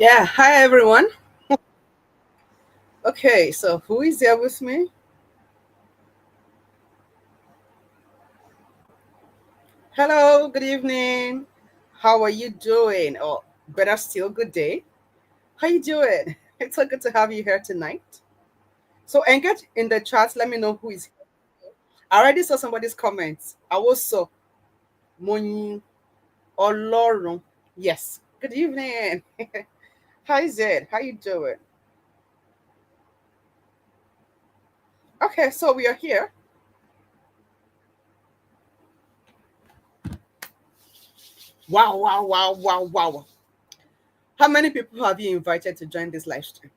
Yeah, hi everyone. Okay, so who is there with me? Hello, good evening. How are you doing? Or better still, good day. How you doing? It's so good to have you here tonight. So engage in the chat. Let me know who is here. I already saw somebody's comments. I also Moni Olorun. Yes. Good evening. How is it? How you doing? Okay, so we are here. Wow, wow, wow, wow, wow. How many people have you invited to join this live stream?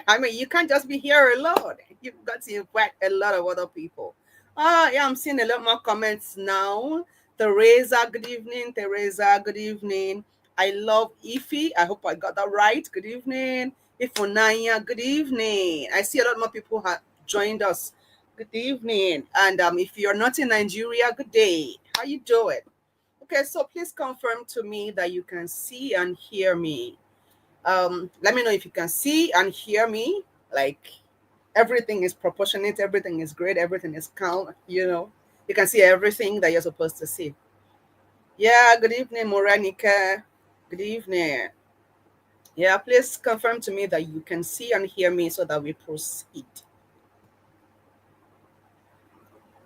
I mean, you can't just be here alone. You've got to invite a lot of other people. Yeah, I'm seeing a lot more comments now. Teresa, good evening. Teresa, good evening. I love Ify. I hope I got that right. Good evening. Ifunanya, good evening. I see a lot more people have joined us. Good evening. And if you're not in Nigeria, good day. How you doing? Okay, so please confirm to me that you can see and hear me. Let me know if you can see and hear me. Like everything is proportionate, everything is great, everything is calm. You can see everything that you're supposed to see. Yeah, good evening, Moranica. Good evening. Yeah, please confirm to me that you can see and hear me so that we proceed.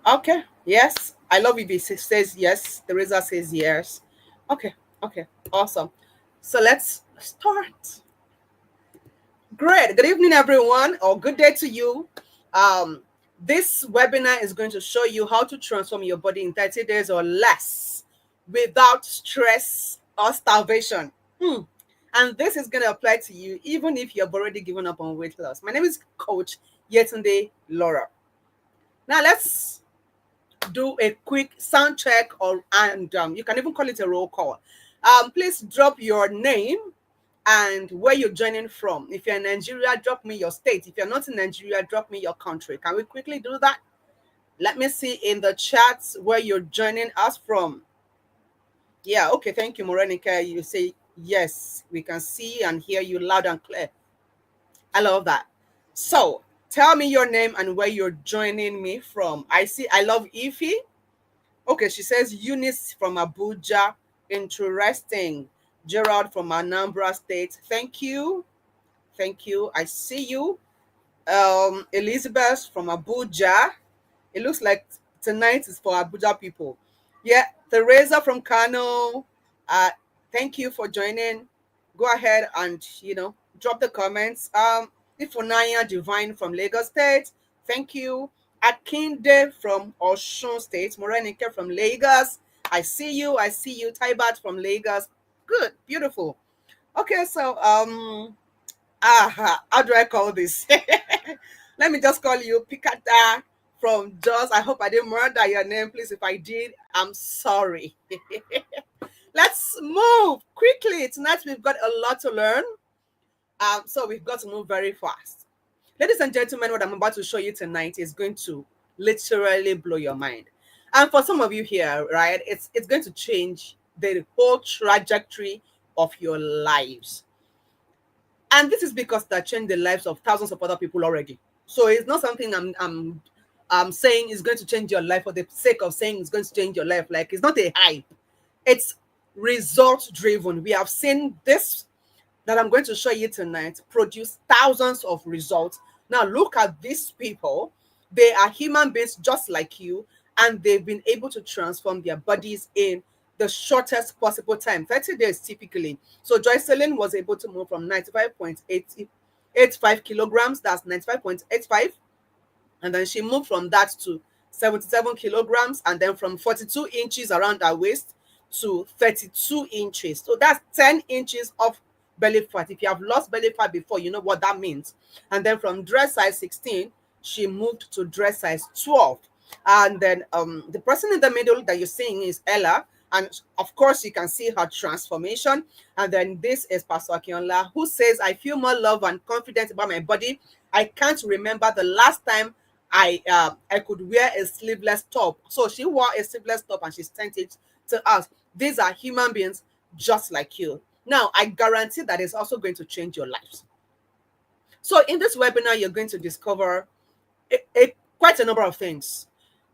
Okay, yes. I love if it says yes. Teresa says yes. Okay, okay, awesome. So let's start. Great. Good evening, everyone, or good day to you. Um, this webinar is going to show you how to transform your body in 30 days or less without stress or starvation. And this is going to apply to you even if you've already given up on weight loss. My name is Coach Yetunde Laura. Now, let's do a quick sound check, and you can even call it a roll call. Please drop your name and where you're joining from. If you're in Nigeria, drop me your state. If you're not in Nigeria, drop me your country. Can we quickly do that? Let me see in the chats where you're joining us from. Yeah, okay, thank you, Morenica. You say yes, we can see and hear you loud and clear. I love that. So tell me your name and where you're joining me from. I love Ify. Okay, she says Eunice from Abuja. Interesting. Gerald from Anambra State. Thank you. Thank you. I see you. Elizabeth from Abuja. It looks like tonight is for Abuja people. Yeah, Teresa from Kano. Uh, thank you for joining. Go ahead and drop the comments. Ifunanya Divine from Lagos State. Thank you. Akinde from Osun State. Morenike from Lagos. I see you. I see you. Taibat from Lagos. Good. Beautiful. Okay, so how do I call this? Let me just call you Pikata from Jos. I hope I didn't murder your name. Please, if I did, I'm sorry. Let's move quickly. Tonight we've got a lot to learn. So we've got to move very fast. Ladies and gentlemen, what I'm about to show you tonight is going to literally blow your mind. And for some of you here, right, it's going to change the whole trajectory of your lives. And this is because that changed the lives of thousands of other people already. So it's not something I'm saying is going to change your life for the sake of saying it's going to change your life. Like, it's not a hype. It's result driven. We have seen this that I'm going to show you tonight produce thousands of results. Now look at these people. They are human beings just like you, and they've been able to transform their bodies in the shortest possible time, 30 days typically. So Joycelyn was able to move from 95.85 kilograms, that's 95.85, and then she moved from that to 77 kilograms, and then from 42 inches around her waist to 32 inches. So that's 10 inches of belly fat. If you have lost belly fat before, you know what that means. And then from dress size 16, she moved to dress size 12. And then the person in the middle that you're seeing is Ella. And of course, you can see her transformation. And then this is Pastor Akinola, who says, I feel more love and confidence about my body. I can't remember the last time I could wear a sleeveless top. So she wore a sleeveless top and she sent it to us. These are human beings just like you. Now, I guarantee that it's also going to change your lives. So in this webinar, you're going to discover quite a number of things.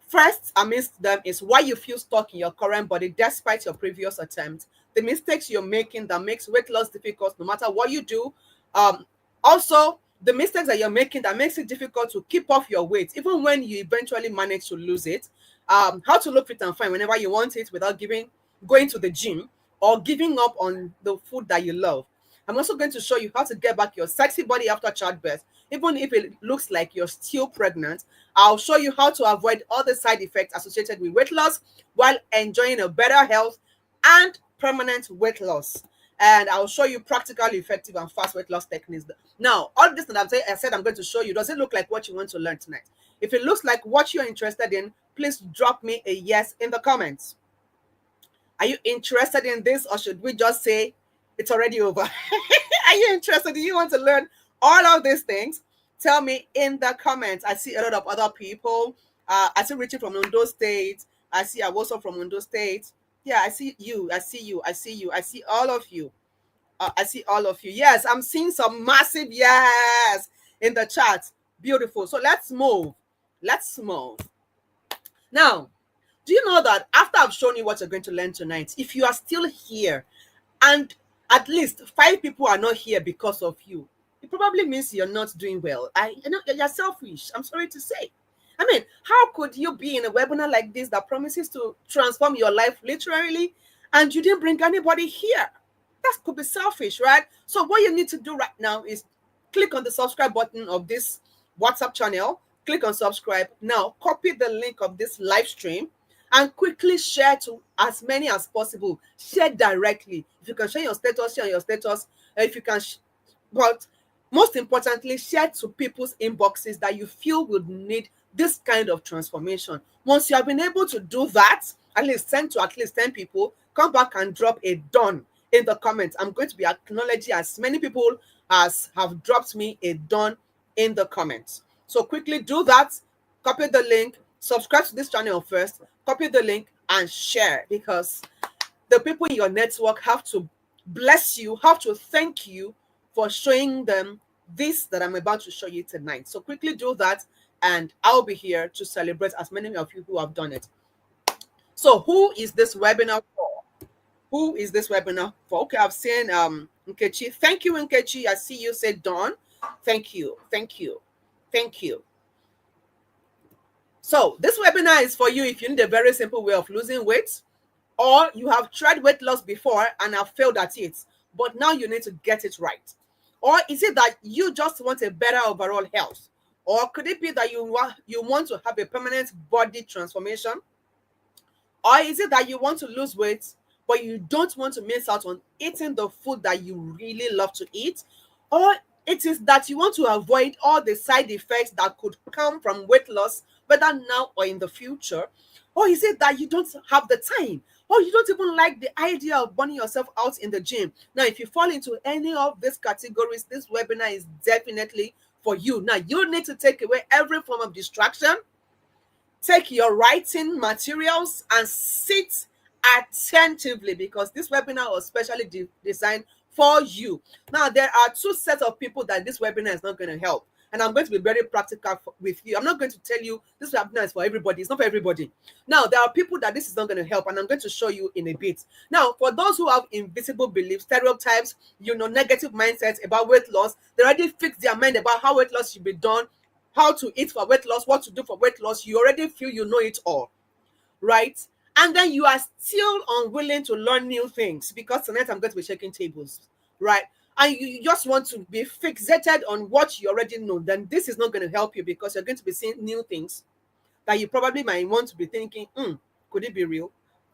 First amidst them is why you feel stuck in your current body despite your previous attempt, the mistakes you're making that makes weight loss difficult no matter what you do. Also, the mistakes that you're making that makes it difficult to keep off your weight, even when you eventually manage to lose it. How to look fit and fine whenever you want it without going to the gym or giving up on the food that you love. I'm also going to show you how to get back your sexy body after childbirth, even if it looks like you're still pregnant. I'll show you how to avoid all the side effects associated with weight loss while enjoying a better health and permanent weight loss. And I'll show you practical, effective, and fast weight loss techniques. Now, all this that I said I'm going to show you, does it look like what you want to learn tonight? If it looks like what you're interested in, please drop me a yes in the comments. Are you interested in this, or should we just say it's already over? Are you interested? Do you want to learn all of these things? Tell me in the comments. I see a lot of other people. I see Richie from Ondo State. I see Awoso from Ondo State. Yeah, I see you. I see you. I see you. I see all of you. I see all of you. Yes, I'm seeing some massive yes in the chat. Beautiful. So let's move. Let's move. Now, do you know that after I've shown you what you're going to learn tonight, if you are still here and at least 5 people are not here because of you, it probably means you're not doing well. You're selfish. I'm sorry to say. I mean, how could you be in a webinar like this that promises to transform your life literally, and you didn't bring anybody here? That could be selfish, right? So what you need to do right now is click on the subscribe button of this WhatsApp channel. Click on subscribe. Now, copy the link of this live stream and quickly share to as many as possible. Share directly. If you can share your status, share your status. If you can, but most importantly, share to people's inboxes that you feel would need this kind of transformation. Once you have been able to do that, at least send to at least 10 people, come back and drop a done in the comments. I'm going to be acknowledging as many people as have dropped me a done in the comments. So quickly do that. Copy the link. Subscribe to this channel first. Copy the link and share, because the people in your network have to bless you, have to thank you for showing them this that I'm about to show you tonight. So quickly do that, and I'll be here to celebrate as many of you who have done it. So who is this webinar for? Who is this webinar for? Okay, I've seen Nkechi. Thank you, Nkechi. I see you said Dawn. Thank you. Thank you. Thank you. So this webinar is for you if you need a very simple way of losing weight, or you have tried weight loss before and have failed at it, but now you need to get it right. Or is it that you just want a better overall health? Or could it be that you want to have a permanent body transformation? Or is it that you want to lose weight, but you don't want to miss out on eating the food that you really love to eat? Or it is that you want to avoid all the side effects that could come from weight loss, whether now or in the future? Or is it that you don't have the time, or you don't even like the idea of burning yourself out in the gym? Now, if you fall into any of these categories, this webinar is definitely for you. Now, you need to take away every form of distraction. Take your writing materials and sit attentively, because this webinar was specially designed for you. Now, there are 2 sets of people that this webinar is not going to help. And I'm going to be very practical with you. I'm not going to tell you this webinar is for everybody. It's not for everybody. Now, there are people that this is not going to help, and I'm going to show you in a bit. Now, for those who have invisible beliefs, stereotypes, negative mindsets about weight loss, they already fixed their mind about how weight loss should be done, how to eat for weight loss, what to do for weight loss. You already feel you know it all, right? And then you are still unwilling to learn new things, because tonight I'm going to be shaking tables, right? And you just want to be fixated on what you already know. Then this is not going to help you, because you're going to be seeing new things that you probably might want to be thinking, could it be real?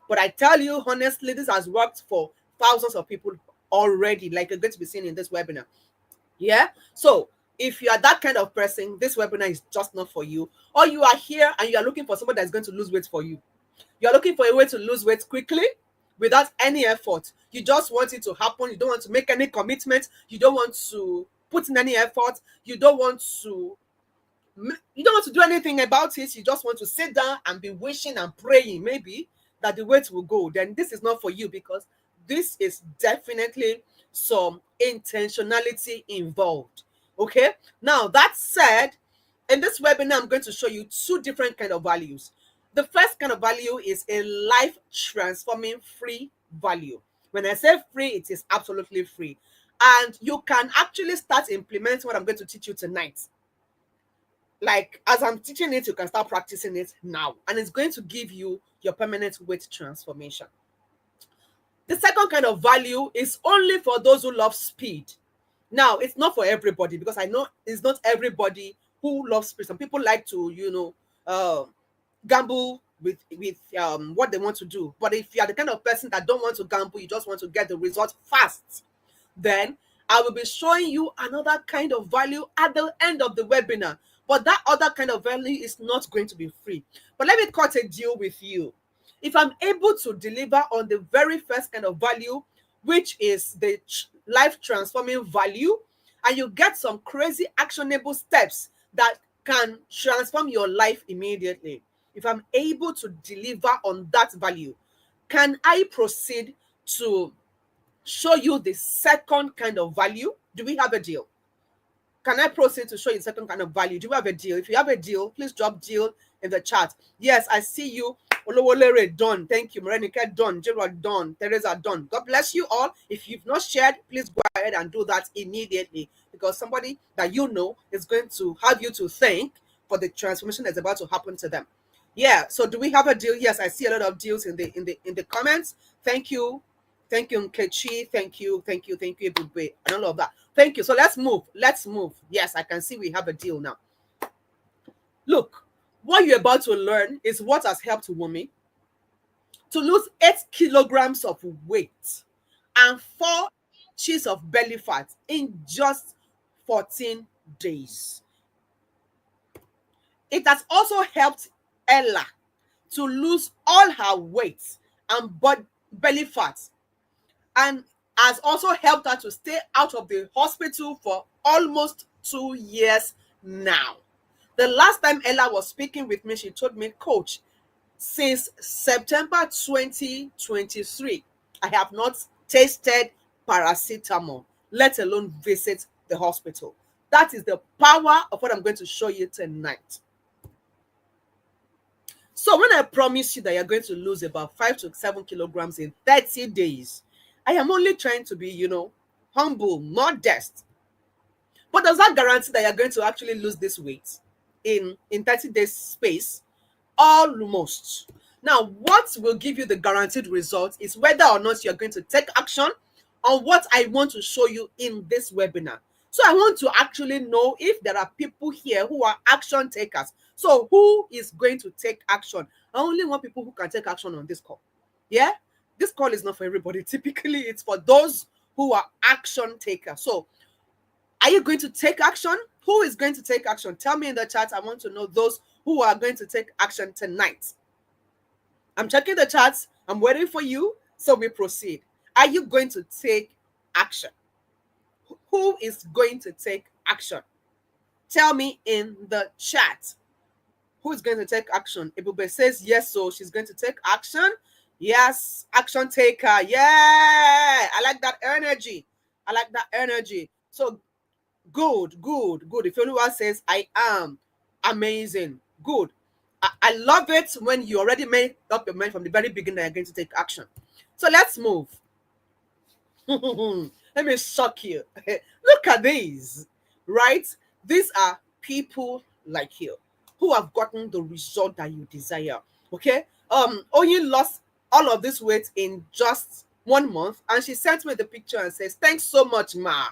But I tell you honestly, this has worked for thousands of people already, like you're going to be seeing in this webinar. Yeah. So if you are that kind of person, this webinar is just not for you. Or you are here and you are looking for somebody that's going to lose weight for you. You're looking for a way to lose weight quickly without any effort. You just want it to happen. You don't want to make any commitment. You don't want to put in any effort. You don't want to do anything about it. You just want to sit down and be wishing and praying maybe that the weight will go. Then this is not for you, because this is definitely some intentionality involved. Okay, now that said, in this webinar I'm going to show you two different kind of values. The first kind of value is a life transforming free value. When I say free, it is absolutely free, and you can actually start implementing what I'm going to teach you tonight. Like, as I'm teaching it, you can start practicing it now, and it's going to give you your permanent weight transformation. The second kind of value is only for those who love speed. Now, it's not for everybody, because I know it's not everybody who loves speed. Some people like to, gamble with what they want to do. But if you are the kind of person that don't want to gamble, you just want to get the result fast, then I will be showing you another kind of value at the end of the webinar. But that other kind of value is not going to be free. But let me cut a deal with you. If I'm able to deliver on the very first kind of value, which is the life transforming value, and you get some crazy actionable steps that can transform your life immediately, if I'm able to deliver on that value, can I proceed to show you the second kind of value? Do we have a deal? Can I proceed to show you the second kind of value? Do we have a deal? If you have a deal, please drop deal in the chat. Yes, I see you. Olowolere done. Thank you. Morenike done. Gerald done. Teresa done. God bless you all. If you've not shared, please go ahead and do that immediately, because somebody that you know is going to have you to thank for the transformation that's about to happen to them. Yeah. So do we have a deal? Yes, I see a lot of deals in the comments. Thank you. Thank you, Nkechi. Thank you, Ebube, and all of that. Thank you. So let's move. Let's move. Yes, I can see we have a deal now. Look, what you're about to learn is what has helped Wumi to lose 8 kilograms of weight and 4 inches of belly fat in just 14 days. It has also helped Ella to lose all her weight and belly fat, and has also helped her to stay out of the hospital for almost 2 years now. The last time Ella was speaking with me, she told me, Coach, since September 2023, I have not tasted paracetamol, let alone visit the hospital. That is the power of what I'm going to show you tonight. So when I promise you that you're going to lose about 5 to 7 kilograms in 30 days, I am only trying to be, humble, modest. But does that guarantee that you're going to actually lose this weight in 30 days space? Almost. Now, what will give you the guaranteed result is whether or not you're going to take action on what I want to show you in this webinar. So I want to actually know if there are people here who are action takers. So who is going to take action? I only want people who can take action on this call. Yeah? This call is not for everybody. Typically, it's for those who are action takers. So are you going to take action? Who is going to take action? Tell me in the chat. I want to know those who are going to take action tonight. I'm checking the chats. I'm waiting for you. So we proceed. Are you going to take action? Who is going to take action? Tell me in the chat. Who is going to take action? Ebube says yes, so she's going to take action. Yes, action taker. Yeah, I like that energy. I like that energy. So good. If anyone says I am amazing, good. I love it when you already made up your mind from the very beginning you're going to take action. So let's move. Let me shock you. Look at these, right? These are people like you who have gotten the result that you desire. Okay. Only lost all of this weight in just 1 month, and she sent me the picture and says, "Thanks so much, Ma.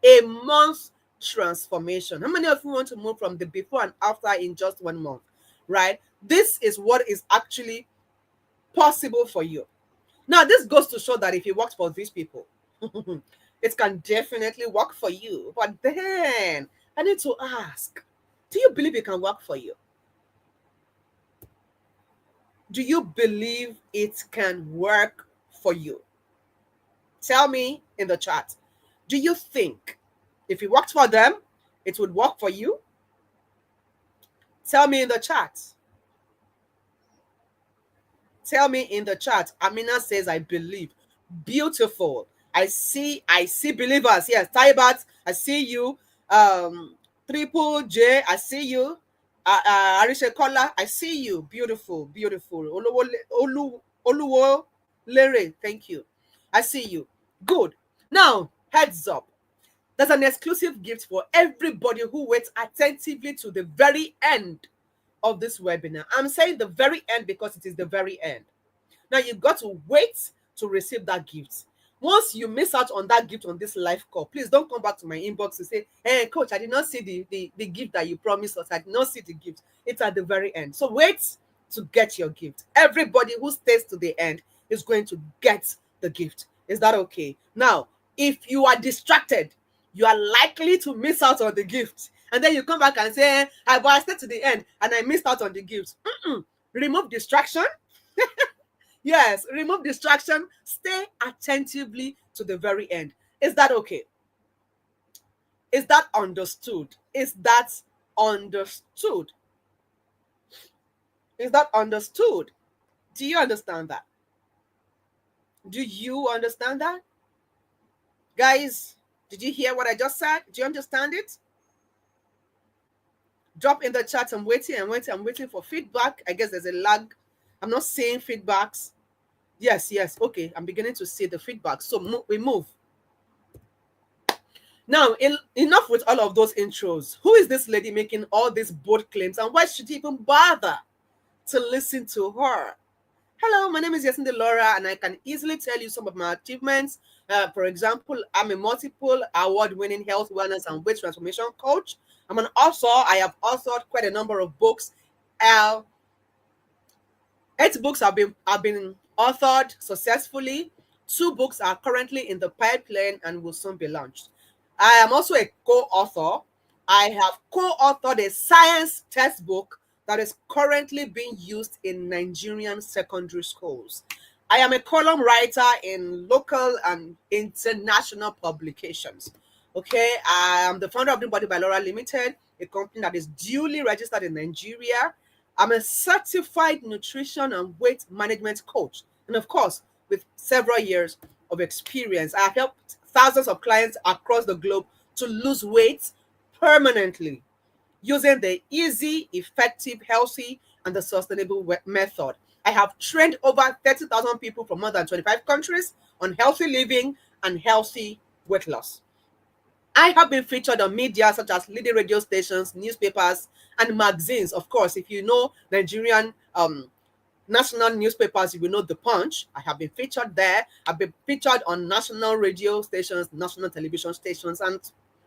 A month transformation." How many of you want to move from the before and after in just 1 month? Right? This is what is actually possible for you. Now, this goes to show that if it works for these people, it can definitely work for you. But then I need to ask, do you believe it can work for you? Do you believe it can work for you? Tell me in the chat. Do you think if it worked for them, it would work for you? Tell me in the chat. Tell me in the chat. Amina says, I believe. Beautiful. I see believers. Yes, Taibat, I see you. Triple J, I see you. Arisha Kola, I see you. Beautiful, beautiful. Oluwo Lere, thank you. I see you. Good. Now, heads up. There's an exclusive gift for everybody who waits attentively to the very end of this webinar. I'm saying the very end because it is the very end. Now you've got to wait to receive that gift. Once you miss out on that gift on this live call, please don't come back to my inbox and say, hey, coach, I did not see the gift that you promised us. I did not see the gift. It's at the very end. So wait to get your gift. Everybody who stays to the end is going to get the gift. Is that okay? Now, if you are distracted, you are likely to miss out on the gift. And then you come back and say, but I stayed to the end and I missed out on the gift. Remove distraction. Yes, remove distraction. Stay attentively to the very end. Is that okay? Is that understood? Is that understood? Is that understood? Do you understand that? Do you understand that? Guys, did you hear what I just said? Do you understand it? Drop in the chat. I'm waiting. I'm waiting for feedback. I guess there's a lag. I'm not seeing feedbacks. Yes. Okay, I'm beginning to see the feedback. So we move. Now, enough with all of those intros. Who is this lady making all these bold claims, and why should you even bother to listen to her? Hello, my name is Yasinde Laura, and I can easily tell you some of my achievements. For example, I'm a multiple award-winning health, wellness, and weight transformation coach. I'm an author. I have authored quite a number of books. 8 books have been authored successfully. 2 books are currently in the pipeline and will soon be launched. I am also a co-author. I have co-authored a science textbook that is currently being used in Nigerian secondary schools. I am a column writer in local and international publications. Okay, I am the founder of The Body by Laura Limited, a company that is duly registered in Nigeria. I'm a certified nutrition and weight management coach, and of course, with several years of experience, I have helped thousands of clients across the globe to lose weight permanently using the easy, effective, healthy, and the sustainable method. I have trained over 30,000 people from more than 25 countries on healthy living and healthy weight loss. I have been featured on media such as leading radio stations, newspapers, and magazines. Of course, if you know Nigerian national newspapers, you will know The Punch. I have been featured there. I've been featured on national radio stations, national television stations, and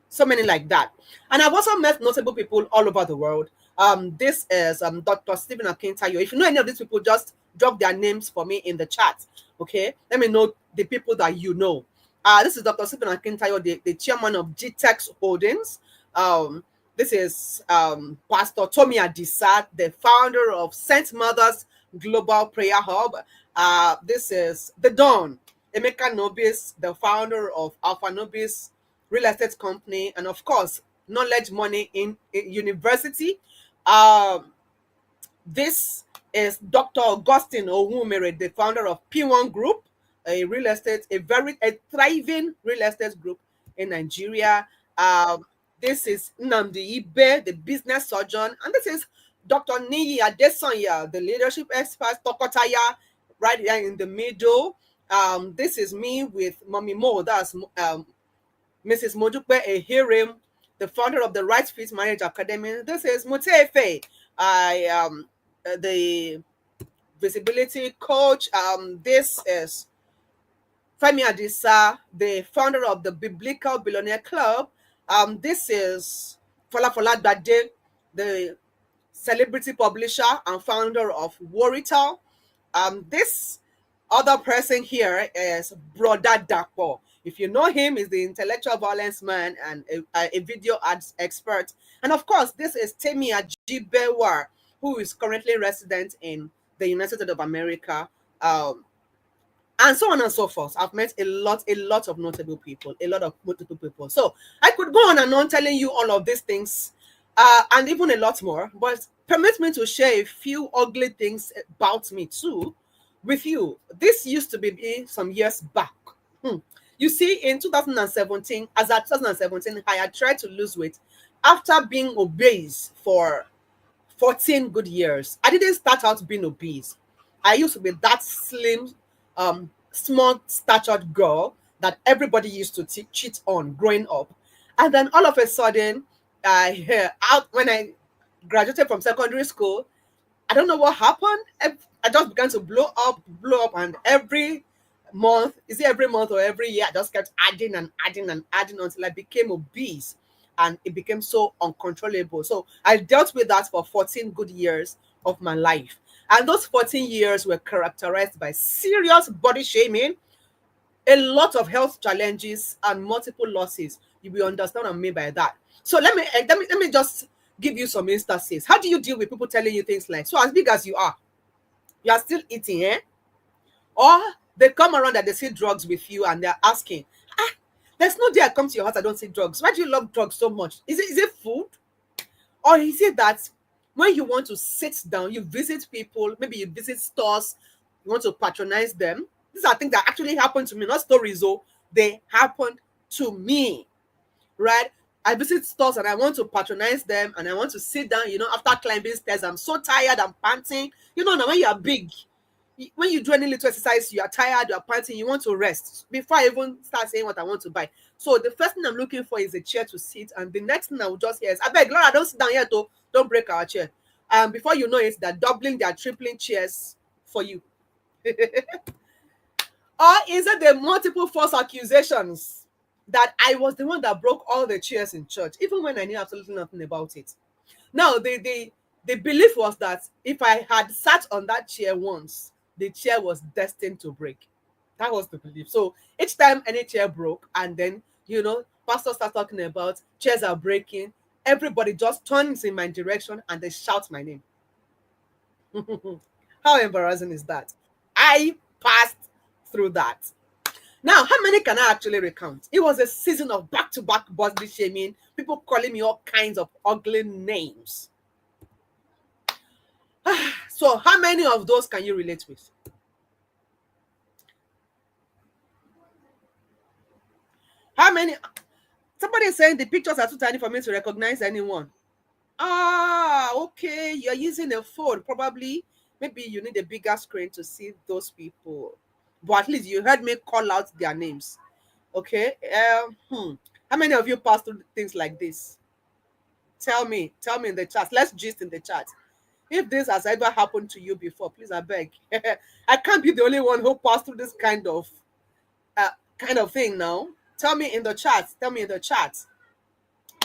so many like that. And I've also met notable people all over the world. This is Dr. Stephen Akintayo. If you know any of these people, just drop their names for me in the chat. Okay, let me know the people that you know. This is Dr. Stephen Akintayo, the chairman of GTEX Holdings. This is Pastor Tomi Adisa, the founder of Saint Mother's Global Prayer Hub. This is the Don, Emeka Nobis, the founder of Alpha Nobis Real Estate Company, and of course, Knowledge Money in University. This is Dr. Augustine Owumere, the founder of P1 Group, a thriving real estate group in Nigeria. This is Nnamdi Ibe, the business surgeon, and this is Dr. Niyi Adesanya, the leadership expert, Tokotaya, right here in the middle. This is me with Mommy Mo, that's Mrs. Modupe Ehirim, the founder of the Right Fit Marriage Academy. This is Mutefe, I am the visibility coach. This is Femi Adisa, the founder of the Biblical Billionaire Club. This is Fola Dade, the celebrity publisher and founder of Worital. This other person here is Brother Dapo. If you know him, he's the intellectual violence man and a video ads expert. And of course, this is Temi Ajibewa, who is currently resident in the United States of America. And so on and so forth. I've met a lot of notable people, So I could go on and on telling you all of these things, and even a lot more, but permit me to share a few ugly things about me too with you. This used to be some years back. You see, in 2017, as at 2017, I had tried to lose weight after being obese for 14 good years. I didn't start out being obese. I used to be that slim, small statured girl that everybody used to cheat on growing up. And then all of a sudden, out when I graduated from secondary school, I don't know what happened. I just began to blow up, and every month, is it every month or every year, I just kept adding and adding and adding until I became obese and it became so uncontrollable. So I dealt with that for 14 good years of my life. And those 14 years were characterized by serious body shaming, a lot of health challenges, and multiple losses. You will understand what I mean by that. So let me just give you some instances. How do you deal with people telling you things like, so as big as you are still eating, eh? Or they come around and they see drugs with you and they're asking, ah, there's no day I come to your house I don't see drugs. Why do you love drugs so much? Is it food? Or is it that when you want to sit down, you visit people, maybe you visit stores, you want to patronize them? These are things that actually happen to me, not stories, oh, they happened to me, right? I visit stores and I want to patronize them and I want to sit down, after climbing stairs. I'm so tired, I'm panting. Now when you are big, when you do any little exercise, you are tired, you are panting, you want to rest before I even start saying what I want to buy. So the first thing I'm looking for is a chair to sit, and the next thing I will just hear is, I beg, Laura, don't sit down here, though. Don't break our chair. Before you know it, they're doubling, they're tripling chairs for you. Or is it the multiple false accusations that I was the one that broke all the chairs in church, even when I knew absolutely nothing about it? Now, the belief was that if I had sat on that chair once, the chair was destined to break. That was the belief. So each time any chair broke, and then, pastor starts talking about chairs are breaking, everybody just turns in my direction and they shout my name. How embarrassing is that? I passed through that. Now, how many can I actually recount? It was a season of back-to-back body shaming, people calling me all kinds of ugly names. So how many of those can you relate with? How many? Somebody is saying the pictures are too tiny for me to recognize anyone. Ah, okay. You're using a phone. Probably, maybe you need a bigger screen to see those people. But at least you heard me call out their names. Okay. How many of you pass through things like this? Tell me in the chat. Let's gist in the chat. If this has ever happened to you before, please, I beg. I can't be the only one who passed through this kind of thing now. Tell me in the chat. Tell me in the chat.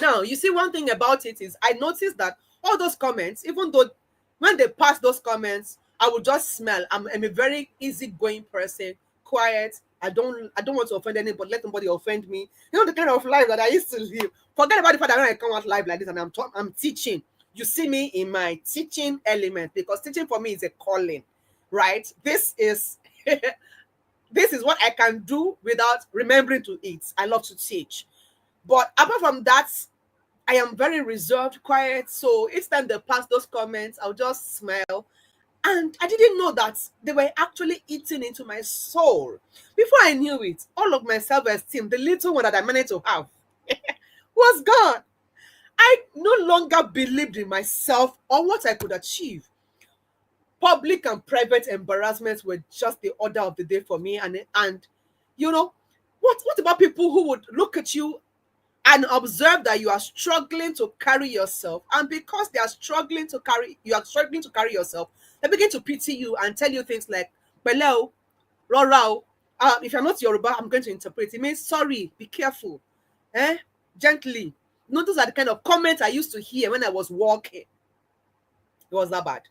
Now, you see, one thing about it is I noticed that all those comments, even though when they pass those comments, I will just smile. I'm a very easygoing person, quiet. I don't want to offend anybody, let nobody offend me. The kind of life that I used to live. Forget about the fact that when I come out live like this and I'm teaching, you see me in my teaching element, because teaching for me is a calling, right? This is this is what I can do without remembering to eat. I love to teach. But apart from that, I am very reserved, quiet. So each time they pass those comments, I'll just smile. And I didn't know that they were actually eating into my soul. Before I knew it, all of my self-esteem, the little one that I managed to have, was gone. I no longer believed in myself or what I could achieve. Public and private embarrassments were just the order of the day for me. And what about people who would look at you and observe that you are struggling to carry yourself, and because you are struggling to carry yourself, they begin to pity you and tell you things like, "Bello, Rora, if you're not Yoruba, I'm going to interpret. It means sorry, be careful, gently." Those are the kind of comments I used to hear when I was walking. It was that bad.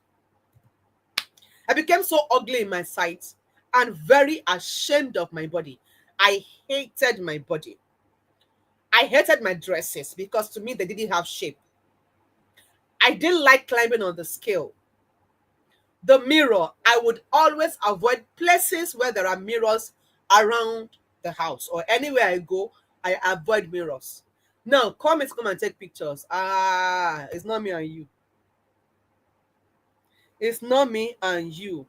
I became so ugly in my sight and very ashamed of my body. I hated my body. I hated my dresses because to me they didn't have shape. I didn't like climbing on the scale. The mirror, I would always avoid places where there are mirrors around the house, or anywhere I go, I avoid mirrors. Now, come and take pictures. It's not me and you. It's not me and you.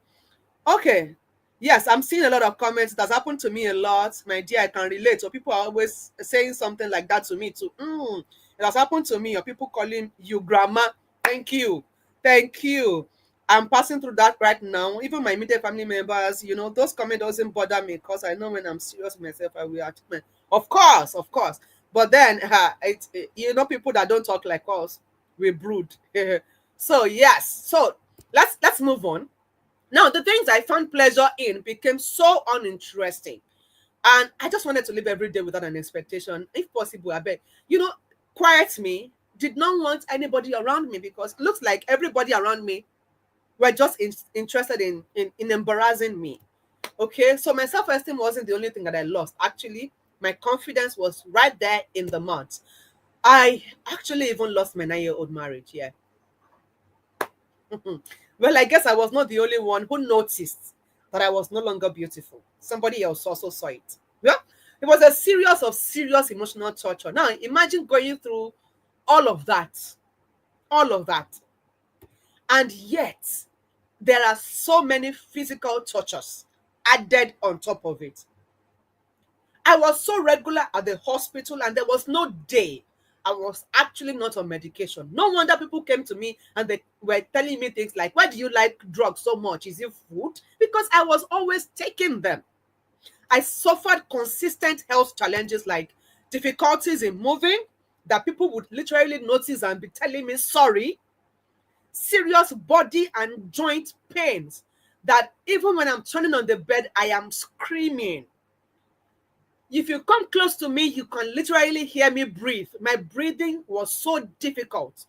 Okay. Yes, I'm seeing a lot of comments. That's happened to me a lot, my dear. I can relate. So people are always saying something like that to me too. It has happened to me, or people calling you grandma. Thank you, thank you. I'm passing through that right now. Even my immediate family members, those comments doesn't bother me because I know when I'm serious with myself, I will achieve. Of course, of course. But then, people that don't talk like us, we brood. So yes, so let's move on. Now, the things I found pleasure in became so uninteresting. And I just wanted to live every day without an expectation. If possible, I beg. Quiet me, did not want anybody around me because it looks like everybody around me were just interested in embarrassing me. Okay, so my self esteem wasn't the only thing that I lost. Actually, my confidence was right there in the mud. I actually even lost my 9-year-old marriage. Yeah. Well, I guess I was not the only one who noticed that I was no longer beautiful. Somebody else also saw it. Yeah, it was a series of serious emotional torture. Now, imagine going through all of that, all of that, and yet there are so many physical tortures added on top of it. I was so regular at the hospital, and there was no day I was actually not on medication. No wonder people came to me and they were telling me things like, why do you like drugs so much? Is it food? Because I was always taking them. I suffered consistent health challenges like difficulties in moving, that people would literally notice and be telling me sorry, serious body and joint pains, that even when I'm turning on the bed, I am screaming. If you come close to me, you can literally hear me breathe. My breathing was so difficult.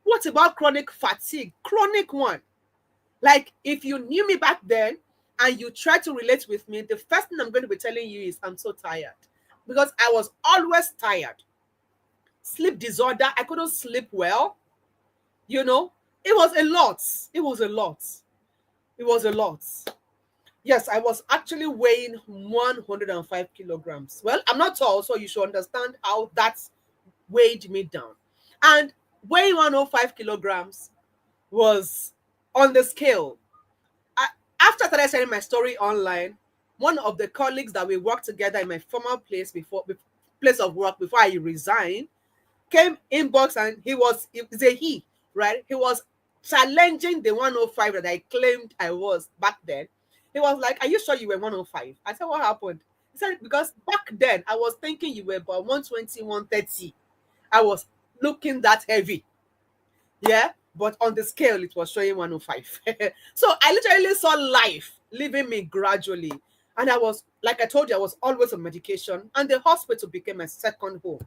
What about chronic fatigue? Chronic one. Like, if you knew me back then and you try to relate with me, the first thing I'm going to be telling you is I'm so tired. Because I was always tired. Sleep disorder. I couldn't sleep well. You know, it was a lot. It was a lot. It was a lot. Yes, I was actually weighing 105 kilograms. Well, I'm not tall, so you should understand how that weighed me down. And weighing 105 kilograms was on the scale. I, After I started sharing my story online, one of the colleagues that we worked together in my former place of work before I resigned came inbox, and it's a he, right? He was challenging the 105 that I claimed I was back then. He was like, are you sure you were 105? I said, what happened? He said, because back then I was thinking you were about 120, 130. I was looking that heavy. Yeah. But on the scale, it was showing 105. So I literally saw life leaving me gradually. And I was, like I told you, I was always on medication. And the hospital became my second home.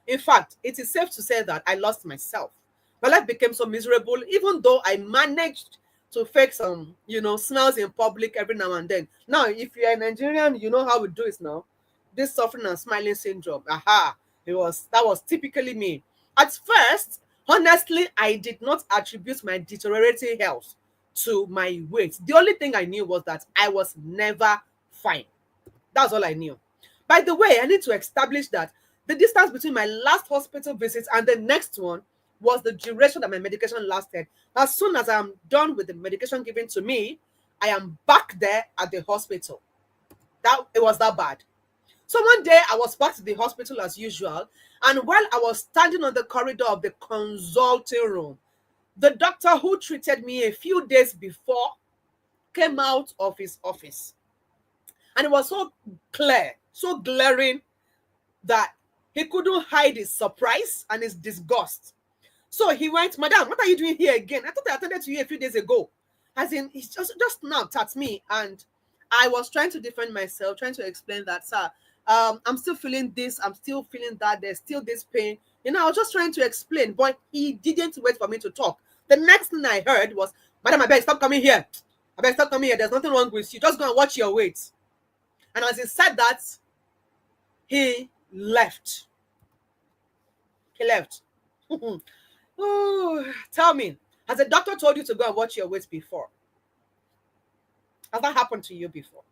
In fact, it is safe to say that I lost myself. My life became so miserable, even though I managed to fake some, smiles in public every now and then. Now, if you're a Nigerian, you know how we do it now. This suffering and smiling syndrome. Aha. That was typically me. At first, honestly, I did not attribute my deteriorating health to my weight. The only thing I knew was that I was never fine. That's all I knew. By the way, I need to establish that the distance between my last hospital visit and the next one was the duration that my medication lasted. As soon as I'm done with the medication given to me, I am back there at the hospital. That it was that bad. So one day I was back to the hospital as usual, and while I was standing on the corridor of the consulting room, the doctor who treated me a few days before came out of his office. And it was so clear, so glaring, that he couldn't hide his surprise and his disgust. So he went, Madam, what are you doing here again? I thought I attended to you a few days ago. As in, he just snapped at me. And I was trying to defend myself, trying to explain that, sir, I'm still feeling this, I'm still feeling that, there's still this pain. I was just trying to explain, but he didn't wait for me to talk. The next thing I heard was, Madam, I beg, stop coming here. I beg, stop coming here. There's nothing wrong with you. Just go and watch your weight. And as he said that, he left. He left. Oh, tell me, has a doctor told you to go and watch your weight before? Has that happened to you before?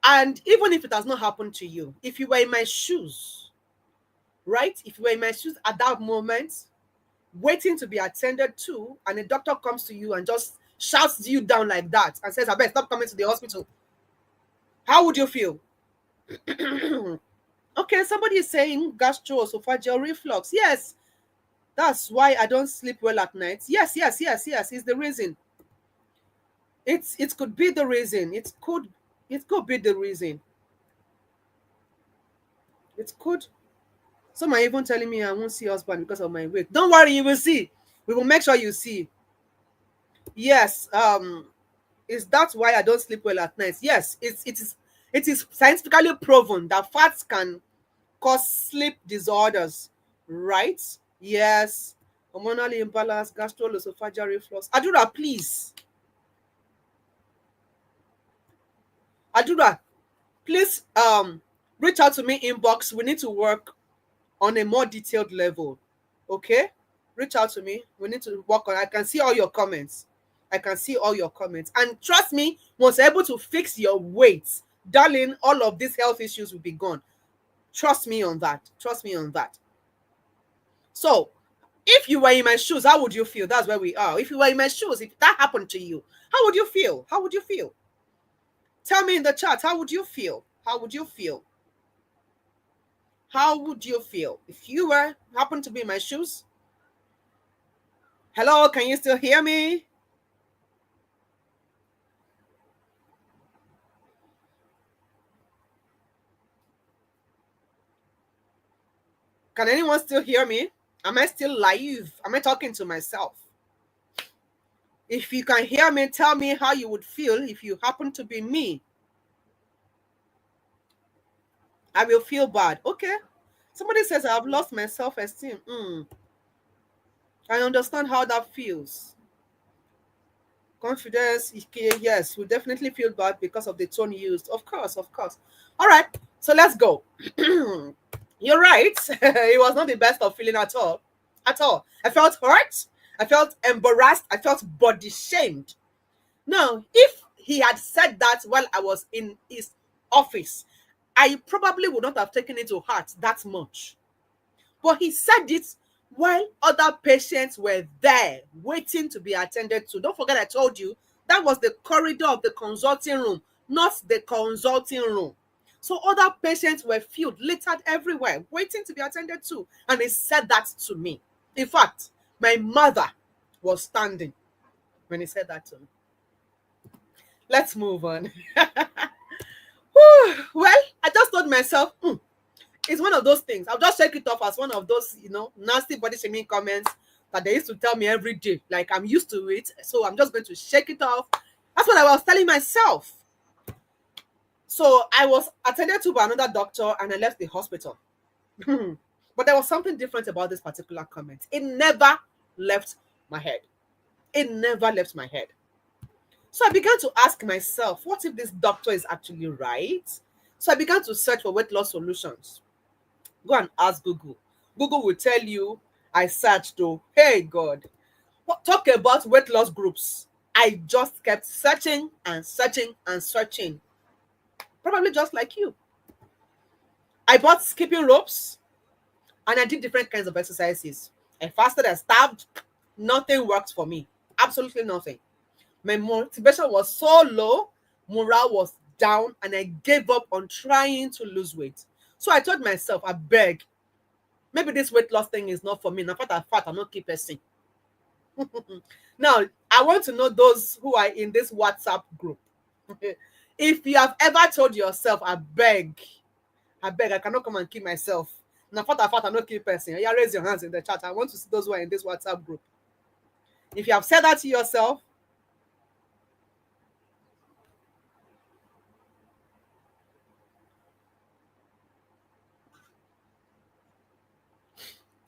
And even if it has not happened to you, if you were in my shoes, right? If you were in my shoes at that moment, waiting to be attended to, and a doctor comes to you and just shouts you down like that and says, I bet stop coming to the hospital, how would you feel? Okay, somebody is saying gastroesophageal reflux. Yes, that's why I don't sleep well at night. Yes, yes, yes, yes. It's the reason. It could be the reason. It could be the reason. It could. Some are even telling me I won't see husband because of my weight. Don't worry, you will see. We will make sure you see. Yes. Is that why I don't sleep well at night? Yes, it is scientifically proven that fats can cause sleep disorders, right? Yes. Hormonal imbalance, gastroesophageal reflux. Adura, please. Adura, please reach out to me inbox. We need to work on a more detailed level. Okay? Reach out to me. We need to work on. I can see all your comments. I can see all your comments. And trust me, once you're able to fix your weight, darling, all of these health issues will be gone. Trust me on that. Trust me on that. So, if you were in my shoes, how would you feel? That's where we are. If you were in my shoes, if that happened to you, how would you feel? How would you feel? Tell me in the chat, how would you feel? How would you feel? How would you feel if you were happened to be in my shoes? Hello, can you still hear me? Can anyone still hear me? Am I still live? Am I talking to myself? If you can hear me, tell me how you would feel if you happen to be me. I will feel bad. Okay. Somebody says I've lost my self-esteem. I understand how that feels. Confidence, yes, we definitely feel bad because of the tone used. Of course, of course. All right, so let's go. You're right. It was not the best of feeling at all. At all. I felt hurt. I felt embarrassed. I felt body shamed. Now, if he had said that while I was in his office, I probably would not have taken it to heart that much. But he said it while other patients were there waiting to be attended to. Don't forget I told you that was the corridor of the consulting room, not the consulting room. So other patients were filled, littered everywhere, waiting to be attended to. And he said that to me. In fact, my mother was standing when he said that to me. Let's move on. Well, I just told myself, it's one of those things. I'll just shake it off as one of those, nasty body shaming comments that they used to tell me every day. Like, I'm used to it, so I'm just going to shake it off. That's what I was telling myself. So I was attended to by another doctor and I left the hospital. But there was something different about this particular comment. It never left my head. It never left my head. So I began to ask myself, what if this doctor is actually right? So I began to search for weight loss solutions. Go and ask Google. Google will tell you I searched though. Hey God. Talk about weight loss groups. I just kept searching and searching and searching. Probably just like you. I bought skipping ropes and I did different kinds of exercises. I fasted and starved. Nothing worked for me. Absolutely nothing. My motivation was so low, morale was down, and I gave up on trying to lose weight. So I told myself, I beg, maybe this weight loss thing is not for me. Now, fat, I'm not keep person. Now, I want to know those who are in this WhatsApp group. If you have ever told yourself, I beg, I cannot come and keep myself. Now, fat, I'm not keep person. Yeah, raise your hands in the chat. I want to see those who are in this WhatsApp group. If you have said that to yourself,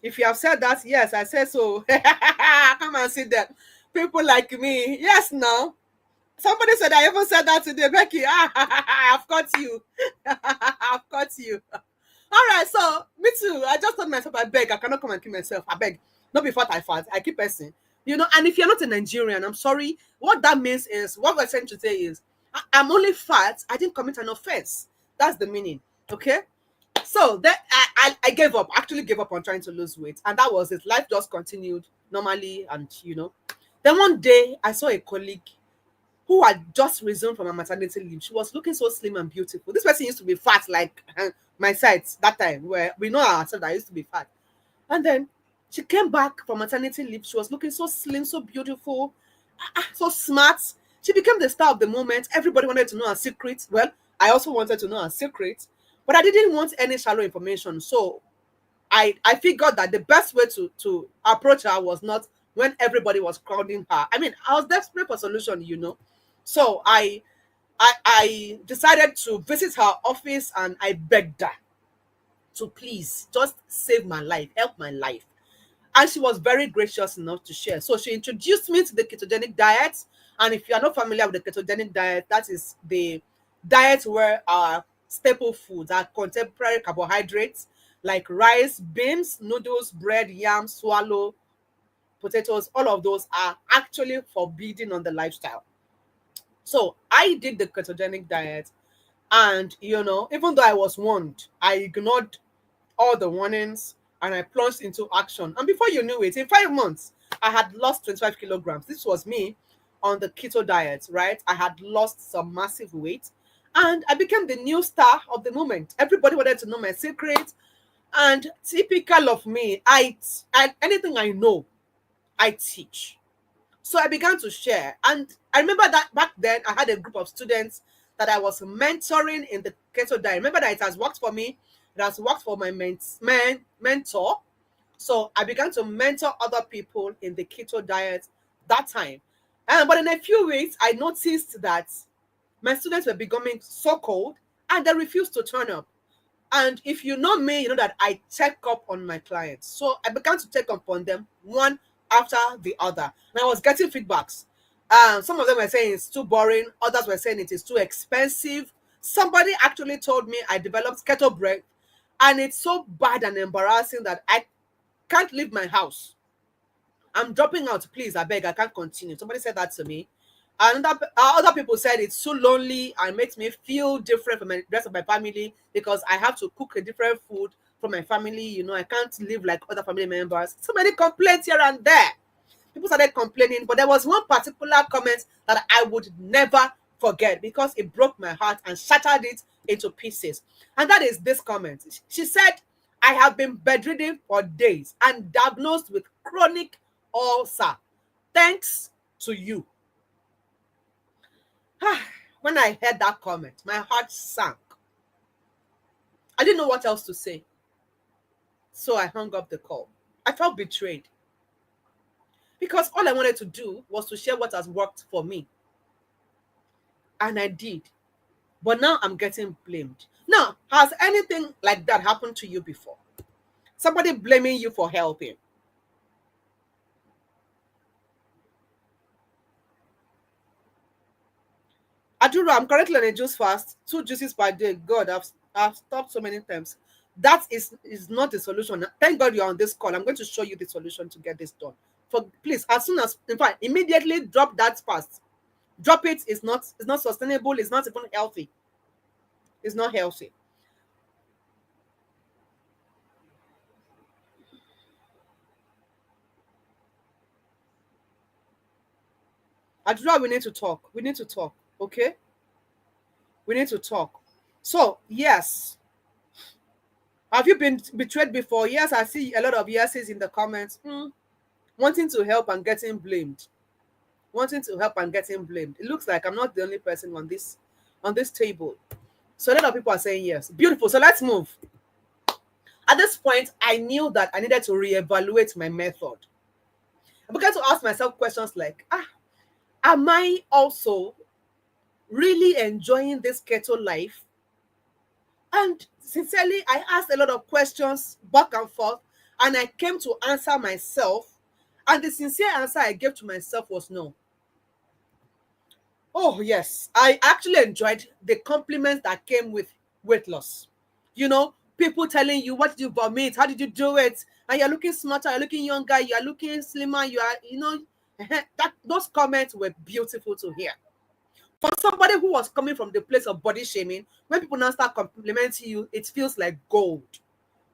if you have said that, yes, I said so. Come and see that. People like me. Yes, now. Somebody said I even said that today. Becky, I've caught you. I've caught you. All right, so me too. I just told myself, I beg, I cannot come and kill myself. I beg. Not be fat, I fat. I keep person. And if you're not a Nigerian, I'm sorry. What that means is, what we're trying to say is, I'm only fat. I didn't commit an offense. That's the meaning. Okay? So that I gave up, actually gave up on trying to lose weight. And that was it. Life just continued normally. And, Then one day I saw a colleague who had just resumed from her maternity leave. She was looking so slim and beautiful. This person used to be fat, like my sides that time, where we know ourselves that I used to be fat. And then she came back from maternity leave. She was looking so slim, so beautiful, so smart. She became the star of the moment. Everybody wanted to know her secret. Well, I also wanted to know her secret, but I didn't want any shallow information. So I figured that the best way to approach her was not when everybody was crowding her. I mean, I was desperate for solution, you know. So I decided to visit her office and I begged her to please just save my life, help my life. And she was very gracious enough to share. So she introduced me to the ketogenic diet. And if you are not familiar with the ketogenic diet, that is the diet where our staple foods, our contemporary carbohydrates like rice, beans, noodles, bread, yam, swallow, potatoes, all of those are actually forbidden on the lifestyle. So I did the ketogenic diet, and even though I was warned, I ignored all the warnings and I plunged into action. And before you knew it, in 5 months, I had lost 25 kilograms. This was me on the keto diet, right? I had lost some massive weight and I became the new star of the moment. Everybody wanted to know my secret. And typical of me, I anything I know, I teach. So I began to share. And I remember that back then I had a group of students that I was mentoring in the keto diet. Remember that it has worked for me, it has worked for my mentor. So I began to mentor other people in the keto diet that time. But in a few weeks, I noticed that my students were becoming so cold and they refused to turn up. And if you know me, you know that I check up on my clients. So I began to check up on them one after the other. And I was getting feedbacks. Some of them were saying it's too boring. Others were saying it is too expensive. Somebody actually told me I developed keto breath. And it's so bad and embarrassing that I can't leave my house. I'm dropping out. Please, I beg, I can't continue. Somebody said that to me. And other people said it's too lonely and makes me feel different from the rest of my family because I have to cook a different food from my family. I can't live like other family members. So many complaints here and there. People started complaining, but there was one particular comment that I would never forget because it broke my heart and shattered it into pieces. And that is this comment. She said, I have been bedridden for days and diagnosed with chronic ulcer. Thanks to you. When I heard that comment, my heart sank. I didn't know what else to say. So I hung up the call. I felt betrayed. Because all I wanted to do was to share what has worked for me. And I did. But now I'm getting blamed. Now, has anything like that happened to you before? Somebody blaming you for helping? Adura, I'm currently on a juice fast, 2 juices per day. God, I've stopped so many times. That is not the solution. Thank God you're on this call. I'm going to show you the solution to get this done. For please, as soon as, in fact, immediately drop that fast. Drop it. It's not sustainable. It's not even healthy. It's not healthy. Adura, we need to talk. We need to talk. Okay? We need to talk. So, yes. Have you been betrayed before? Yes, I see a lot of yeses in the comments. Wanting to help and getting blamed. Wanting to help and getting blamed. It looks like I'm not the only person on this table. So a lot of people are saying yes. Beautiful. So let's move. At this point, I knew that I needed to reevaluate my method. I began to ask myself questions like, am I also really enjoying this keto life? And sincerely, I asked a lot of questions back and forth, and I came to answer myself. And the sincere answer I gave to myself was no. Oh, yes. I actually enjoyed the compliments that came with weight loss. People telling you, what did you vomit? How did you do it? And you're looking smarter, you're looking younger, you're looking slimmer, those comments were beautiful to hear. For somebody who was coming from the place of body shaming, when people now start complimenting you, it feels like gold.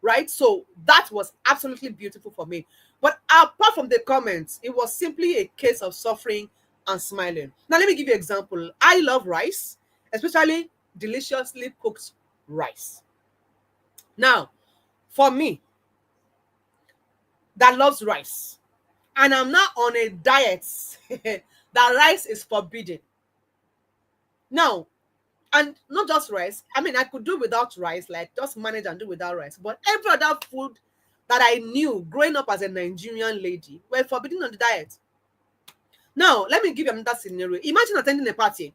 right? So that was absolutely beautiful for me. But apart from the comments, it was simply a case of suffering and smiling. Now, let me give you an example. I love rice, especially deliciously cooked rice. Now, for me, that loves rice, and I'm not on a diet that rice is forbidden. Now, and not just rice. I mean, I could do without rice, like just manage and do without rice. But every other food that I knew growing up as a Nigerian lady were forbidden on the diet. Now, let me give you another scenario. Imagine attending a party,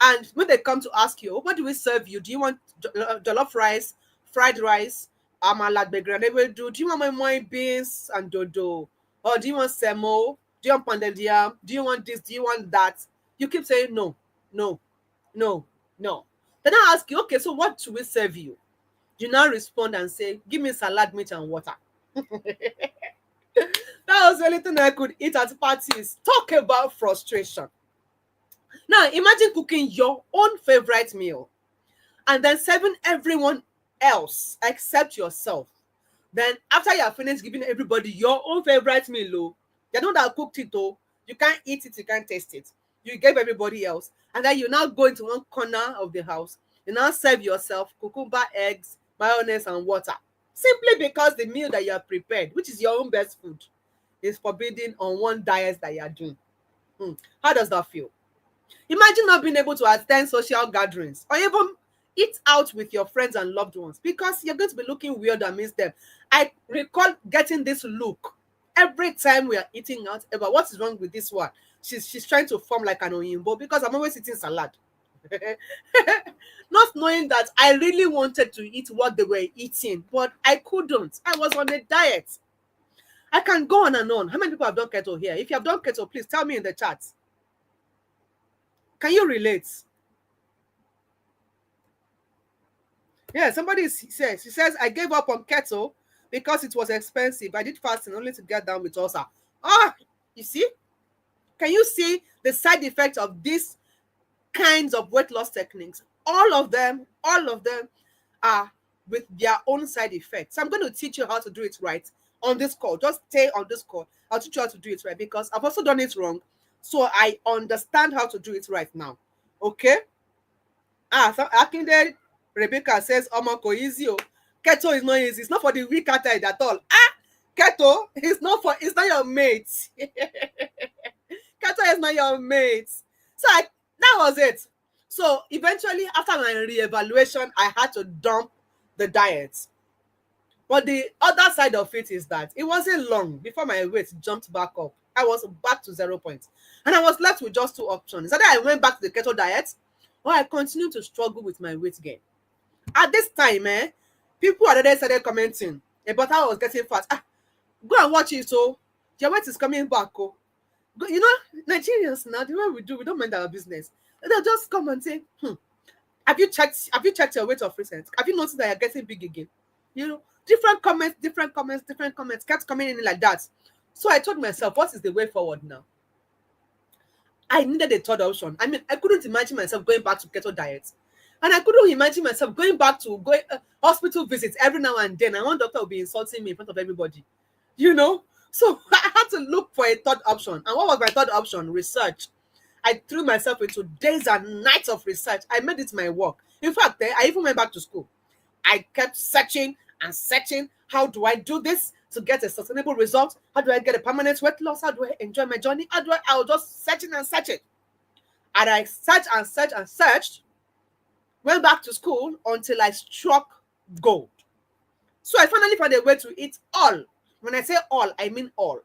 and when they come to ask you, what do we serve you? Do you want jollof rice, fried rice, amala begranebe? Do you want my beans and dodo? Or do you want semo? Do you want pounded yam? Do you want this? Do you want that? You keep saying no, no, no, no. Then I ask you, okay, so what should we serve you? You now respond and say, give me salad, meat, and water. That was the only thing I could eat at parties. Talk about frustration. Now, imagine cooking your own favorite meal and then serving everyone else except yourself. Then, after you have finished giving everybody your own favorite meal, you're not that cooked it, though. You can't eat it, you can't taste it. You gave everybody else. And then you now go into one corner of the house. You now serve yourself cucumber, eggs, mayonnaise, and water. Simply because the meal that you have prepared, which is your own best food, is forbidden on one diet that you are doing. How does that feel? Imagine not being able to attend social gatherings or even eat out with your friends and loved ones because you're going to be looking weird amidst them. I recall getting this look every time we are eating out. Eva, what is wrong with this one? She's trying to form like an oyinbo because I'm always eating salad. Not knowing that I really wanted to eat what they were eating, but I couldn't. I was on a diet. I can go on and on. How many people have done keto here? If you have done keto, please tell me in the chat. Can you relate? Yeah, somebody says, I gave up on keto because it was expensive. I did fasting only to get down with ulcer. You see? Can you see the side effects of these kinds of weight loss techniques? All of them are with their own side effects. So I'm going to teach you how to do it right on this call. Just stay on this call. I'll teach you how to do it right because I've also done it wrong. So I understand how to do it right now. Okay? So Akinde Rebecca says, Omoko easy. Keto is not easy. It's not for the weak at all. Keto is not it's not your mate. Keto is not your mate. So that was it. So eventually, after my reevaluation, I had to dump the diet. But the other side of it is that it wasn't long before my weight jumped back up. I was back to 0 points. And I was left with just two options. Either I went back to the keto diet or I continued to struggle with my weight gain. At this time, people already started commenting about how I was getting fat. Go and watch it, so your weight is coming back. Go, Nigerians now, the way we do, we don't mind our business. They'll just come and say, have you checked your weight of recent? Have you noticed that you're getting big again? Different comments kept coming in like that. So I told myself, what is the way forward now? I needed a third option. I mean, I couldn't imagine myself going back to keto diet. And I couldn't imagine myself going back to hospital visits every now and then. And one doctor will be insulting me in front of everybody. So I had to look for a third option. And what was my third option? Research. I threw myself into days and nights of research. I made it my work. In fact, I even went back to school. I kept searching and searching. How do I do this to get a sustainable result? How do I get a permanent weight loss? How do I enjoy my journey? I was just searching and searching. And I searched and searched and searched. Went back to school until I struck gold. So I finally found a way to eat all. When I say all, I mean all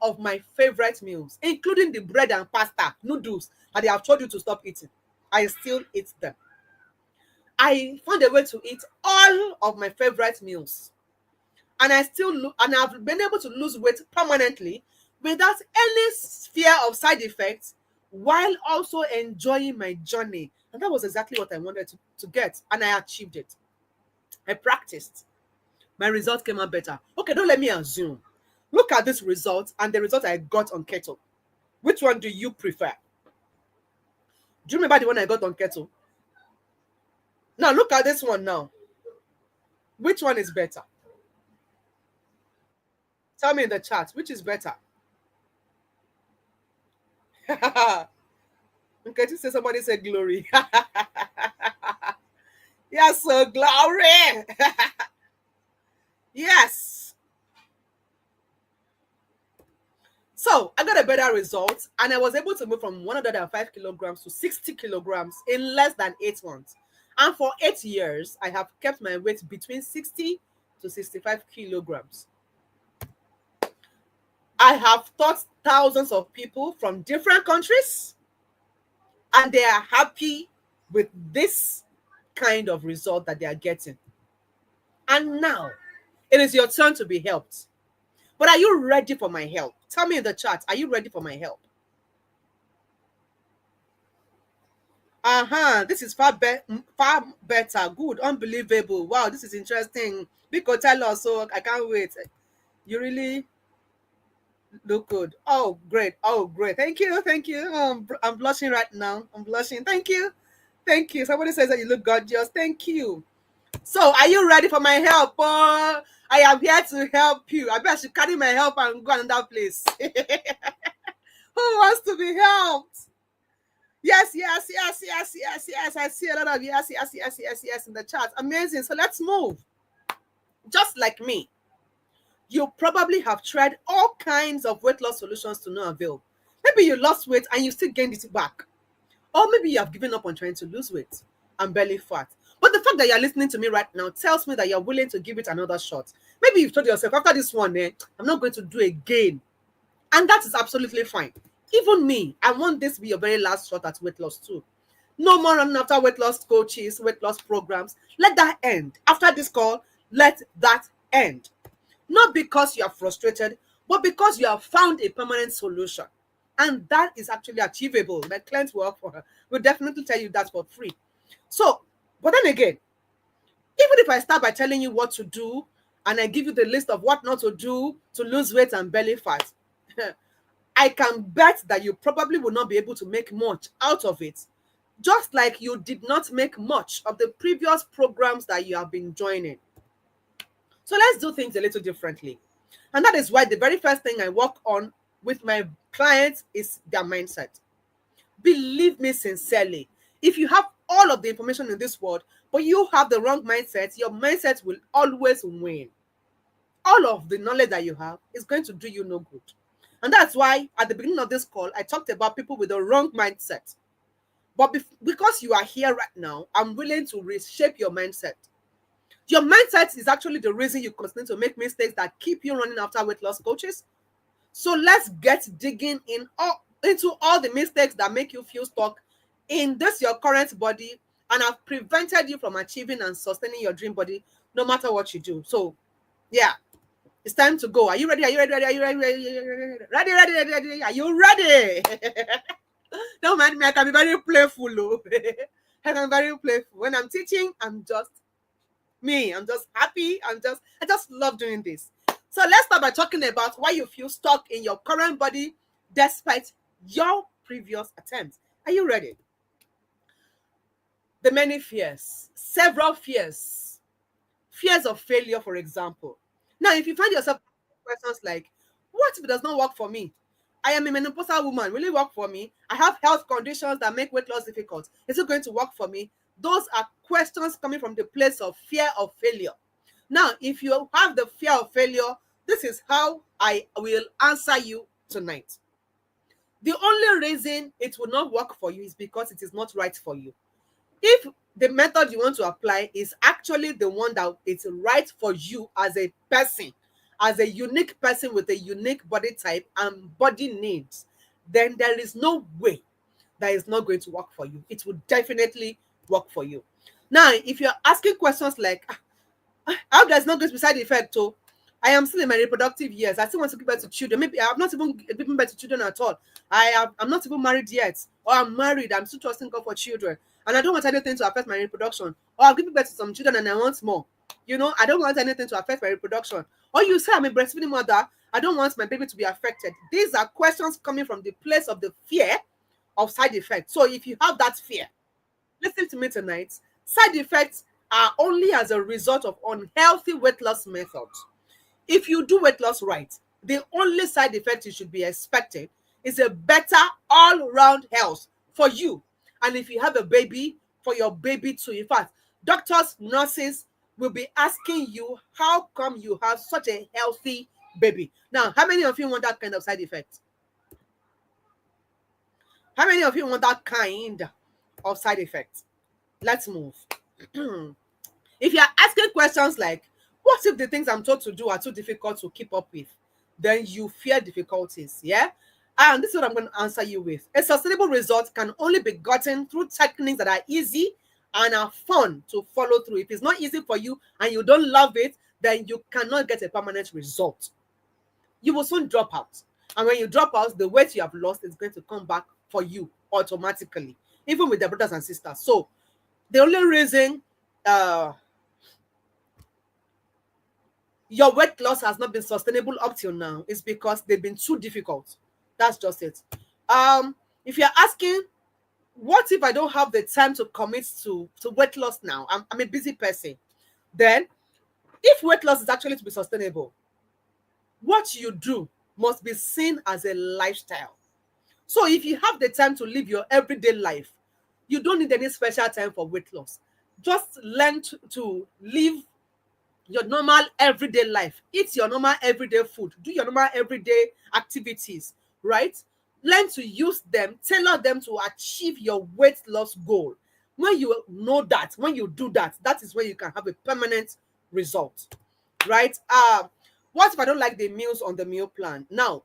of my favorite meals, including the bread and pasta, noodles that they have told you to stop eating. I still eat them. I found a way to eat all of my favorite meals. And I've been able to lose weight permanently without any fear of side effects while also enjoying my journey. And that was exactly what I wanted to get. And I achieved it. I practiced. My result came out better. Okay, don't let me assume. Look at this result and the result I got on keto. Which one do you prefer? Do you remember the one I got on keto? Now look at this one now. Which one is better? Tell me in the chat, which is better? Okay, to say somebody said glory. Yes, so glory. Yes. So I got a better result, and I was able to move from 105 kilograms to 60 kilograms in less than 8 months. And for 8 years, I have kept my weight between 60 to 65 kilograms. I have taught thousands of people from different countries, and they are happy with this kind of result that they are getting. And now it is your turn to be helped. But are you ready for my help? Tell me in the chat, are you ready for my help? This is far better. Good, unbelievable. Wow, this is interesting. Biko, tell us, so I can't wait. You really look good. Oh, great. Oh, great. Thank you. Thank you. I'm blushing right now. I'm blushing. Thank you. Thank you. Somebody says that you look gorgeous. Thank you. So, are you ready for my help? I am here to help you. I bet I should carry my help and go another place. Who wants to be helped? Yes, yes, yes, yes, yes, yes. I see a lot of yes, yes, yes, yes, yes in the chat. Amazing. So let's move. Just like me, you probably have tried all kinds of weight loss solutions to no avail. Maybe you lost weight and you still gained it back. Or maybe you have given up on trying to lose weight and belly fat. But the fact that you're listening to me right now tells me that you're willing to give it another shot. Maybe you've told yourself, after this one, I'm not going to do again. And that is absolutely fine. Even me, I want this to be your very last shot at weight loss too. No more running after weight loss coaches, weight loss programs. Let that end. After this call, let that end. Not because you are frustrated, but because you have found a permanent solution. And that is actually achievable. My clients will definitely tell you that for free. So, but then again, even if I start by telling you what to do, and I give you the list of what not to do to lose weight and belly fat, I can bet that you probably will not be able to make much out of it. Just like you did not make much of the previous programs that you have been joining. So let's do things a little differently. And that is why the very first thing I work on with my clients is their mindset. Believe me sincerely, if you have all of the information in this world, but you have the wrong mindset, your mindset will always win. All of the knowledge that you have is going to do you no good. And that's why at the beginning of this call, I talked about people with the wrong mindset. But because you are here right now, I'm willing to reshape your mindset. Your mindset is actually the reason you continue to make mistakes that keep you running after weight loss coaches. So let's get digging into all the mistakes that make you feel stuck in your current body and have prevented you from achieving and sustaining your dream body no matter what you do. So, yeah. It's time to go. Are you ready? Are you ready? Are you ready? Ready? Are you ready? Don't mind me. I can be very playful. I can be very playful. When I'm teaching, I'm just me. I'm just happy. I just love doing this. So let's start by talking about why you feel stuck in your current body despite your previous attempts. Are you ready? The many fears, several fears. Fears of failure, for example. Now, if you find yourself asking questions like, what if it does not work for me? I am a menopausal woman. Will it work for me? I have health conditions that make weight loss difficult. Is it going to work for me? Those are questions coming from the place of fear of failure. Now, if you have the fear of failure, this is how I will answer you tonight. The only reason it will not work for you is because it is not right for you. If the method you want to apply is actually the one that is right for you as a person, as a unique person with a unique body type and body needs, then there is no way that is not going to work for you. It will definitely work for you. Now, if you're asking questions like, how does not go to side effect? Oh, I am still in my reproductive years. I still want to give birth to children. Maybe I'm not even giving birth to children at all. I'm not even married yet. Or I'm married. I'm still trusting God for children. And I don't want anything to affect my reproduction. Or I'm giving birth to some children and I want more. I don't want anything to affect my reproduction. Or you say I'm a breastfeeding mother. I don't want my baby to be affected. These are questions coming from the place of the fear of side effects. So if you have that fear, listen to me tonight. Side effects are only as a result of unhealthy weight loss methods. If you do weight loss right, the only side effect you should be expecting is a better all-round health for you. And if you have a baby, for your baby too. In fact, doctors, nurses will be asking you, how come you have such a healthy baby? Now, how many of you want that kind of side effect? How many of you want that kind of side effect? Let's move. If you're asking questions like, what if the things I'm told to do are too difficult to keep up with? Then you fear difficulties, yeah? And this is what I'm going to answer you with. A sustainable result can only be gotten through techniques that are easy and are fun to follow through. If it's not easy for you and you don't love it, then you cannot get a permanent result. You will soon drop out. And when you drop out, the weight you have lost is going to come back for you automatically, even with the brothers and sisters. So the only reason your weight loss has not been sustainable up till now is because they've been too difficult. That's just it. If you're asking, what if I don't have the time to commit to weight loss now? I'm a busy person. Then, if weight loss is actually to be sustainable, what you do must be seen as a lifestyle. So if you have the time to live your everyday life, you don't need any special time for weight loss. Just learn to live your normal everyday life. Eat your normal everyday food. Do your normal everyday activities, right? Learn to use them, tailor them to achieve your weight loss goal. When you know that, when you do that, that is when you can have a permanent result, right? What if I don't like the meals on the meal plan? Now,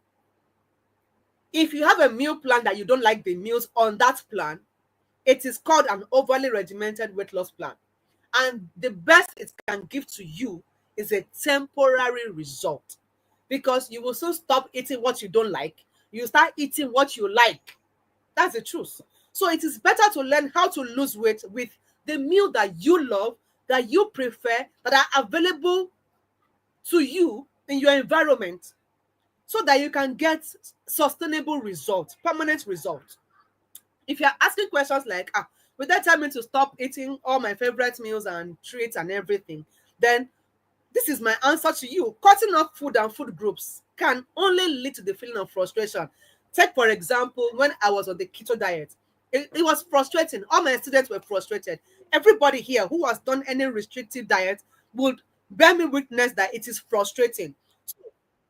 if you have a meal plan that you don't like the meals on that plan, it is called an overly regimented weight loss plan. And the best it can give to you is a temporary result, because you will soon stop eating what you don't like. You start eating what you like. That's the truth. So it is better to learn how to lose weight with the meal that you love, that you prefer, that are available to you in your environment, so that you can get sustainable results, permanent results. If you're asking questions like, will that tell me to stop eating all my favorite meals and treats and everything? Then this is my answer to you. Cutting off food and food groups can only lead to the feeling of frustration. Take, for example, when I was on the keto diet, it was frustrating. All my students were frustrated. Everybody here who has done any restrictive diet would bear me witness that it is frustrating.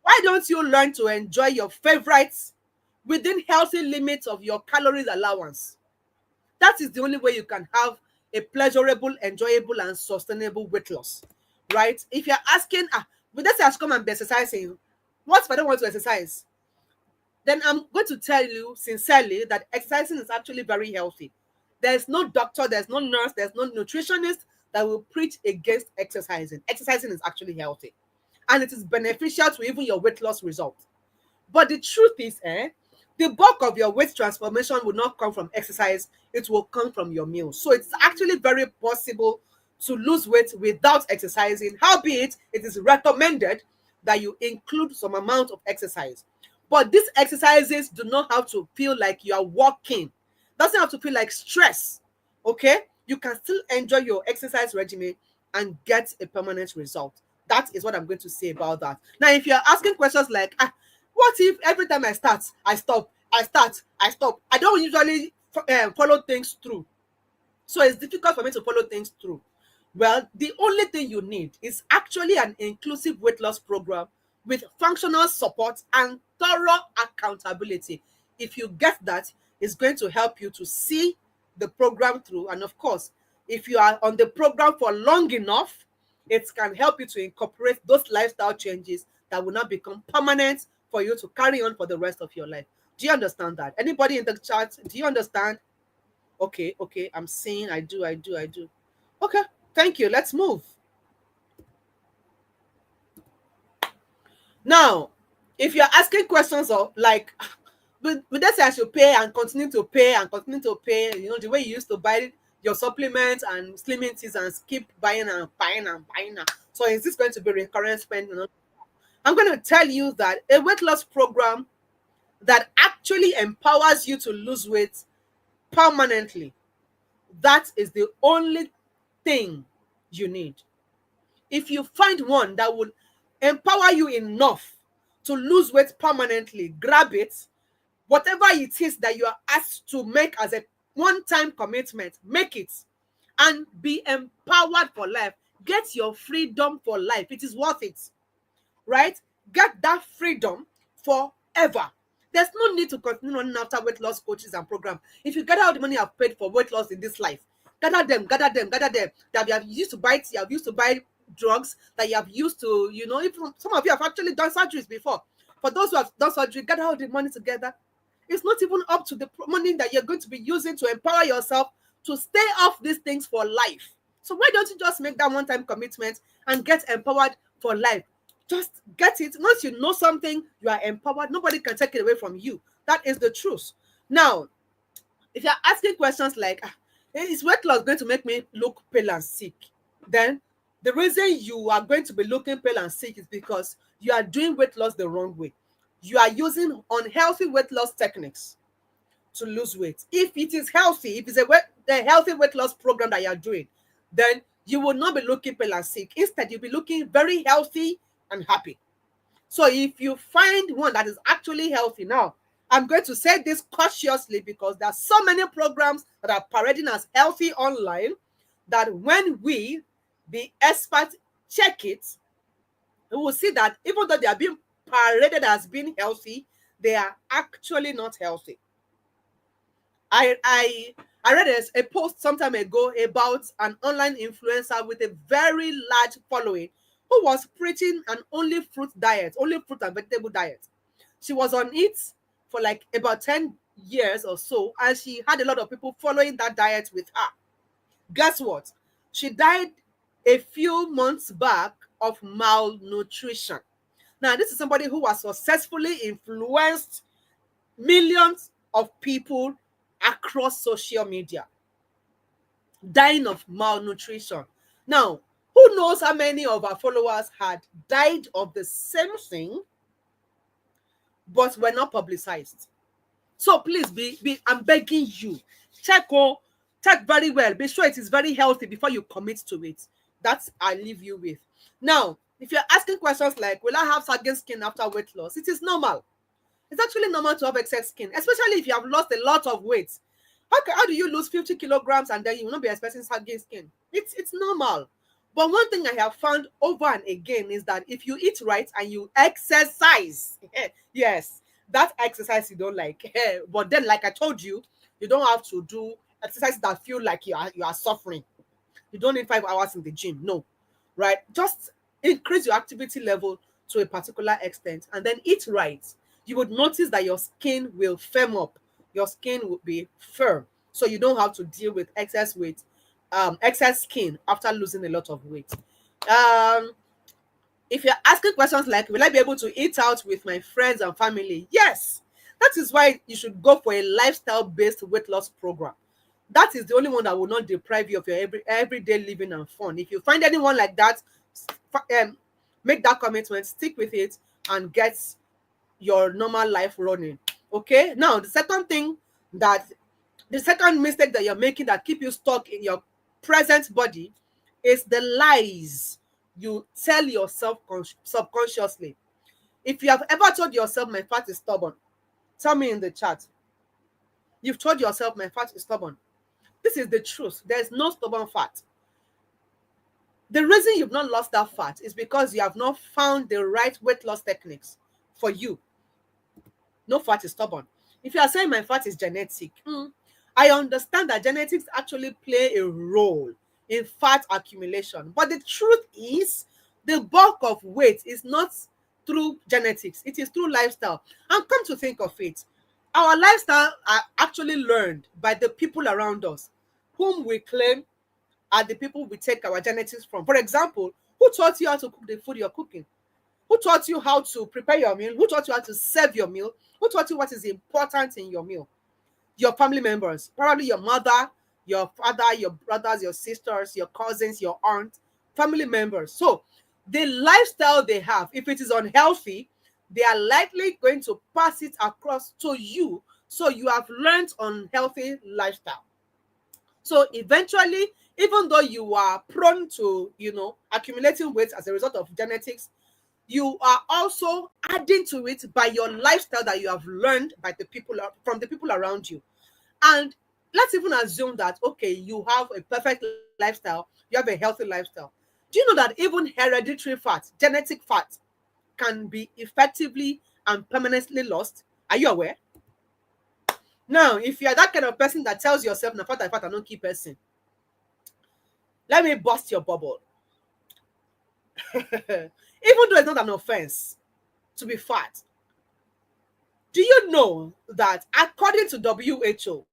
Why don't you learn to enjoy your favorites within healthy limits of your calories allowance? That is the only way you can have a pleasurable, enjoyable, and sustainable weight loss, right? If you're asking, but let's say I should come and be exercising, what if I don't want to exercise? Then I'm going to tell you sincerely that exercising is actually very healthy. There's no doctor, there's no nurse, there's no nutritionist that will preach against exercising. Exercising is actually healthy, and it is beneficial to even your weight loss result. But the truth is, the bulk of your weight transformation will not come from exercise, it will come from your meals. So it's actually very possible to lose weight without exercising. Howbeit, it is recommended that you include some amount of exercise. But these exercises do not have to feel like you are walking. Doesn't have to feel like stress. Okay? You can still enjoy your exercise regimen and get a permanent result. That is what I'm going to say about that. Now, if you're asking questions like, what if every time I start, I stop, I start, I stop? I don't usually follow things through. So it's difficult for me to follow things through. Well, the only thing you need is actually an inclusive weight loss program with functional support and thorough accountability. If you get that, it's going to help you to see the program through. And of course, if you are on the program for long enough, it can help you to incorporate those lifestyle changes that will not become permanent for you to carry on for the rest of your life. Do you understand that? Anybody in the chat, do you understand? Okay, I'm saying I do. Okay, thank you. Let's move. Now, if you're asking questions of like, but let's say I should pay and continue to pay and continue to pay, the way you used to buy your supplements and slimming teas and keep buying and buying and buying. So is this going to be recurrent spending? I'm going to tell you that a weight loss program that actually empowers you to lose weight permanently, that is the only thing you need. If you find one that will empower you enough to lose weight permanently, grab it. Whatever it is that you are asked to make as a one-time commitment, make it and be empowered for life. Get your freedom for life. It is worth it, right? Get that freedom forever. There's no need to continue running after weight loss coaches and programs. If you gather all the money I've paid for weight loss in this life, gather them, gather them, gather them. That you have used to buy, you have used to buy drugs, that you have used to, even some of you have actually done surgeries before. For those who have done surgery, gather all the money together. It's not even up to the money that you're going to be using to empower yourself to stay off these things for life. So why don't you just make that one-time commitment and get empowered for life? Just get it. Once you know something, you are empowered. Nobody can take it away from you. That is the truth. Now, if you're asking questions like, is weight loss going to make me look pale and sick? Then the reason you are going to be looking pale and sick is because you are doing weight loss the wrong way. You are using unhealthy weight loss techniques to lose weight. If it is healthy, if it's a healthy weight loss program that you are doing, then you will not be looking pale and sick. Instead, you'll be looking very healthy and happy. So if you find one that is actually healthy, now I'm going to say this cautiously because there are so many programs that are parading as healthy online that when we, the experts, check it, we will see that even though they are being paraded as being healthy, they are actually not healthy. I read a post some time ago about an online influencer with a very large following who was preaching an only fruit and vegetable diet. She was on it for like about 10 years or so, and she had a lot of people following that diet with her. Guess what? She died a few months back of malnutrition. Now, this is somebody who has successfully influenced millions of people across social media, dying of malnutrition. Now, who knows how many of our followers had died of the same thing, but were not publicized? So please I'm begging you, check very well. Be sure it is very healthy before you commit to it. That's I leave you with. Now, if you're asking questions like, will I have sagging skin after weight loss? It is normal. It's actually normal to have excess skin, especially if you have lost a lot of weight. How do you lose 50 kilograms and then you will not be expecting sagging skin? It's normal. But one thing I have found over and again is that if you eat right and you exercise, yes, that exercise you don't like, but then like I told you, you don't have to do exercises that feel like you are suffering. You don't need 5 hours in the gym, no, right? Just increase your activity level to a particular extent and then eat right. You would notice that your skin will firm up. Your skin will be firm, so you don't have to deal with excess weight, excess skin after losing a lot of weight. If you're asking questions like, will I be able to eat out with my friends and family? Yes. That is why you should go for a lifestyle-based weight loss program. That is the only one that will not deprive you of your everyday living and fun. If you find anyone like that, make that commitment, stick with it, and get your normal life running. Okay? Now, the second mistake that you're making that keep you stuck in your present body is the lies you tell yourself subconsciously. If you have ever told yourself my fat is stubborn, tell me in the chat. You've told yourself my fat is stubborn. This is the truth. There's no stubborn fat. The reason you've not lost that fat is because you have not found the right weight loss techniques for you. No fat is stubborn. If you are saying my fat is genetic, I understand that genetics actually play a role in fat accumulation. But the truth is, the bulk of weight is not through genetics. It is through lifestyle. And come to think of it, our lifestyle are actually learned by the people around us, whom we claim are the people we take our genetics from. For example, who taught you how to cook the food you're cooking? Who taught you how to prepare your meal? Who taught you how to serve your meal? Who taught you what is important in your meal? Your family members, probably your mother, your father, your brothers, your sisters, your cousins, your aunt, family members. So the lifestyle they have, if it is unhealthy, they are likely going to pass it across to you. So you have learned unhealthy lifestyle. So eventually, even though you are prone to, accumulating weight as a result of genetics, you are also adding to it by your lifestyle that you have learned by the people from the people around you. And let's even assume that, okay, you have a perfect lifestyle, you have a healthy lifestyle. Do you know that even hereditary fat, genetic fat, can be effectively and permanently lost? Are you aware? Now, if you are that kind of person that tells yourself, na fat, I don't keep person, let me bust your bubble. Even though it's not an offense to be fat, do you know that according to WHO,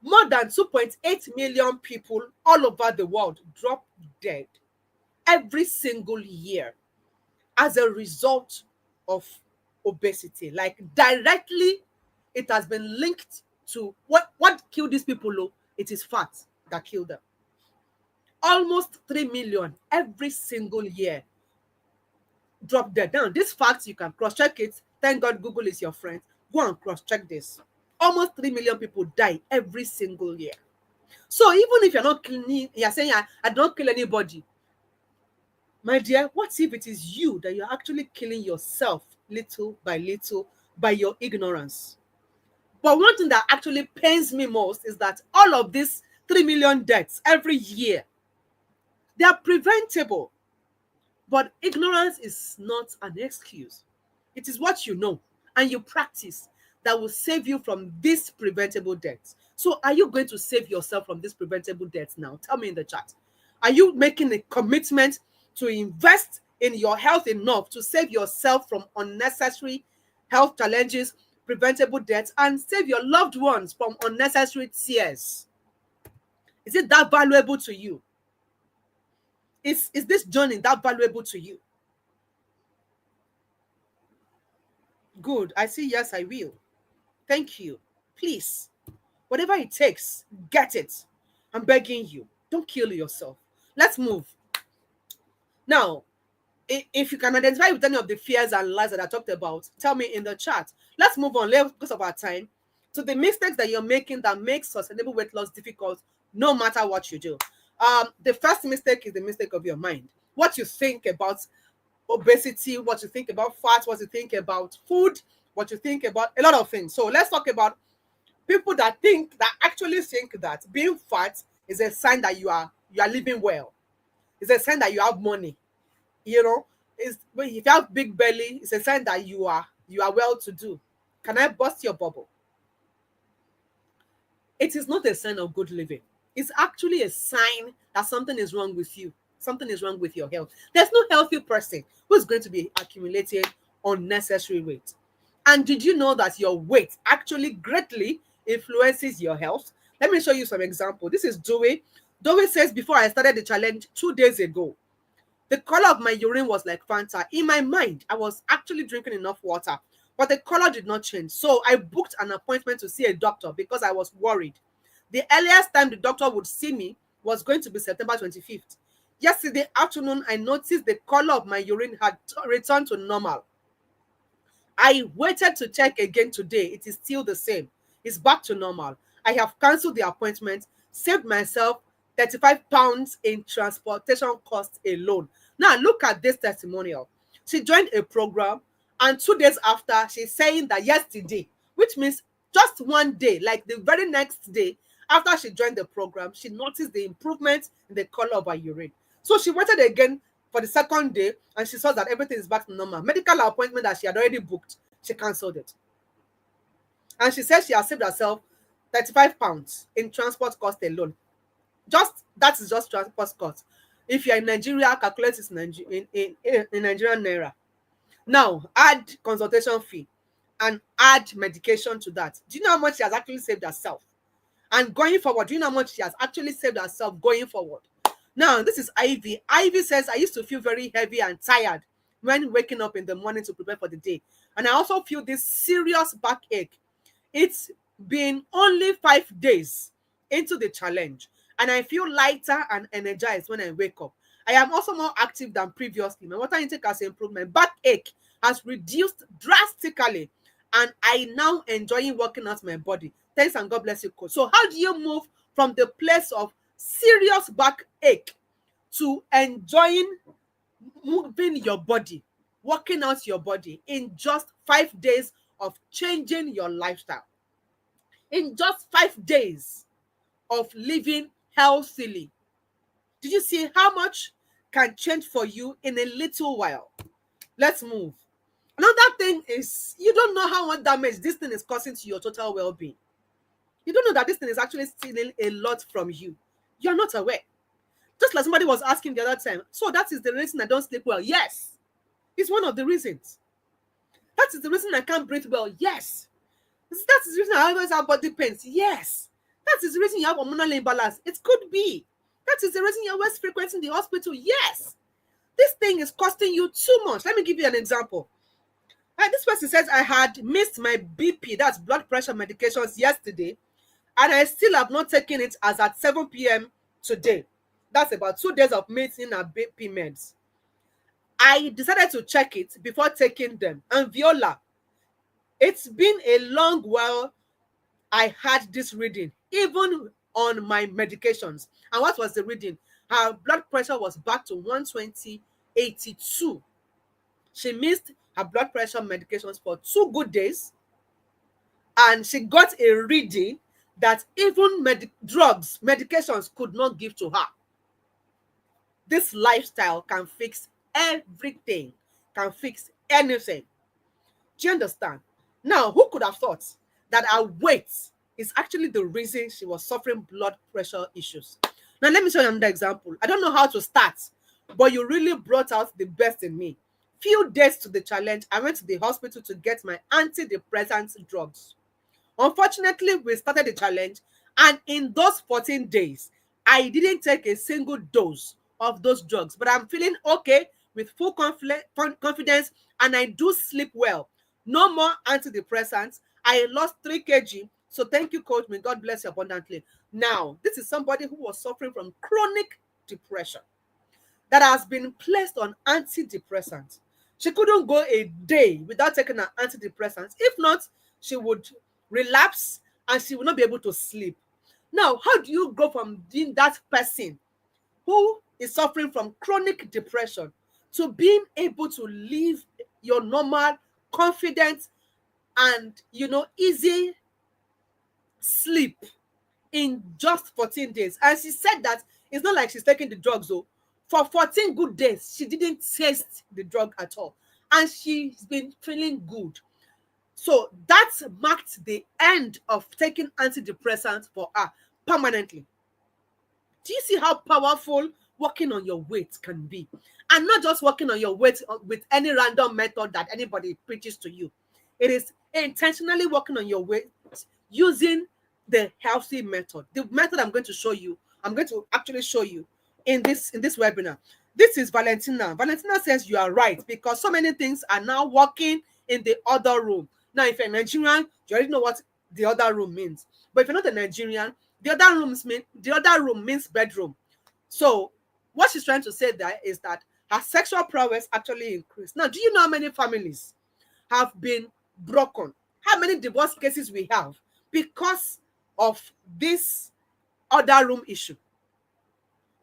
more than 2.8 million people all over the world drop dead every single year as a result of obesity? Like, directly, it has been linked to what killed these people. Oh, it is fat that killed them. Almost 3 million every single year drop dead. Now, this fact, you can cross-check it. Thank God Google is your friend. Go and cross-check this. Almost 3 million people die every single year. So even if you're not killing, you're saying, I don't kill anybody. My dear, what if it is you that you're actually killing yourself little by your ignorance? But one thing that actually pains me most is that all of these 3 million deaths every year, they are preventable. But ignorance is not an excuse. It is what you know and you practice that will save you from these preventable deaths. So are you going to save yourself from these preventable deaths now? Tell me in the chat. Are you making a commitment to invest in your health enough to save yourself from unnecessary health challenges, preventable deaths, and save your loved ones from unnecessary tears? Is it that valuable to you? Is this journey that valuable to you? Good. I see. Yes, I will. Thank you. Please, whatever it takes, get it. I'm begging you. Don't kill yourself. Let's move. Now, if you can identify with any of the fears and lies that I talked about, tell me in the chat. Let's move on, because of our time, to the mistakes that you're making that make sustainable weight loss difficult, no matter what you do. The first mistake is the mistake of your mind. What you think about obesity, what you think about fat, what you think about food, what you think about a lot of things. So let's talk about people that actually think that being fat is a sign that you are living well. It's a sign that you have money. If you have big belly, it's a sign that you are well to do. Can I bust your bubble? It is not a sign of good living. It's actually a sign that something is wrong with you. Something is wrong with your health. There's no healthy person who is going to be accumulating unnecessary weight. And did you know that your weight actually greatly influences your health? Let me show you some example. This is Dewey. Dewey says, before I started the challenge 2 days ago, the color of my urine was like Fanta. In my mind, I was actually drinking enough water, but the color did not change. So I booked an appointment to see a doctor because I was worried. The earliest time the doctor would see me was going to be September 25th. Yesterday afternoon, I noticed the color of my urine had returned to normal. I waited to check again today. It is still the same. It's back to normal. I have cancelled the appointment, saved myself 35 pounds in transportation costs alone. Now, look at this testimonial. She joined a program, and 2 days after, she's saying that yesterday, which means just one day, like the very next day after she joined the program, she noticed the improvement in the color of her urine. So she waited again for the second day, and she saw that everything is back to normal. Medical appointment that she had already booked, she cancelled it. And she said she has saved herself 35 pounds in transport cost alone. That is just transport cost. If you're in Nigeria, calculate it in Nigerian naira. Now, add consultation fee and add medication to that. Do you know how much she has actually saved herself? And going forward, do you know how much she has actually saved herself going forward? Now, this is Ivy. Ivy says, I used to feel very heavy and tired when waking up in the morning to prepare for the day. And I also feel this serious backache. It's been only 5 days into the challenge, and I feel lighter and energized when I wake up. I am also more active than previously. My water intake has improved. My backache has reduced drastically, and I now enjoying working out my body. Thanks and God bless you, coach. So how do you move from the place of serious backache to enjoying moving your body, working out your body in just 5 days of changing your lifestyle. In just 5 days of living healthily. Did you see how much can change for you in a little while? Let's move. Another thing is you don't know how much damage this thing is causing to your total well-being. You don't know that this thing is actually stealing a lot from you. You're not aware. Just like somebody was asking the other time, so that is the reason I don't sleep well. Yes, it's one of the reasons. That is the reason I can't breathe well. Yes. That is the reason I always have body pains. Yes. That is the reason you have hormonal imbalance. It could be. That is the reason you're always frequenting the hospital. Yes. This thing is costing you too much. Let me give you an example. This person says, I had missed my BP, that's blood pressure medications, yesterday, and I still have not taken it as at 7 p.m. today. That's about 2 days of missing our BP meds. I decided to check it before taking them. And Viola, it's been a long while I had this reading, even on my medications. And what was the reading? Her blood pressure was back to 120/82. She missed her blood pressure medications for 2 good days. And she got a reading that even medications could not give to her. This lifestyle can fix everything, can fix anything. Do you understand? Now, who could have thought that her weight is actually the reason she was suffering blood pressure issues? Now, let me show you another example. I don't know how to start, but you really brought out the best in me. Few days to the challenge, I went to the hospital to get my antidepressant drugs. Unfortunately, we started the challenge, and in those 14 days, I didn't take a single dose of those drugs, but I'm feeling okay with full confidence, and I do sleep well. No more antidepressants. I lost 3 kg. So thank you, coach. May God bless you abundantly. Now, this is somebody who was suffering from chronic depression that has been placed on antidepressants. She couldn't go a day without taking her antidepressants. If not, she would relapse and she would not be able to sleep. Now, how do you go from being that person who is suffering from chronic depression to being able to live your normal, confident, and easy sleep in just 14 days? And she said that it's not like she's taking the drugs though. For 14 good days, she didn't taste the drug at all. And she's been feeling good. So that marked the end of taking antidepressants for her permanently. Do you see how powerful working on your weight can be? And not just working on your weight with any random method that anybody preaches to you. It is intentionally working on your weight using the healthy method. The method I'm going to show you, I'm going to actually show you in this webinar. This is Valentina. Valentina says you are right because so many things are now working in the other room. Now, if you're Nigerian, you already know what the other room means. But if you're not a Nigerian, the other room means bedroom. So what she's trying to say there is that her sexual prowess actually increased. Now, do you know how many families have been broken? How many divorce cases we have because of this other room issue?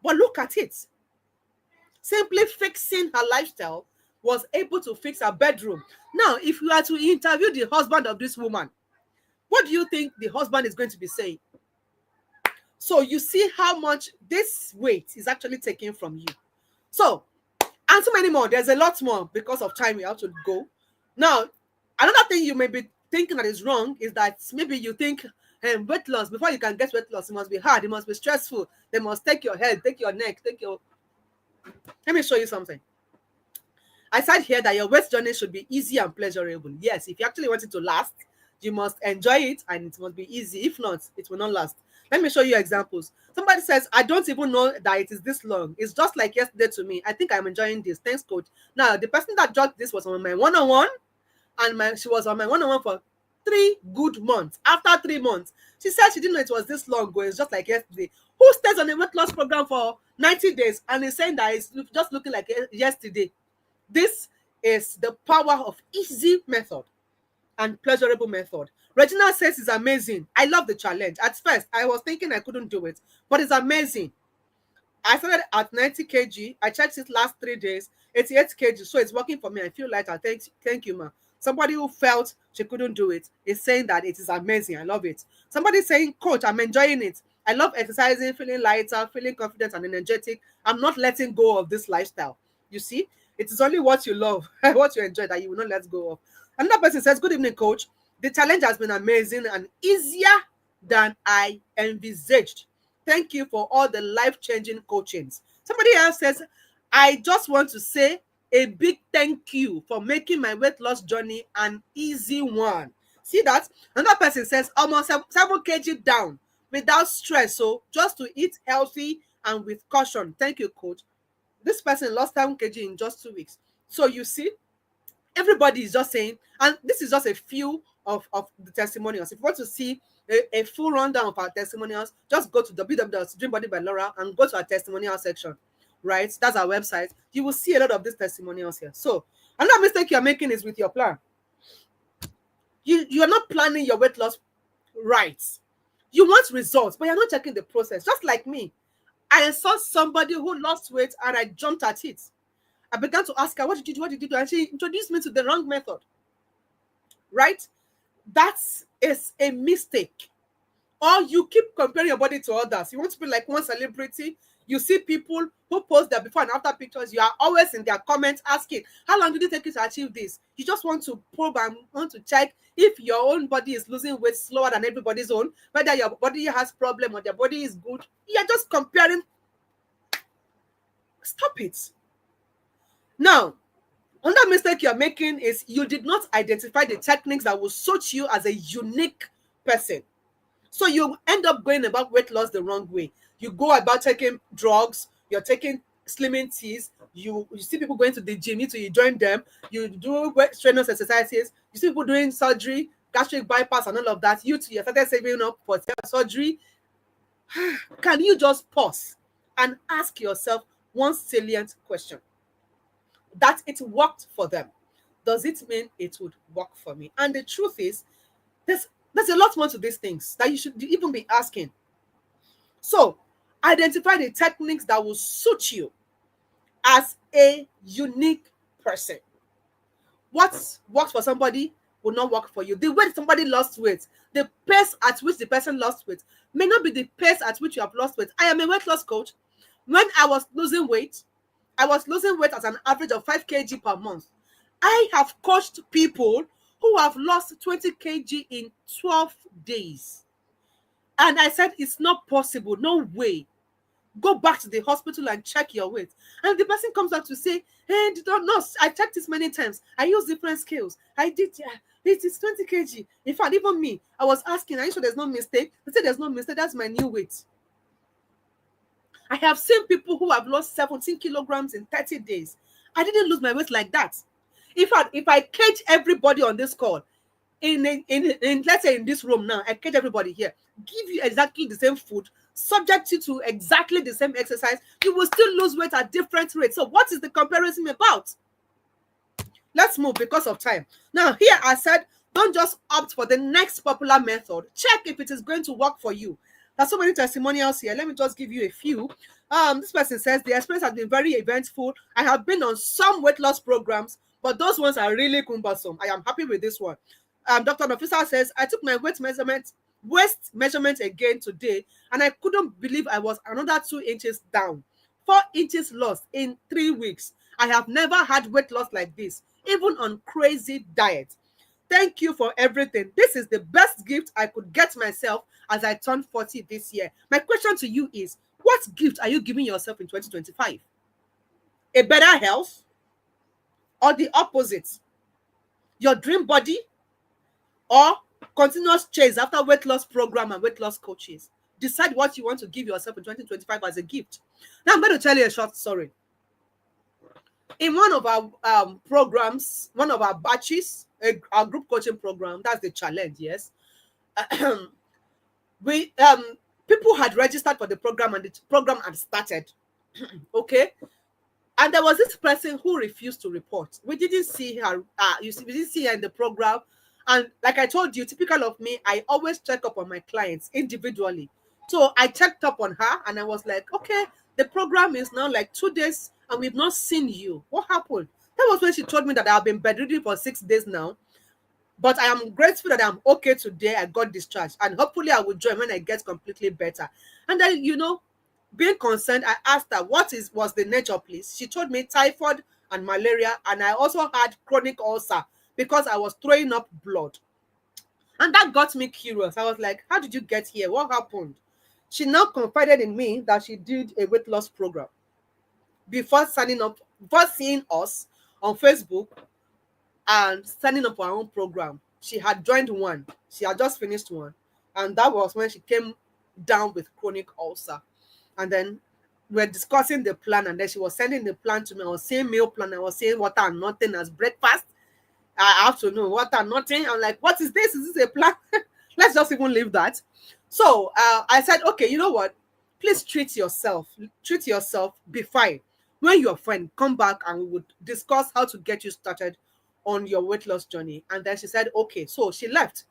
But look at it. Simply fixing her lifestyle was able to fix her bedroom. Now, if you are to interview the husband of this woman, what do you think the husband is going to be saying? So you see how much this weight is actually taken from you. So, and so many more. There's a lot more because of time we have to go. Now, another thing you may be thinking that is wrong is that maybe you think weight loss, before you can get weight loss, it must be hard, it must be stressful. They must take your head, take your neck, take your... Let me show you something. I said here that your weight journey should be easy and pleasurable. Yes, if you actually want it to last, you must enjoy it and it must be easy. If not, it will not last. Let me show you examples. Somebody says, I don't even know that it is this long. It's just like yesterday to me. I think I'm enjoying this. Thanks, coach. Now, the person that judged this was on my one-on-one, and she was on my one-on-one for 3 good months. After 3 months, she said she didn't know it was this long ago. It's just like yesterday. Who stays on a weight loss program for 90 days and is saying that it's just looking like yesterday? This is the power of easy method and pleasurable method. Regina says it's amazing. I love the challenge. At first, I was thinking I couldn't do it, but it's amazing. I started at 90 kg. I checked it last 3 days, 88 kg. So it's working for me. I feel lighter. Thank you, ma. Somebody who felt she couldn't do it is saying that it is amazing. I love it. Somebody saying, Coach, I'm enjoying it. I love exercising, feeling lighter, feeling confident and energetic. I'm not letting go of this lifestyle. You see, it is only what you love, what you enjoy that you will not let go of. Another person says, good evening, Coach. The challenge has been amazing and easier than I envisaged. Thank you for all the life-changing coachings. Somebody else says, I just want to say a big thank you for making my weight loss journey an easy one. See that? Another person says, almost 7 kg down without stress. So just to eat healthy and with caution. Thank you, Coach. This person lost 7 kg in just 2 weeks. So you see, everybody is just saying, and this is just a few of the testimonials. If you want to see a full rundown of our testimonials, just go to www.dreambody.by Laura and go to our testimonial section, right? That's our website. You will see a lot of these testimonials here. So another mistake you're making is with your plan. You're not planning your weight loss right. You want results, but you're not checking the process. Just like me, I saw somebody who lost weight and I jumped at it. I began to ask her, what did you do? What did you do? And she introduced me to the wrong method, right? That is a mistake. Or you keep comparing your body to others. You want to be like one celebrity. You see people who post their before and after pictures. You are always in their comments asking, how long did it take you to achieve this? You just want to probe and want to check if your own body is losing weight slower than everybody's own, whether your body has problem or your body is good. You're just comparing. Stop it. Now, another mistake you're making is you did not identify the techniques that will suit you as a unique person. So you end up going about weight loss the wrong way. You go about taking drugs, you're taking slimming teas, you see people going to the gym, you join them, you do weight strenuous exercises, you see people doing surgery, gastric bypass and all of that. You started saving up for surgery. Can you just pause and ask yourself one salient question? That it worked for them, does it mean it would work for me? And the truth is, there's a lot more to these things that you should even be asking. So identify the techniques that will suit you as a unique person. What works for somebody will not work for you. The way somebody lost weight, the pace at which the person lost weight may not be the pace at which you have lost weight. I am a weight loss coach. When I was losing weight at an average of 5 kg per month. I have coached people who have lost 20 kg in 12 days. And I said, it's not possible. No way. Go back to the hospital and check your weight. And the person comes out to say, hey, nurse, I checked this many times. I used different scales. I did, it is 20 kg. In fact, even me, I was asking, are you sure there's no mistake? They said, there's no mistake. That's my new weight. I have seen people who have lost 17 kilograms in 30 days. I didn't lose my weight like that. In fact, if I cage everybody on this call, in let's say in this room now, I cage everybody here, give you exactly the same food, subject you to exactly the same exercise, you will still lose weight at different rates. So what is the comparison about? Let's move because of time. Now, here I said, don't just opt for the next popular method. Check if it is going to work for you. There's so many testimonials here. Let me just give you a few. This person says, the experience has been very eventful. I have been on some weight loss programs, but those ones are really cumbersome. I am happy with this one. Dr. Nofisa says, I took my waist measurement again today, and I couldn't believe I was another 2 inches down. 4 inches lost in 3 weeks. I have never had weight loss like this, even on crazy diet. Thank you for everything. This is the best gift I could get myself as I turn 40 this year. My question to you is, what gift are you giving yourself in 2025? A better health? Or the opposite? Your dream body? Or continuous chase after weight loss program and weight loss coaches? Decide what you want to give yourself in 2025 as a gift. Now I'm going to tell you a short story. In one of our programs, one of our batches, our group coaching program, that's the challenge, yes. We people had registered for the program and the program had started. Okay, and there was this person who refused to report. We didn't see her. We didn't see her in the program, And like I told you, typical of me, I always check up on my clients individually. So I checked up on her and I was like, okay, the program is now like 2 days and we've not seen you. What happened? That was when she told me that I've been bedridden for 6 days now. But I am grateful that I'm okay today. I got discharged. And hopefully I will join when I get completely better. And then, being concerned, I asked her was the nature, please. She told me typhoid and malaria, and I also had chronic ulcer because I was throwing up blood. And that got me curious. I was like, how did you get here? What happened? She now confided in me that she did a weight loss program before before seeing us on Facebook and signing up for her own program. She had joined one. She had just finished one. And that was when she came down with chronic ulcer. And then we were discussing the plan, and then she was sending the plan to me. I was saying meal plan. I was saying water and nothing as breakfast. I have to know water and nothing. I'm like, what is this? Is this a plan? Let's just even leave that. So I said, okay, you know what? Please treat yourself. Treat yourself. Be fine. When you're fine, come back and we would discuss how to get you started on your weight loss journey. And then she said, okay. So she left.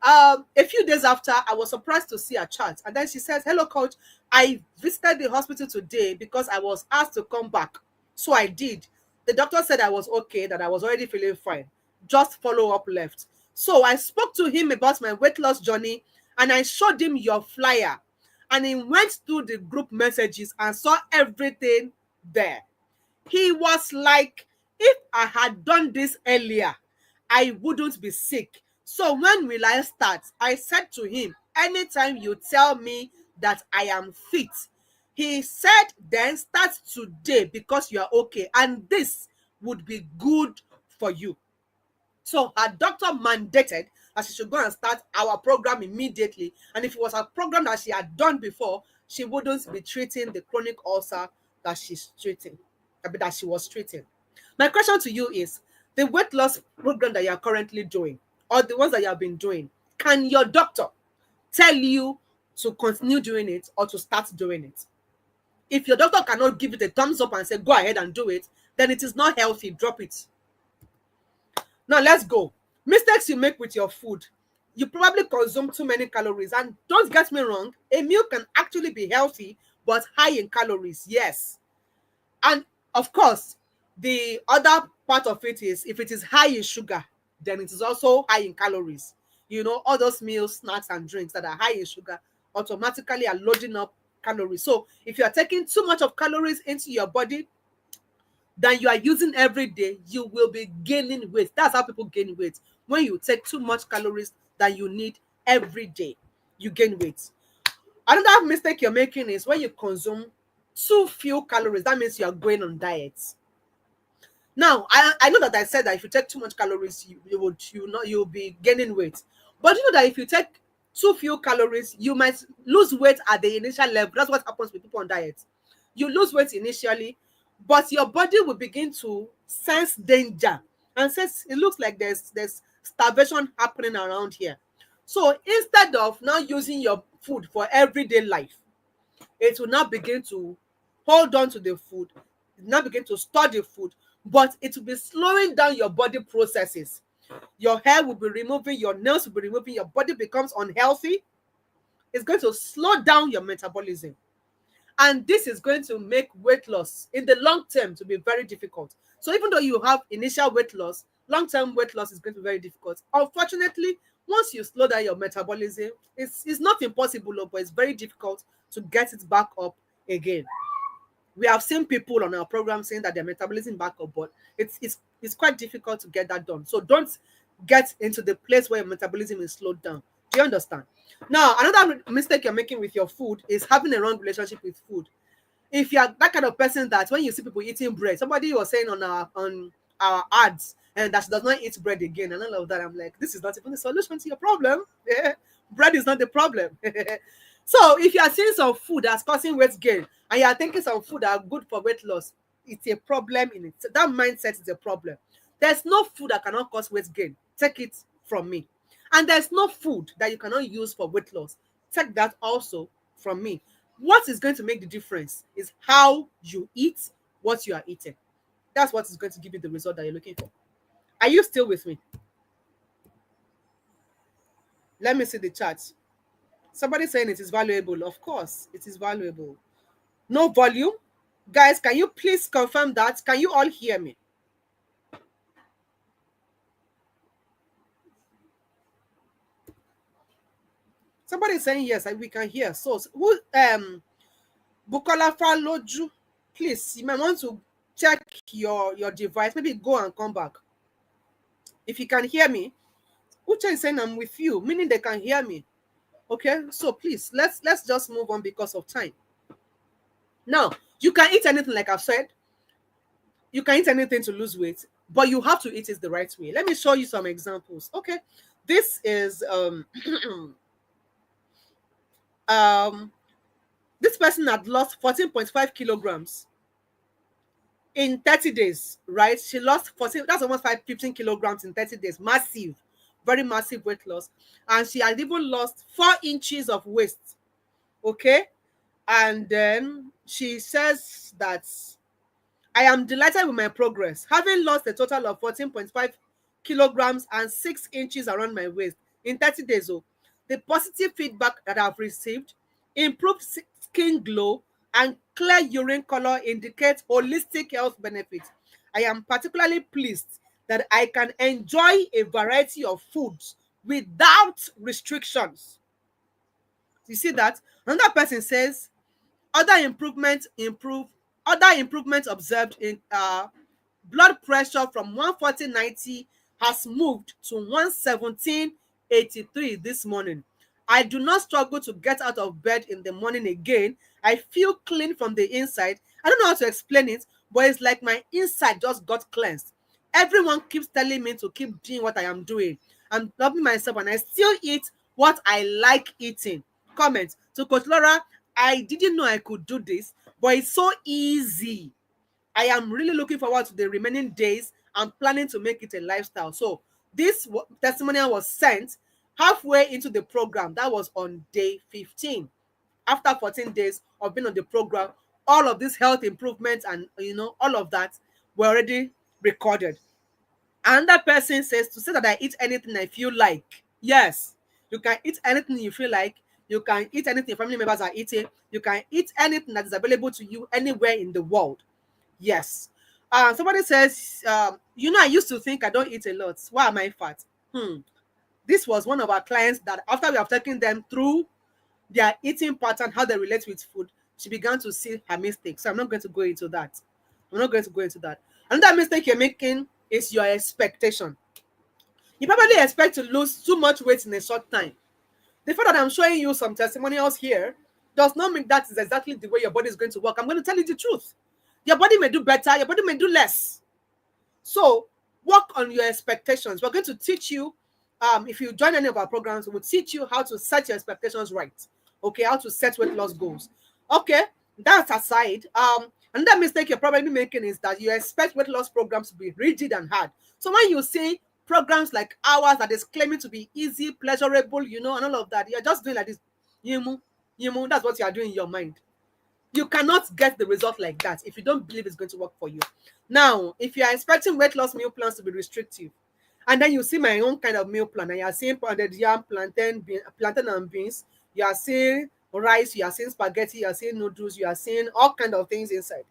A few days after, I was surprised to see her chat. And then she says, hello, coach. I visited the hospital today because I was asked to come back. So I did. The doctor said I was okay, that I was already feeling fine. Just follow up left. So I spoke to him about my weight loss journey and I showed him your flyer. And he went through the group messages and saw everything there. He was like, if I had done this earlier, I wouldn't be sick. So when will I start? I said to him, anytime you tell me that I am fit. He said, then start today because you are okay. And this would be good for you. So her doctor mandated that she should go and start our program immediately. And if it was a program that she had done before, she wouldn't be treating the chronic ulcer that she was treating. My question to you is, the weight loss program that you are currently doing, or the ones that you have been doing, can your doctor tell you to continue doing it or to start doing it? If your doctor cannot give it a thumbs up and say, go ahead and do it, then it is not healthy. Drop it. Now let's go. Mistakes you make with your food. You probably consume too many calories. And don't get me wrong, a meal can actually be healthy, but high in calories. Yes. And of course, the other part of it is if it is high in sugar, then it is also high in calories. All those meals, snacks, and drinks that are high in sugar automatically are loading up calories. So if you are taking too much of calories into your body than you are using every day, you will be gaining weight. That's how people gain weight. When you take too much calories than you need every day, you gain weight. Another mistake you're making is when you consume too few calories. That means you are going on diets. Now, I know that I said that if you take too much calories, you'll be gaining weight. But you know that if you take too few calories, you might lose weight at the initial level. That's what happens with people on diet. You lose weight initially, but your body will begin to sense danger and says it looks like there's starvation happening around here. So instead of now using your food for everyday life, it will now begin to hold on to the food, it will now begin to store the food, but it will be slowing down your body processes. Your hair will be removing, your nails will be removing, your body becomes unhealthy. It's going to slow down your metabolism. And this is going to make weight loss in the long term to be very difficult. So even though you have initial weight loss, long-term weight loss is going to be very difficult. Unfortunately, once you slow down your metabolism, it's not impossible, but it's very difficult to get it back up again. We have seen people on our program saying that their metabolism back up, but it's quite difficult to get that done. So don't get into the place where your metabolism is slowed down. Do you understand? Now, another mistake you're making with your food is having a wrong relationship with food. If you're that kind of person that when you see people eating bread, somebody was saying on our ads and that she does not eat bread again and all of that, I'm like, this is not even the solution to your problem. Bread is not the problem. So if you are seeing some food that's causing weight gain and you are thinking some food that are good for weight loss, it's a problem in it. So that mindset is a problem. There's no food that cannot cause weight gain. Take it from me. And there's no food that you cannot use for weight loss. Take that also from me. What is going to make the difference is how you eat what you are eating. That's what is going to give you the result that you're looking for. Are you still with me? Let me see the chat. Somebody saying it is valuable. Of course, it is valuable. No volume. Guys, can you please confirm that? Can you all hear me? Somebody is saying yes, we can hear. So who Bukola Faloju, please, you might want to check your device. Maybe go and come back. If you can hear me, Uche is saying I'm with you, meaning they can hear me. Okay, so please let's just move on because of time. Now, you can eat anything, like I've said. You can eat anything to lose weight, but you have to eat it the right way. Let me show you some examples. Okay, this is um this person had lost 14.5 kilograms in 30 days, right? She lost 14, that's almost 15 kilograms in 30 days. Massive, very massive weight loss. And she had even lost 4 inches of waist. Okay. And then she says that I am delighted with my progress, having lost a total of 14.5 kilograms and 6 inches around my waist in 30 days. Oh, the positive feedback that I've received, improved skin glow, and clear urine color indicates holistic health benefits. I am particularly pleased that I can enjoy a variety of foods without restrictions. You see that? Another person says, other improvements observed in blood pressure from 140/90 has moved to 117/83 this morning. I do not struggle to get out of bed in the morning again. I feel clean from the inside. I don't know how to explain it, but it's like my inside just got cleansed. Everyone keeps telling me to keep doing what I am doing. I'm loving myself and I still eat what I like eating. Comment to Coach Laura, I didn't know I could do this, but it's so easy. I am really looking forward to the remaining days. I'm planning to make it a lifestyle. So this testimonial was sent halfway into the program. That was on day 15. After 14 days of being on the program, all of these health improvements and all of that were already recorded. Another person says to say that I eat anything I feel like. Yes, you can eat anything you feel like. You can eat anything your family members are eating. You can eat anything that is available to you anywhere in the world. Yes. Somebody says, I used to think I don't eat a lot. Why am I fat? This was one of our clients that after we have taken them through their eating pattern, how they relate with food, she began to see her mistakes. So I'm not going to go into that. Another mistake you're making is your expectation. You probably expect to lose too much weight in a short time. The fact that I'm showing you some testimonials here does not mean that is exactly the way your body is going to work. I'm going to tell you the truth. Your body may do better, your body may do less. So work on your expectations. We're going to teach you, if you join any of our programs, we'll teach you how to set your expectations right. Okay, how to set weight loss goals. Okay, that aside, another mistake you're probably making is that you expect weight loss programs to be rigid and hard. So when you see programs like ours that is claiming to be easy, pleasurable, and all of that, you're just doing like this. That's what you are doing in your mind. You cannot get the result like that if you don't believe it's going to work for you. Now, if you are expecting weight loss meal plans to be restrictive, and then you see my own kind of meal plan, and you are seeing pounded yam, plantain and beans, you are seeing rice, you are seeing spaghetti, you are seeing noodles, you are seeing all kind of things inside,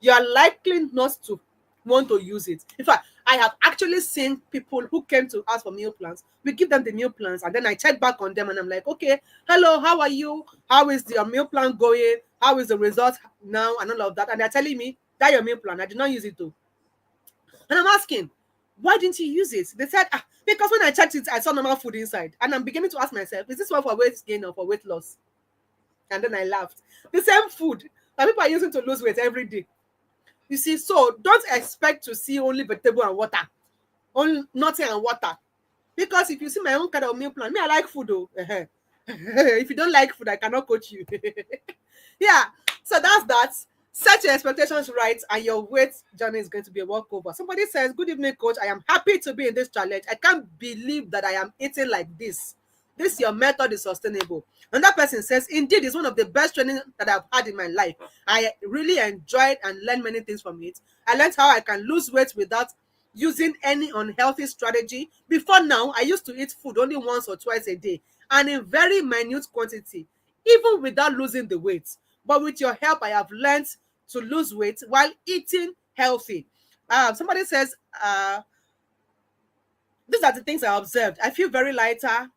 you are likely not to want to use it. In fact, I have actually seen people who came to ask for meal plans. We give them the meal plans, and then I check back on them, and I'm like, okay, hello, how are you? How is your meal plan going? How is the result now? And all of that. And they're telling me that your meal plan, I did not use it too. And I'm asking, why didn't you use it? They said, because when I checked it, I saw normal food inside. And I'm beginning to ask myself, is this one for weight gain or for weight loss? And then I laughed. The same food that people are using to lose weight every day. You see, so don't expect to see only vegetable and water. Only nothing and water. Because if you see my own kind of meal plan, me, I like food though. If you don't like food, I cannot coach you. Yeah, so that's that. Set your expectations right, and your weight journey is going to be a walkover. Somebody says, good evening, coach. I am happy to be in this challenge. I can't believe that I am eating like this. Your method is sustainable. Another person says, indeed, it's one of the best training that I've had in my life. I really enjoyed and learned many things from it. I learned how I can lose weight without using any unhealthy strategy. Before now, I used to eat food only once or twice a day. and in very minute quantity, even without losing the weight. But with your help, I have learned to lose weight while eating healthy. Somebody says, these are the things I observed. I feel very lighter.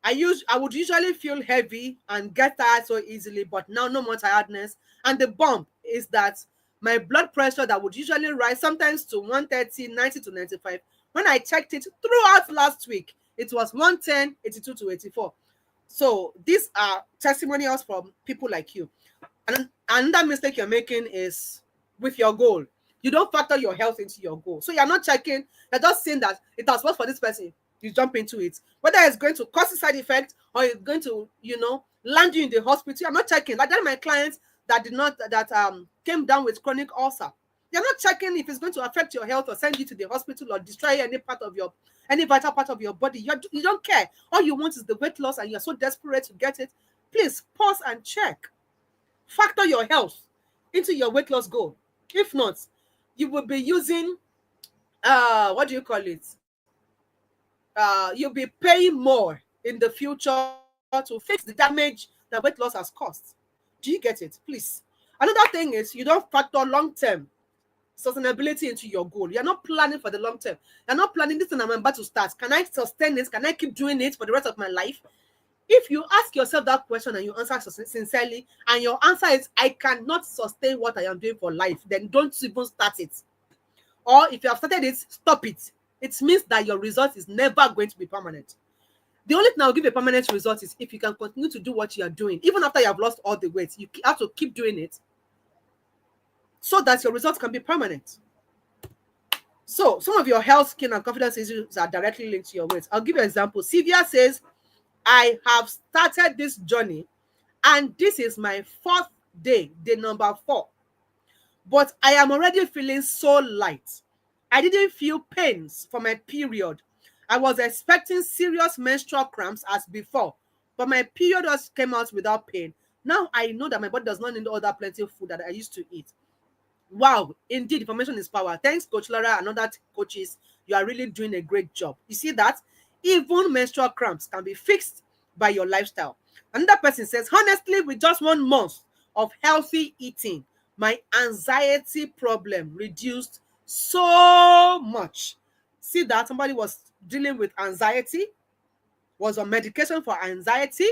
I would usually feel heavy and get tired so easily, but now no more tiredness. And the bump is that my blood pressure that would usually rise sometimes to 130, 90 to 95. When I checked it throughout last week, it was 110, 82 to 84. So these are testimonials from people like you. And another mistake you're making is with your goal. You don't factor your health into your goal. So you're not checking, you're just saying that it has worked for this person. You jump into it. Whether it's going to cause a side effect or it's going to, land you in the hospital, you're not checking. Like that, my clients that came down with chronic ulcer. You're not checking if it's going to affect your health or send you to the hospital or destroy any vital part of your body. You don't care. All you want is the weight loss and you're so desperate to get it. Please pause and check. Factor your health into your weight loss goal. If not, you will be using what do you call it? You'll be paying more in the future to fix the damage that weight loss has caused. Do you get it? Please. Another thing is you don't factor long-term sustainability into your goal. You're not planning for the long term. You're not planning this and I'm about to start. Can I sustain this? Can I keep doing it for the rest of my life? If you ask yourself that question and you answer sincerely, and your answer is, I cannot sustain what I am doing for life, then don't even start it. Or if you have started it, stop it. It means that your result is never going to be permanent. The only thing I'll give a permanent result is if you can continue to do what you are doing. Even after you have lost all the weight, you have to keep doing it so that your results can be permanent. So some of your health, skin, and confidence issues are directly linked to your weight. I'll give you an example. Sylvia says, I have started this journey and this is my 4th day number 4. But I am already feeling so light. I didn't feel pains for my period. I was expecting serious menstrual cramps as before, but my period just came out without pain. Now I know that my body does not need all that plenty of food that I used to eat. Wow, indeed, information is power. Thanks, Coach Laura and other coaches. You are really doing a great job. You see that? Even menstrual cramps can be fixed by your lifestyle. Another person says, honestly, with just 1 month of healthy eating, my anxiety problem reduced so much. See that? Somebody was dealing with anxiety, was on medication for anxiety,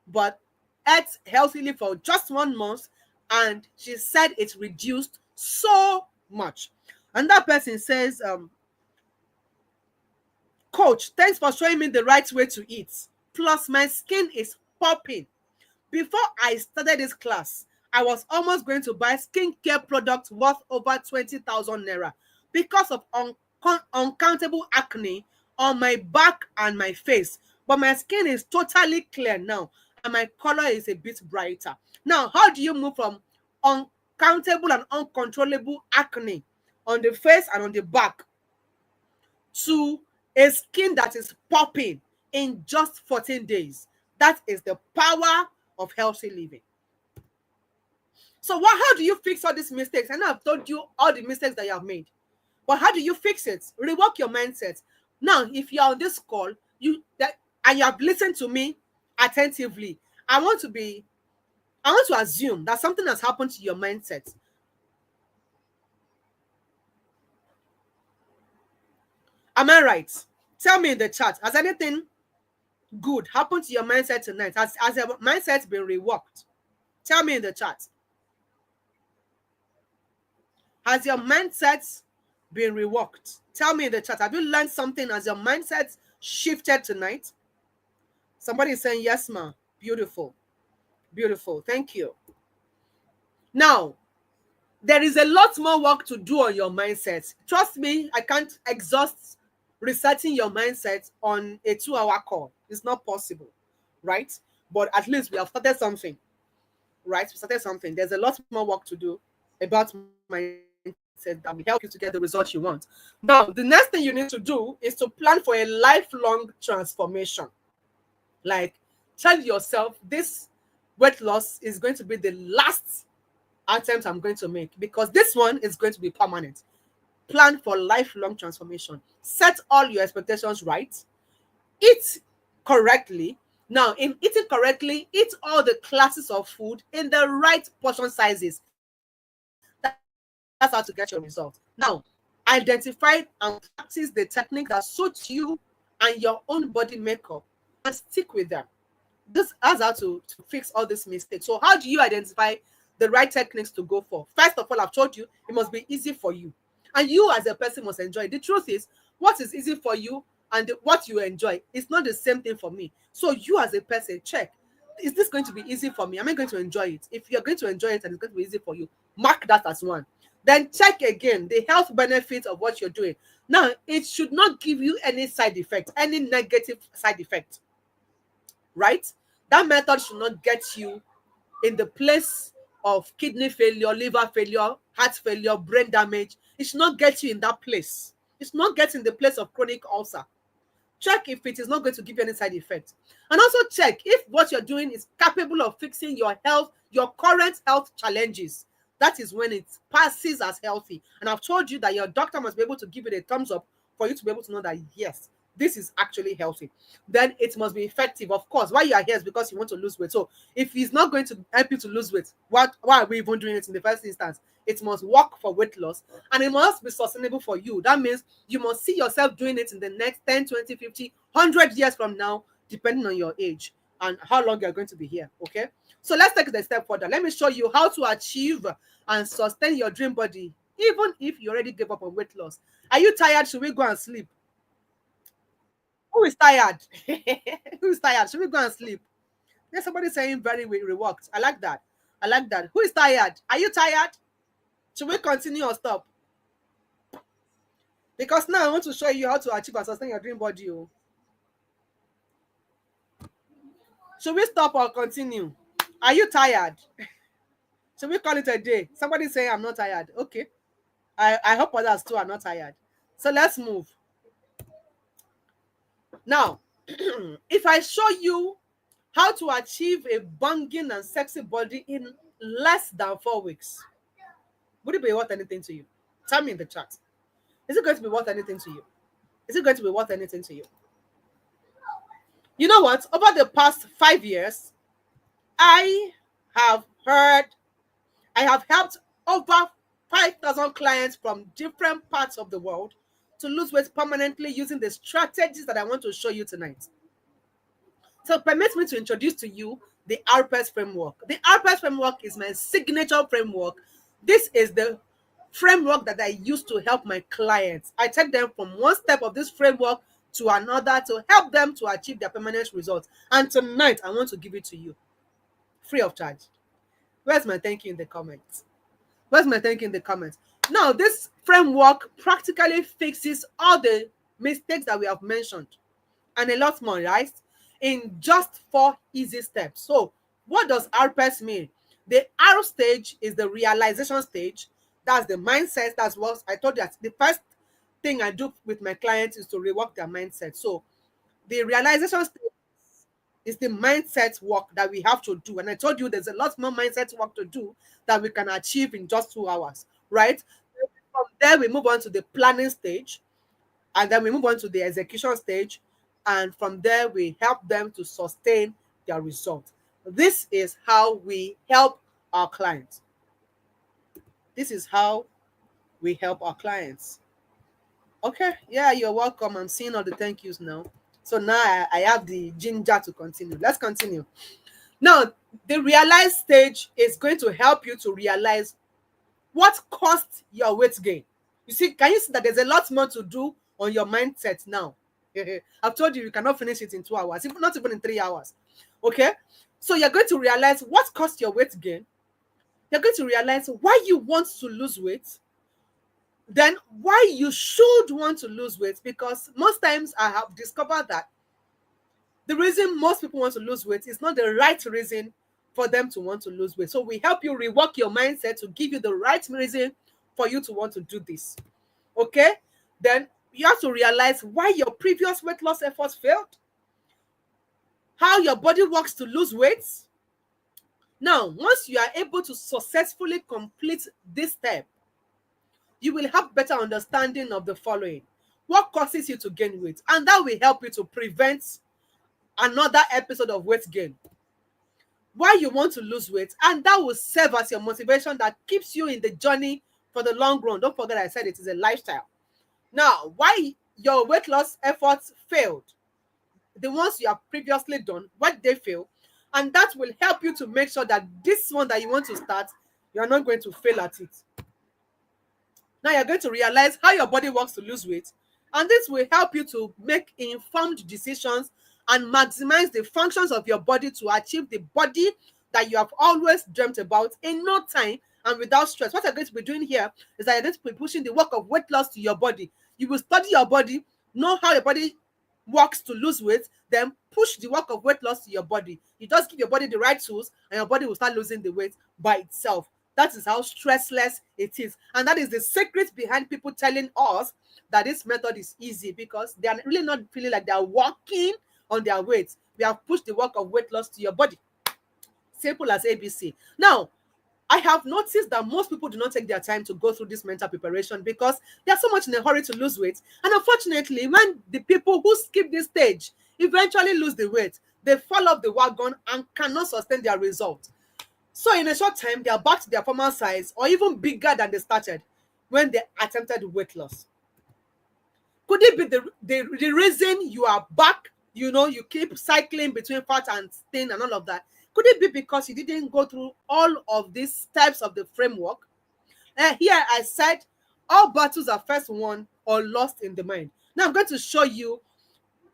but ate healthily for just 1 month, and she said it reduced so much. And that person says, Coach, thanks for showing me the right way to eat. Plus, my skin is popping. Before I started this class, I was almost going to buy skincare products worth over 20,000 naira because of uncountable acne on my back and my face. But my skin is totally clear now, and my color is a bit brighter. Now, how do you move from uncountable and uncontrollable acne on the face and on the back to a skin that is popping in just 14 days? That is the power of healthy living. So how do you fix all these mistakes? I know I've told you all the mistakes that you have made, but how do you fix it? Rework your mindset. Now, if you're on this call, and you have listened to me attentively, I want to assume that something has happened to your mindset. Am I right? Tell me in the chat. Has anything good happened to your mindset tonight? Has your mindset been reworked? Tell me in the chat. Has your mindset been reworked? Tell me in the chat. Have you learned something? Has your mindset shifted tonight? Somebody is saying, yes, ma. Beautiful. Beautiful. Thank you. Now, there is a lot more work to do on your mindset. Trust me, I can't exhaust resetting your mindset on a 2-hour call. It's not possible, right? But at least we have started something, right? We started something. There's a lot more work to do about mindset that will help you to get the results you want. Now, the next thing you need to do is to plan for a lifelong transformation. Like, tell yourself this weight loss is going to be the last attempt I'm going to make, because this one is going to be permanent. Plan for lifelong transformation. Set all your expectations right. Eat correctly. Now, in eating correctly, eat all the classes of food in the right portion sizes. That's how to get your result. Now, identify and practice the technique that suits you and your own body makeup and stick with them. That's how to fix all these mistakes. So how do you identify the right techniques to go for? First of all, I've told you it must be easy for you, and you as a person must enjoy it. The truth is, what is easy for you and what you enjoy is not the same thing for me. So you as a person, check, is this going to be easy for me? Am I going to enjoy it? If you're going to enjoy it and it's going to be easy for you, mark that as one. Then check again the health benefits of what you're doing. Now, it should not give you any side effect, any negative side effect, right? That method should not get you in the place of kidney failure, liver failure, heart failure, brain damage. It should not get you in that place. It's not getting the place of chronic ulcer. Check if it is not going to give you any side effect. And also check if what you're doing is capable of fixing your health, your current health challenges. That is when it passes as healthy. And I've told you that your doctor must be able to give it a thumbs up for you to be able to know that, yes, this is actually healthy. Then it must be effective. Of course, why you are here is because you want to lose weight. So if he's not going to help you to lose weight, why are we even doing it in the first instance? It must work for weight loss, and it must be sustainable for you. That means you must see yourself doing it in the next 10, 20, 50, 100 years from now, depending on your age and how long you're going to be here. Okay, so let's take it a step further. Let me show you how to achieve and sustain your dream body, even if you already gave up on weight loss. Are you tired? Should we go and sleep? Who is tired? Who is tired? Should we go and sleep? There's somebody saying very reworked. I like that. I like that. Who is tired? Are you tired? Should we continue or stop? Because now I want to show you how to achieve and sustain your dream body. Oh. Should we stop or continue? Are you tired? Should we call it a day? Somebody say I'm not tired. Okay. I hope others too are not tired. So let's move. Now, if I show you how to achieve a banging and sexy body in less than 4 weeks, would it be worth anything to you? Tell me in the chat. Is it going to be worth anything to you? Is it going to be worth anything to you? You know what? Over the past 5 years, I have helped over 5,000 clients from different parts of the world to lose weight permanently using the strategies that I want to show you tonight. So permit me to introduce to you the Arpus framework. The Arpus framework is my signature framework. This is the framework that I use to help my clients. I take them from one step of this framework to another to help them to achieve their permanent results. And tonight, I want to give it to you free of charge. Where's my thank you in the comments? Where's my thank you in the comments? Now, this framework practically fixes all the mistakes that we have mentioned and a lot more, right? In just 4 easy steps. So what does Arpus mean? The R stage is the realization stage. That's the mindset. That's what I told you. The first thing I do with my clients is to rework their mindset. So the realization stage is the mindset work that we have to do. And I told you there's a lot more mindset work to do that we can achieve in just 2 hours, right? From there, we move on to the planning stage, and then we move on to the execution stage. And from there, we help them to sustain their result. This is how we help our clients. This is how we help our clients. Okay, yeah, you're welcome. I'm seeing all the thank yous now. So now I have the ginger to continue. Let's continue. Now, the realize stage is going to help you to realize what caused your weight gain. You see, can you see that there's a lot more to do on your mindset now? I've told you you cannot finish it in 2 hours, not even in 3 hours. Okay, so you're going to realize what caused your weight gain. You're going to realize why you want to lose weight. Then why you should want to lose weight, because most times I have discovered that the reason most people want to lose weight is not the right reason for them to want to lose weight. So we help you rework your mindset to give you the right reason for you to want to do this. Okay, then you have to realize why your previous weight loss efforts failed, how your body works to lose weight. Now, once you are able to successfully complete this step, you will have better understanding of the following: what causes you to gain weight, and that will help you to prevent another episode of weight gain. Why you want to lose weight, and that will serve as your motivation that keeps you in the journey for the long run. Don't forget I said it is a lifestyle. Now, why your weight loss efforts failed, the ones you have previously done, why did they fail? And that will help you to make sure that this one that you want to start, you are not going to fail at it. Now you're going to realize how your body works to lose weight, and this will help you to make informed decisions and maximize the functions of your body to achieve the body that you have always dreamt about in no time and without stress. What you're going to be doing here is that you're going to be pushing the work of weight loss to your body. You will study your body, know how your body works to lose weight, then push the work of weight loss to your body. You just give your body the right tools and your body will start losing the weight by itself. That is how stressless it is. And that is the secret behind people telling us that this method is easy, because they are really not feeling like they are working on their weight. We have pushed the work of weight loss to your body. Simple as ABC. Now, I have noticed that most people do not take their time to go through this mental preparation because they are so much in a hurry to lose weight. And unfortunately, when the people who skip this stage eventually lose the weight, they fall off the wagon and cannot sustain their result. So in a short time, they are back to their former size or even bigger than they started when they attempted weight loss. Could it be the reason you are back, you keep cycling between fat and thin and all of that? Could it be because you didn't go through all of these steps of the framework? Here I said, all battles are first won or lost in the mind. Now I'm going to show you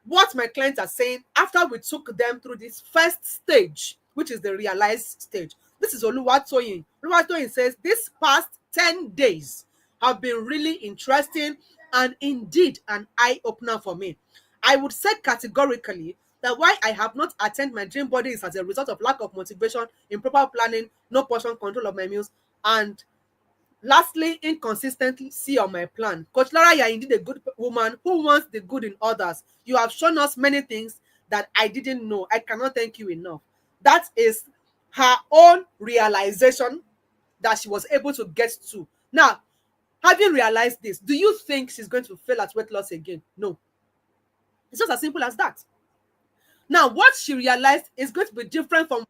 what my clients are saying after we took them through this first stage, which is the realized stage. This is Oluwatoyin. Oluwatoyin says, this past 10 days have been really interesting and indeed an eye-opener for me. I would say categorically that why I have not attained my dream body is as a result of lack of motivation, improper planning, no portion control of my meals, and lastly, inconsistency on my plan. Coach Lara, you are indeed a good woman who wants the good in others. You have shown us many things that I didn't know. I cannot thank you enough. That is her own realization that she was able to get to. Now, having realized this, do you think she's going to fail at weight loss again? No. It's just as simple as that. Now, what she realized is going to be different from what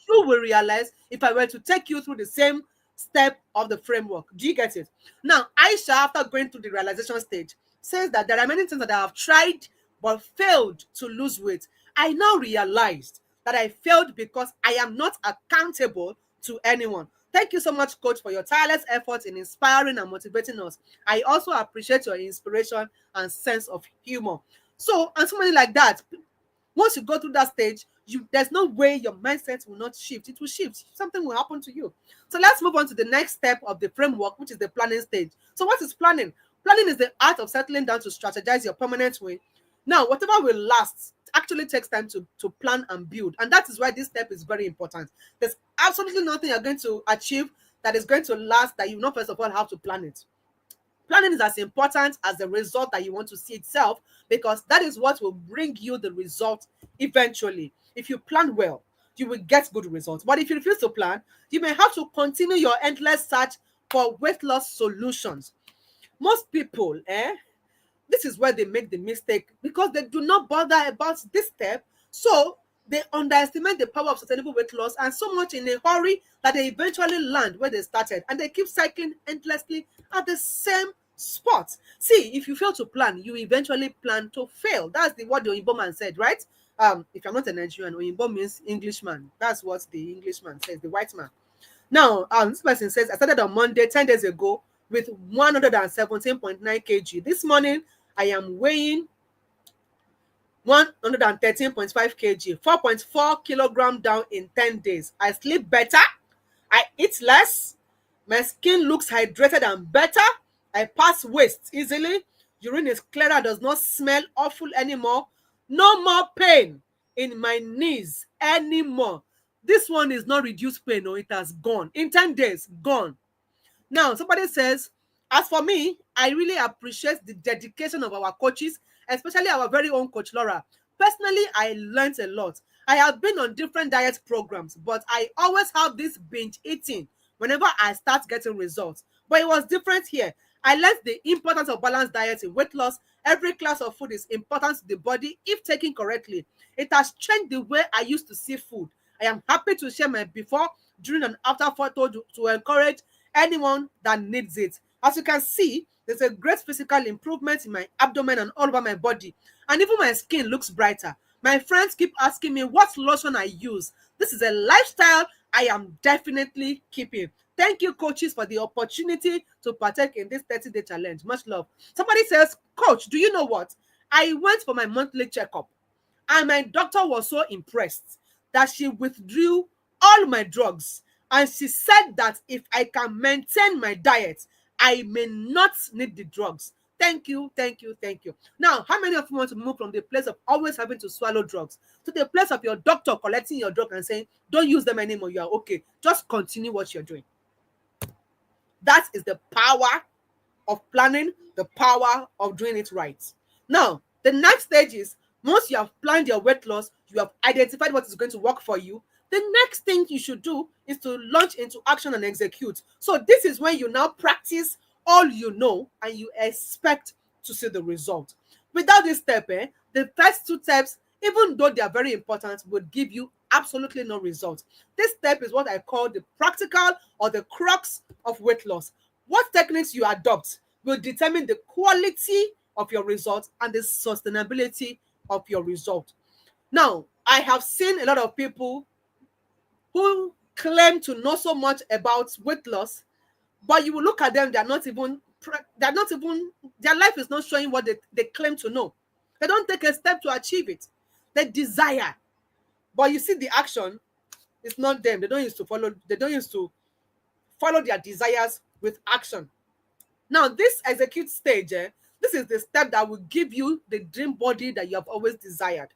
you will realize if I were to take you through the same step of the framework. Do you get it? Now, Aisha, after going through the realization stage, says that there are many things that I have tried but failed to lose weight. I now realized that I failed because I am not accountable to anyone. Thank you so much, Coach, for your tireless efforts in inspiring and motivating us. I also appreciate your inspiration and sense of humor. So, and somebody like that, once you go through that stage, there's no way your mindset will not shift. It will shift. Something will happen to you. So let's move on to the next step of the framework, which is the planning stage. So what is planning? Planning is the art of settling down to strategize your permanent way. Now, whatever will last actually takes time to plan and build. And that is why this step is very important. There's absolutely nothing you're going to achieve that is going to last that you not first of all have to plan it. Planning is as important as the result that you want to see itself, because that is what will bring you the result eventually. If you plan well, you will get good results. But if you refuse to plan, you may have to continue your endless search for weight loss solutions. Most people, this is where they make the mistake, because they do not bother about this step. So they underestimate the power of sustainable weight loss and so much in a hurry that they eventually land where they started, and they keep cycling endlessly at the same spot. See, if you fail to plan, you eventually plan to fail. That's what the Oyinbo man said, right? If you're not a Nigerian, Oyinbo means Englishman. That's what the Englishman says, the white man. Now, this person says, I started on Monday, 10 days ago, with 117.9 kg. This morning, I am weighing 113.5 kg, 4.4 kilogram down in 10 days. I sleep better. I eat less. My skin looks hydrated and better. I pass waste easily. Urine is clearer, does not smell awful anymore. No more pain in my knees anymore. This one is not reduced pain, no, it has gone. In 10 days, gone. Now, somebody says, as for me, I really appreciate the dedication of our coaches, especially our very own Coach Laura. Personally, I learned a lot. I have been on different diet programs, but I always have this binge eating whenever I start getting results. But it was different here. I learned the importance of balanced diet in weight loss. Every class of food is important to the body if taken correctly. It has changed the way I used to see food. I am happy to share my before, during, and after photo to encourage anyone that needs it. As you can see, there's a great physical improvement in my abdomen and all over my body, and even my skin looks brighter. My friends keep asking me what lotion I use. This is a lifestyle I am definitely keeping. Thank you, coaches, for the opportunity to partake in this 30-day challenge. Much love. Somebody says, Coach, do you know what? I went for my monthly checkup, and my doctor was so impressed that she withdrew all my drugs. And she said that if I can maintain my diet, I may not need the drugs. Thank you, thank you, thank you. Now, how many of you want to move from the place of always having to swallow drugs to the place of your doctor collecting your drug and saying, don't use them anymore, you are okay. Just continue what you're doing. That is the power of planning, the power of doing it right. Now, the next stage is, once you have planned your weight loss, you have identified what is going to work for you, the next thing you should do is to launch into action and execute. So this is when you now practice all you know and you expect to see the result. Without this step, the first two steps, even though they are very important, would give you absolutely no result. This step is what I call the practical or the crux of weight loss. What techniques you adopt will determine the quality of your result and the sustainability of your result. Now, I have seen a lot of people who claim to know so much about weight loss, but you will look at them, their life is not showing what they claim to know. They don't take a step to achieve it. They desire, but you see the action is not them. They don't used to follow their desires with action. Now, this execute stage, this is the step that will give you the dream body that you have always desired.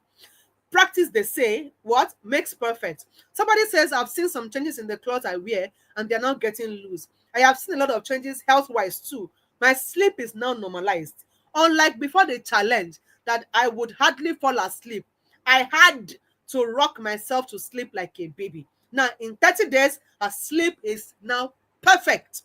Practice, they say, what makes perfect. Somebody says, I've seen some changes in the clothes I wear and they're now getting loose. I have seen a lot of changes health-wise too. My sleep is now normalized. Unlike before the challenge that I would hardly fall asleep, I had to rock myself to sleep like a baby. Now, in 30 days, her sleep is now perfect.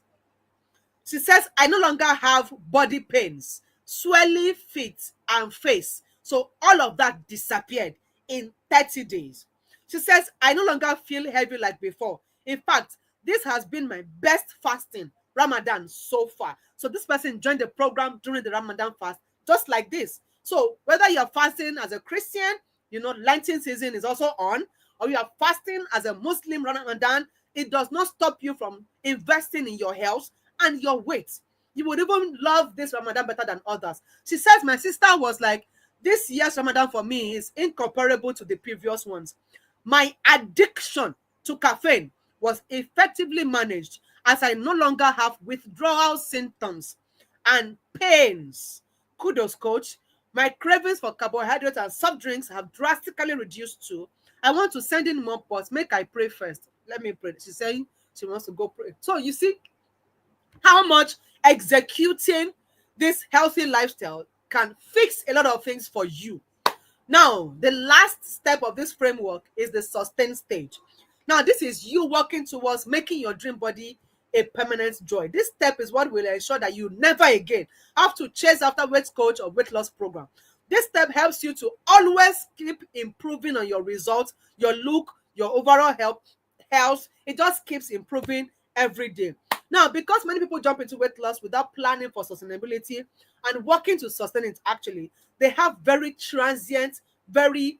She says, I no longer have body pains, swelling feet and face. So all of that disappeared in 30 days. She says, I no longer feel heavy like before. In fact, this has been my best fasting Ramadan so far. So this person joined the program during the Ramadan fast, just like this. So whether you're fasting as a Christian, Lenten season is also on, or you are fasting as a Muslim Ramadan, it does not stop you from investing in your health and your weight. You would even love this Ramadan better than others. She says, my sister was like, this year's Ramadan for me is incomparable to the previous ones. My addiction to caffeine was effectively managed as I no longer have withdrawal symptoms and pains. Kudos, coach. My cravings for carbohydrates and soft drinks have drastically reduced too. I want to send in more pots. Make I pray first. Let me pray. She's saying she wants to go pray. So you see how much executing this healthy lifestyle can fix a lot of things for you. Now, the last step of this framework is the sustain stage. Now, this is you working towards making your dream body a permanent joy. This step is what will ensure that you never again have to chase after weight coach or weight loss program. This step helps you to always keep improving on your results, your look, your overall health. It just keeps improving every day. Now, because many people jump into weight loss without planning for sustainability and working to sustain it, actually, they have very transient, very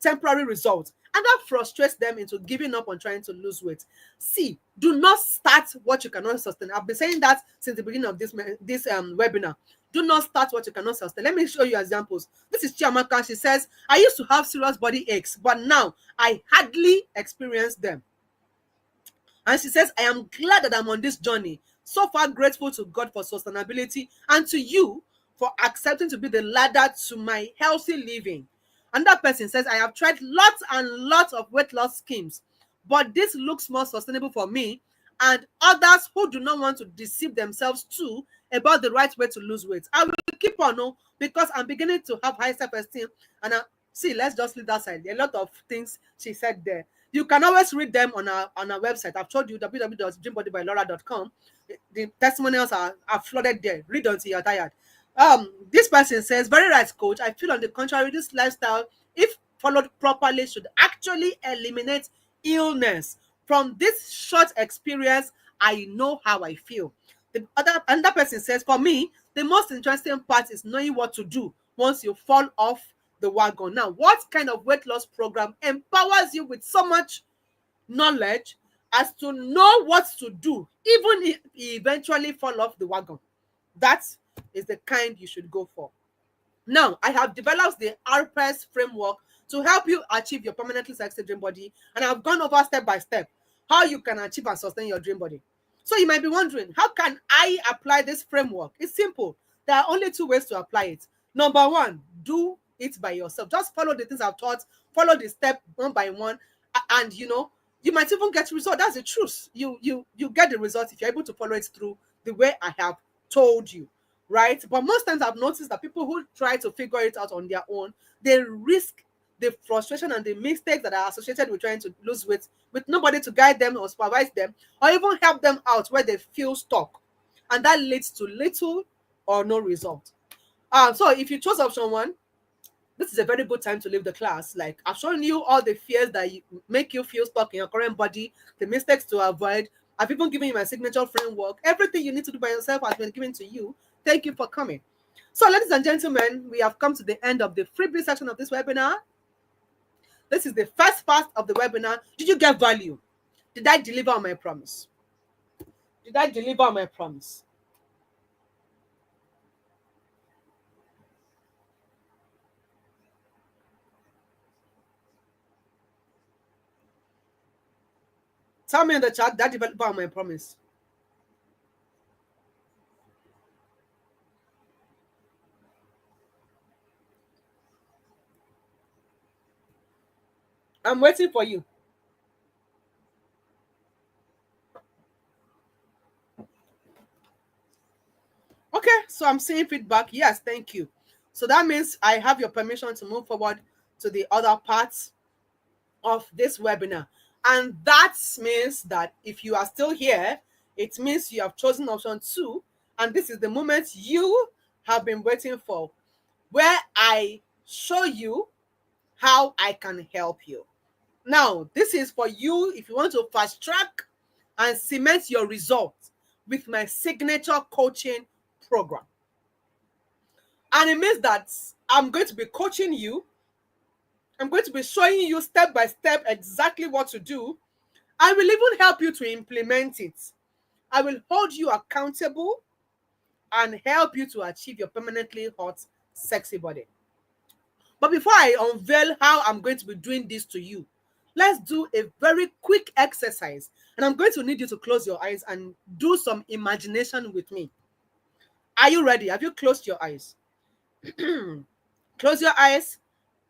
temporary results. And that frustrates them into giving up on trying to lose weight. See, do not start what you cannot sustain. I've been saying that since the beginning of this webinar. Do not start what you cannot sustain. Let me show you examples. This is Chiamaka. She says, I used to have serious body aches, but now I hardly experience them. And she says, I am glad that I'm on this journey. So far, grateful to God for sustainability and to you for accepting to be the ladder to my healthy living. Another person says, I have tried lots and lots of weight loss schemes, but this looks more sustainable for me and others who do not want to deceive themselves too about the right way to lose weight. I will keep on, because I'm beginning to have high self-esteem. And see, let's just leave that side. There are a lot of things she said there. You can always read them on our website. I've told you www.gymbodybylora.com. The testimonials are flooded there. Read until you're tired. This person says, very right, coach. I feel on the contrary, this lifestyle, if followed properly, should actually eliminate illness. From this short experience, I know how I feel. Another person says, for me, the most interesting part is knowing what to do once you fall off the wagon. Now, what kind of weight loss program empowers you with so much knowledge as to know what to do, even if you eventually fall off the wagon? That is the kind you should go for. Now, I have developed the Arpus framework to help you achieve your permanently sexy dream body, and I've gone over step by step how you can achieve and sustain your dream body. So you might be wondering, how can I apply this framework? It's simple. There are only two ways to apply it. Number one, do it by yourself. Just follow the things I've taught, follow the step one by one, and you might even get result. That's the truth. You get the result if you're able to follow it through the way I have told you, right? But most times I've noticed that people who try to figure it out on their own, they risk the frustration and the mistakes that are associated with trying to lose weight with nobody to guide them or supervise them or even help them out where they feel stuck. And that leads to little or no result. So if you chose option one, this is a very good time to leave the class. Like, I've shown you all the fears that make you feel stuck in your current body, the mistakes to avoid. I've even given you my signature framework. Everything you need to do by yourself has been given to you. Thank you for coming. So, ladies and gentlemen, we have come to the end of the freebie section of this webinar. This is the first part of the webinar. Did you get value? Did I deliver on my promise? Did I deliver on my promise? Tell me in the chat, did I deliver on my promise? I'm waiting for you. Okay, so I'm seeing feedback. Yes, thank you. So that means I have your permission to move forward to the other parts of this webinar. And that means that if you are still here, it means you have chosen option 2. And this is the moment you have been waiting for, where I show you how I can help you. Now, this is for you if you want to fast track and cement your results with my signature coaching program. And it means that I'm going to be coaching you. I'm going to be showing you step by step exactly what to do. I will even help you to implement it. I will hold you accountable and help you to achieve your permanently hot, sexy body. But before I unveil how I'm going to be doing this to you, let's do a very quick exercise. And I'm going to need you to close your eyes and do some imagination with me. Are you ready? Have you closed your eyes? Close your eyes.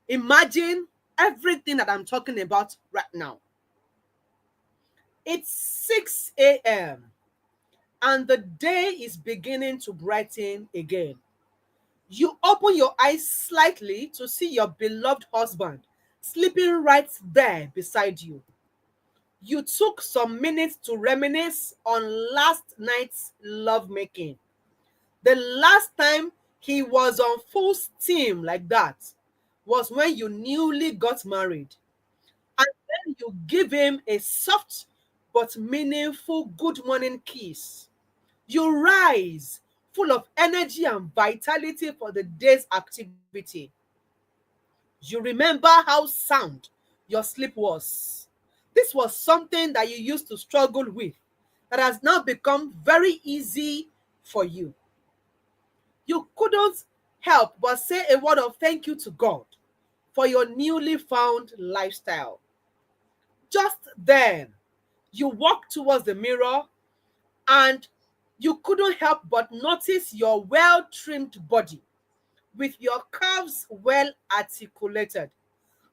Imagine everything that I'm talking about right now. It's 6 a.m. and the day is beginning to brighten again. You open your eyes slightly to see your beloved husband sleeping right there beside you. You took some minutes to reminisce on last night's lovemaking. The last time he was on full steam like that was when you newly got married. And then you give him a soft but meaningful good morning kiss. You rise full of energy and vitality for the day's activity. You remember how sound your sleep was. This was something that you used to struggle with that has now become very easy for you. You couldn't help but say a word of thank you to God for your newly found lifestyle. Just then, you walked towards the mirror and you couldn't help but notice your well-trimmed body with your curves well articulated.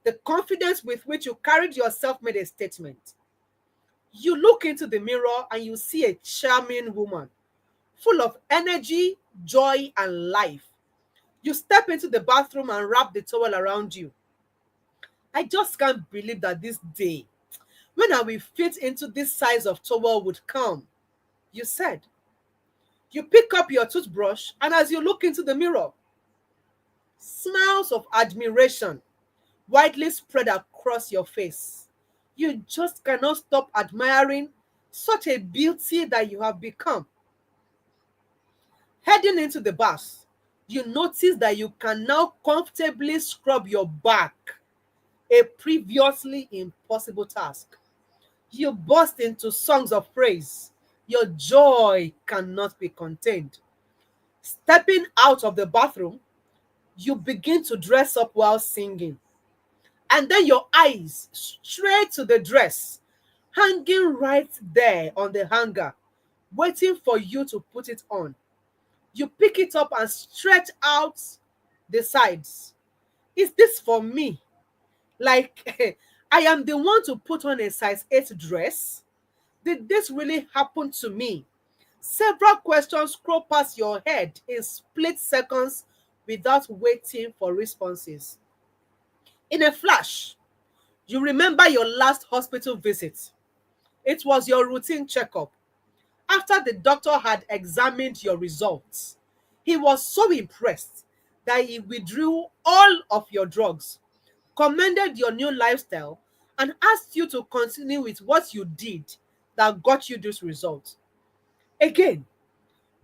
The confidence with which you carried yourself made a statement. You look into the mirror and you see a charming woman, full of energy, joy, and life. You step into the bathroom and wrap the towel around you. I just can't believe that this day When I will fit into this size of towel would come. You said. You pick up your toothbrush, and as you look into the mirror, smiles of admiration widely spread across your face. You just cannot stop admiring such a beauty that you have become. Heading into the bath, you notice that you can now comfortably scrub your back, a previously impossible task. You burst into songs of praise. Your joy cannot be contained. Stepping out of the bathroom, you begin to dress up while singing. And then your eyes straight to the dress, hanging right there on the hanger, waiting for you to put it on. You pick it up and stretch out the sides. Is this for me? Like, I am the one to put on a size 8 dress? Did this really happen to me? Several questions scroll past your head in split seconds without waiting for responses. In a flash, you remember your last hospital visit. It was your routine checkup. After the doctor had examined your results, he was so impressed that he withdrew all of your drugs, commended your new lifestyle, and asked you to continue with what you did that got you this result. Again,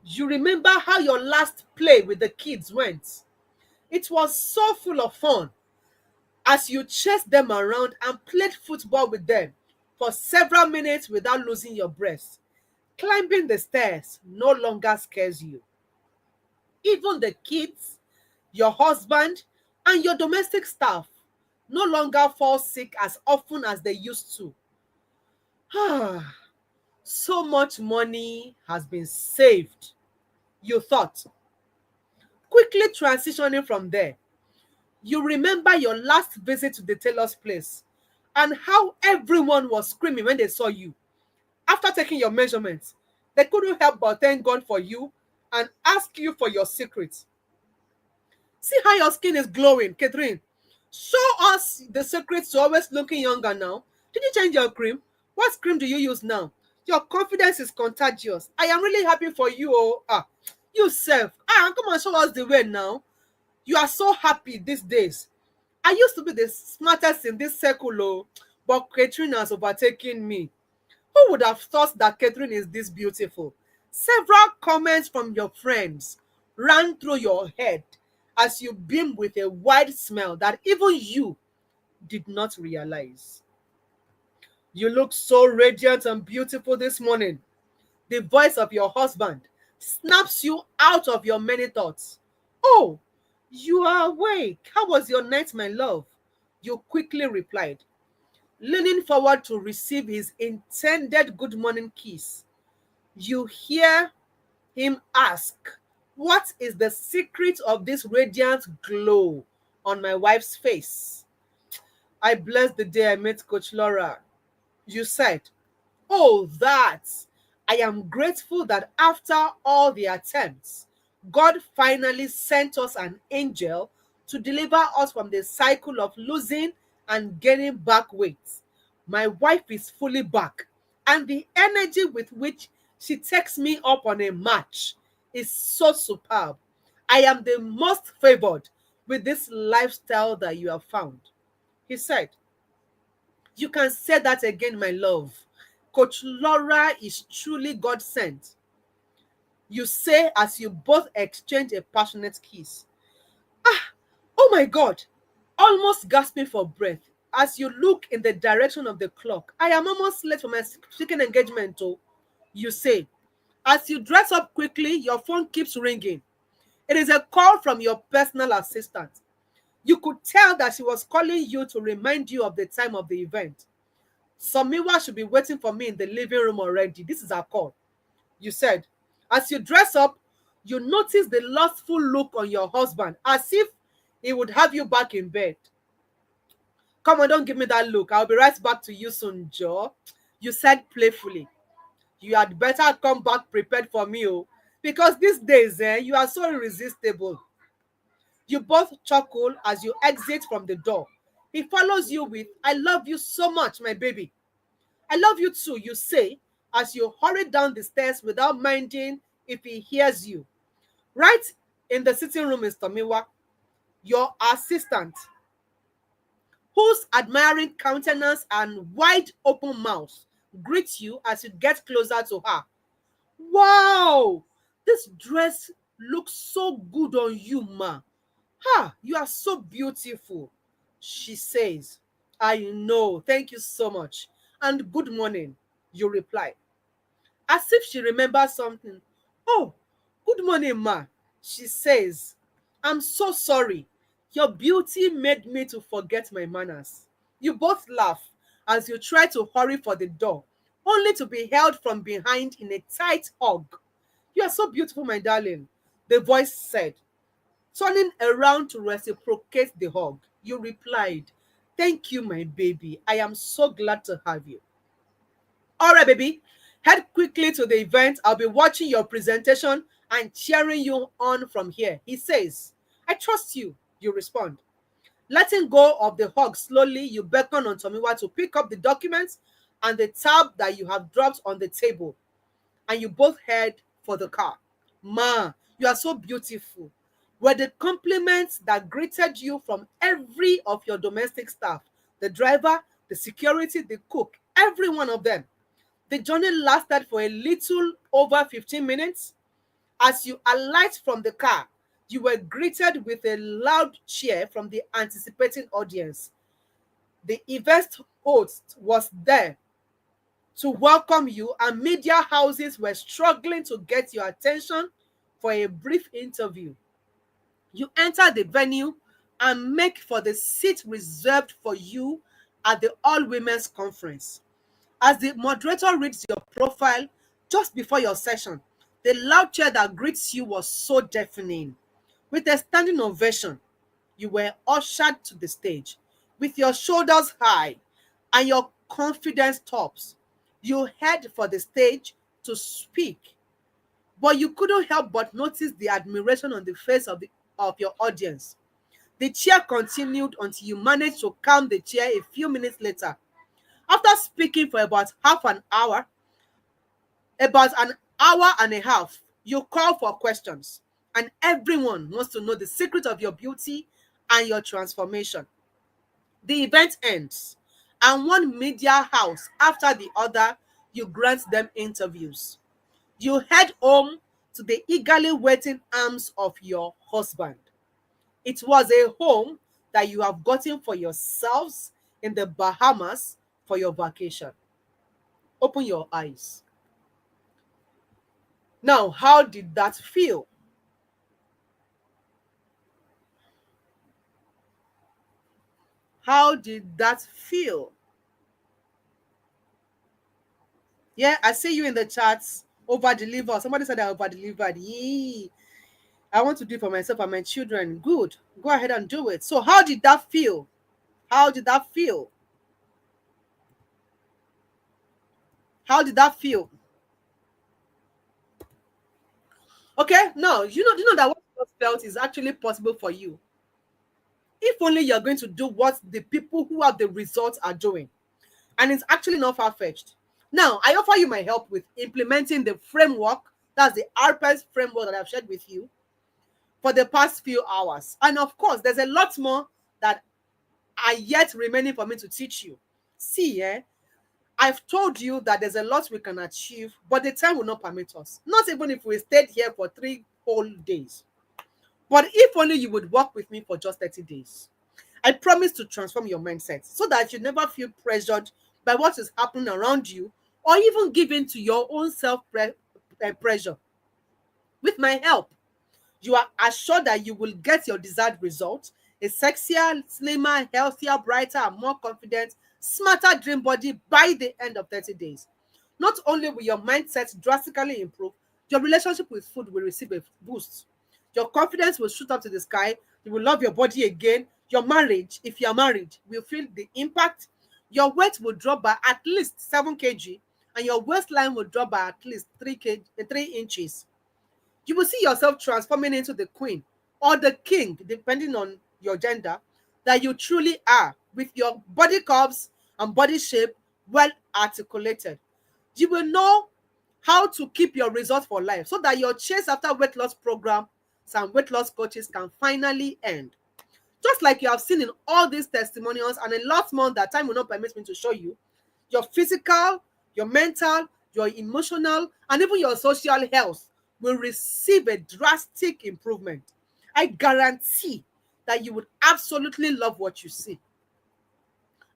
you remember how your last play with the kids went. It was so full of fun as you chased them around and played football with them for several minutes without losing your breath. Climbing the stairs no longer scares you. Even the kids, your husband, and your domestic staff no longer fall sick as often as they used to. So much money has been saved, you thought. Quickly transitioning from there, you remember your last visit to the tailor's place and how everyone was screaming when they saw you. After taking your measurements, they couldn't help but thank God for you and ask you for your secret. See how your skin is glowing, Catherine. Show us the secret to always looking younger now. Did you change your cream? What cream do you use now? Your confidence is contagious. I am really happy for you. Oh, you self. Come and show us the way now. You are so happy these days. I used to be the smartest in this circle, oh, but Catherine has overtaken me. Who would have thought that Catherine is this beautiful? Several comments from your friends ran through your head as you beamed with a wide smile that even you did not realize. You look so radiant and beautiful this morning. The voice of your husband snaps you out of your many thoughts. Oh, you are awake. How was your night, my love? You quickly replied, leaning forward to receive his intended good morning kiss. You hear him ask, what is the secret of this radiant glow on my wife's face? I bless the day I met Coach Laura. You said, oh, that. I am grateful that after all the attempts, God finally sent us an angel to deliver us from the cycle of losing and gaining back weight. My wife is fully back, and the energy with which she takes me up on a match is so superb. I am the most favored with this lifestyle that you have found. He said, you can say that again, my love. Coach Laura is truly God sent. You say as you both exchange a passionate kiss. Oh my God! Almost gasping for breath as you look in the direction of the clock. I am almost late for my speaking engagement, oh, you say. As you dress up quickly, your phone keeps ringing. It is a call from your personal assistant. You could tell that she was calling you to remind you of the time of the event. Somiwa should be waiting for me in the living room already. This is our call. You said, as you dress up, you notice the lustful look on your husband, as if he would have you back in bed. Come on, don't give me that look. I'll be right back to you soon, Joe. You said playfully. You had better come back prepared for me, oh, because these days, you are so irresistible. You both chuckle as you exit from the door. He follows you with, I love you so much, my baby. I love you too, you say, as you hurry down the stairs without minding if he hears you. Right in the sitting room is Tomiwa, your assistant, whose admiring countenance and wide open mouth greet you as you get closer to her. Wow! This dress looks so good on you, ma. Ha! You are so beautiful, she says. I know. Thank you so much. And good morning, you reply, as if she remembers something. Oh, good morning, ma, she says. I'm so sorry. Your beauty made me to forget my manners. You both laugh as you try to hurry for the door, only to be held from behind in a tight hug. You are so beautiful, my darling, the voice said. Turning around to reciprocate the hug, you replied, thank you, my baby. I am so glad to have you. All right, baby. Head quickly to the event. I'll be watching your presentation and cheering you on from here, he says. I trust you, you respond. Letting go of the hug slowly, you beckon on Tomiwa to pick up the documents and the tab that you have dropped on the table, and you both head for the car. Ma, you are so beautiful, were the compliments that greeted you from every of your domestic staff, the driver, the security, the cook, every one of them. The journey lasted for a little over 15 minutes. As you alight from the car, you were greeted with a loud cheer from the anticipating audience. The event host was there to welcome you, and media houses were struggling to get your attention for a brief interview. You enter the venue and make for the seat reserved for you at the all-women's conference. As the moderator reads your profile just before your session, the loud cheer that greets you was so deafening. With a standing ovation, you were ushered to the stage. With your shoulders high and your confidence tops, you head for the stage to speak. But you couldn't help but notice the admiration on the face of your audience. The cheer continued until you managed to calm the cheer a few minutes later. After speaking for about an hour and a half, you call for questions, and everyone wants to know the secret of your beauty and your transformation. The event ends, and one media house after the other, you grant them interviews. You head home to the eagerly waiting arms of your husband. It was a home that you have gotten for yourselves in the Bahamas for your vacation. Open your eyes. Now, how did that feel? How did that feel? Yeah, I see you in the chats. Over deliver. Somebody said I over delivered. Yee. I want to do it for myself and my children. Good. Go ahead and do it. So, how did that feel? How did that feel? How did that feel? Okay, now you know that what you just felt is actually possible for you. If only you're going to do what the people who have the results are doing. And it's actually not far-fetched. Now, I offer you my help with implementing the framework, that's the Arpus framework that I've shared with you for the past few hours. And of course, there's a lot more that are yet remaining for me to teach you. See, I've told you that there's a lot we can achieve, but the time will not permit us. Not even if we stayed here for 3 whole days. But if only you would work with me for just 30 days. I promise to transform your mindset so that you never feel pressured by what is happening around you or even give in to your own pressure. With my help, you are assured that you will get your desired result, a sexier, slimmer, healthier, brighter, and more confident, smarter dream body by the end of 30 days. Not only will your mindset drastically improve, your relationship with food will receive a boost. Your confidence will shoot up to the sky. You will love your body again. Your marriage, if you are married, will feel the impact. Your weight will drop by at least 7 kg, and your waistline will drop by at least 3 inches. You will see yourself transforming into the queen or the king, depending on your gender, that you truly are, with your body curves and body shape well articulated. You will know how to keep your results for life so that your chase after weight loss programs and weight loss coaches can finally end. Just like you have seen in all these testimonials and a lot more that time will not permit me to show you, your physical, your mental, your emotional, and even your social health will receive a drastic improvement. I guarantee that you would absolutely love what you see.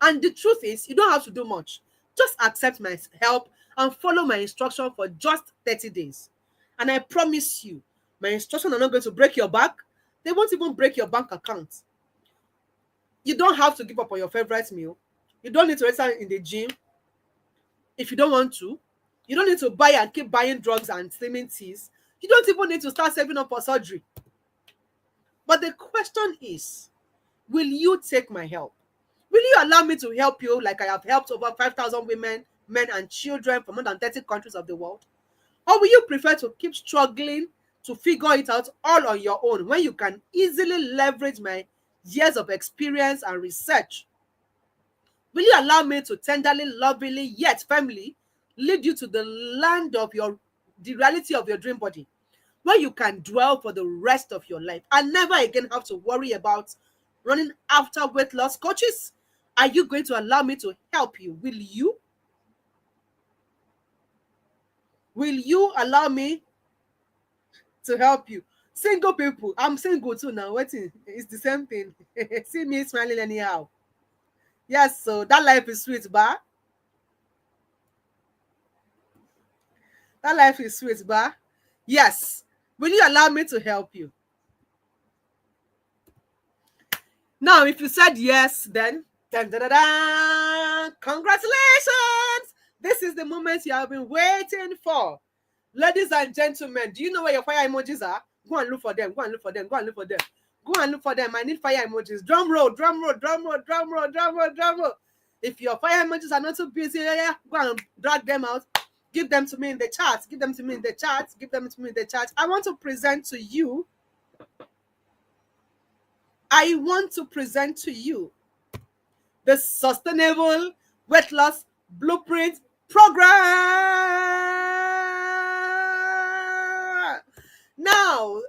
And the truth is, you don't have to do much. Just accept my help and follow my instruction for just 30 days. And I promise you, my instructions are not going to break your back. They won't even break your bank account. You don't have to give up on your favorite meal. You don't need to register in the gym if you don't want to. You don't need to buy and keep buying drugs and slimming teas. You don't even need to start saving up for surgery. But the question is, will you take my help? Will you allow me to help you like I have helped over 5,000 women, men, and children from more than 30 countries of the world? Or will you prefer to keep struggling to figure it out all on your own when you can easily leverage my years of experience and research? Will you allow me to tenderly, lovingly, yet firmly lead you to the land of the reality of your dream body, where you can dwell for the rest of your life and never again have to worry about running after weight loss coaches? Are you going to allow me to help you? Will you? Will you allow me to help you? Single people, I'm single too now. Waiting, it's the same thing. See me smiling anyhow. Yes, so that life is sweet, ba. That life is sweet, ba. Yes. Will you allow me to help you? Now, if you said yes, then dun, dun, dun, dun, congratulations! This is the moment you have been waiting for. Ladies and gentlemen, do you know where your fire emojis are? Go and look for them. Go and look for them. Go and look for them. Go and look for them. I need fire emojis. Drum roll, drum roll, drum roll, drum roll, drum roll, drum roll. If your fire emojis are not too busy, go and drag them out. Give them to me in the chat. Give them to me in the chat. Give them to me in the chat. I want to present to you the Sustainable Weight Loss Blueprint Program. Now,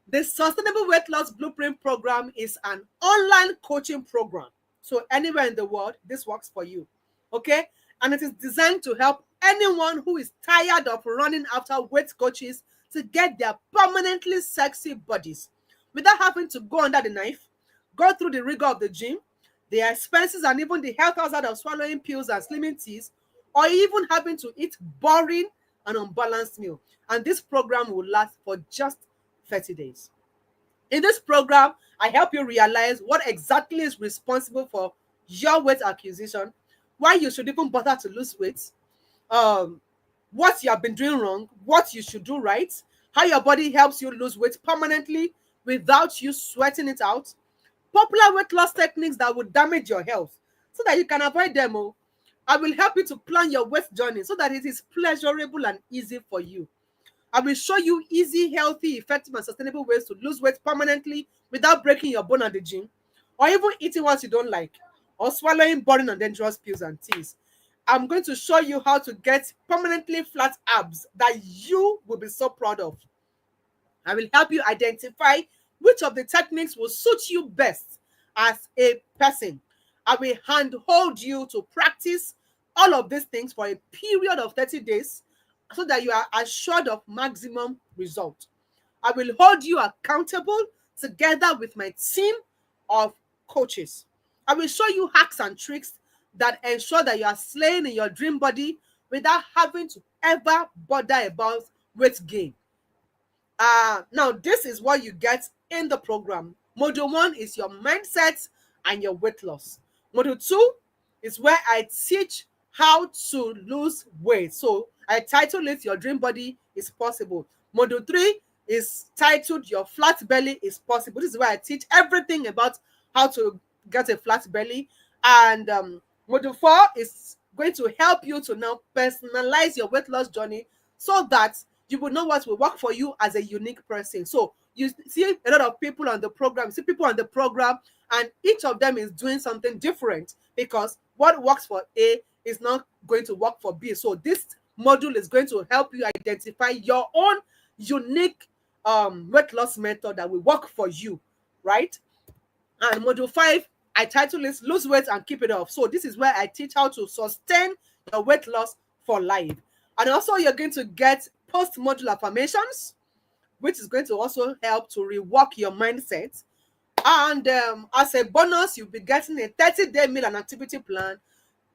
the Sustainable Weight Loss Blueprint Program is an online coaching program. So anywhere in the world, this works for you. Okay? And it is designed to help anyone who is tired of running after weight coaches to get their permanently sexy bodies without having to go under the knife, go through the rigor of the gym, the expenses, and even the health hazard of swallowing pills and slimming teas, or even having to eat boring and unbalanced meal. And this program will last for just 30 days. In this program, I help you realize what exactly is responsible for your weight acquisition, why you should even bother to lose weight, what you have been doing wrong, what you should do right, how your body helps you lose weight permanently without you sweating it out, popular weight loss techniques that would damage your health so that you can avoid them. I will help you to plan your weight journey so that it is pleasurable and easy for you. I will show you easy, healthy, effective, and sustainable ways to lose weight permanently without breaking your bone at the gym, or even eating what you don't like, or swallowing boring and dangerous pills and teas. I'm going to show you how to get permanently flat abs that you will be so proud of. I will help you identify which of the techniques will suit you best as a person. I will handhold you to practice all of these things for a period of 30 days so that you are assured of maximum result. I will hold you accountable together with my team of coaches. I will show you hacks and tricks that ensure that you are slaying in your dream body without having to ever bother about weight gain. Now, this is what you get in the program. Module 1 is your mindset and your weight loss. Module 2 is where I teach how to lose weight. So I titled it Your Dream Body is Possible. Module 3 is titled Your Flat Belly is Possible. This is where I teach everything about how to get a flat belly. And module 4 is going to help you to now personalize your weight loss journey so that you will know what will work for you as a unique person. So you see a lot of people on the program, and each of them is doing something different because what works for A is not going to work for B. So this module is going to help you identify your own unique weight loss method that will work for you, right? And module 5, I title is Lose Weight and Keep It Off. So this is where I teach how to sustain your weight loss for life. And also you're going to get post-module affirmations, which is going to also help to rework your mindset. And as a bonus, you'll be getting a 30-day meal and activity plan.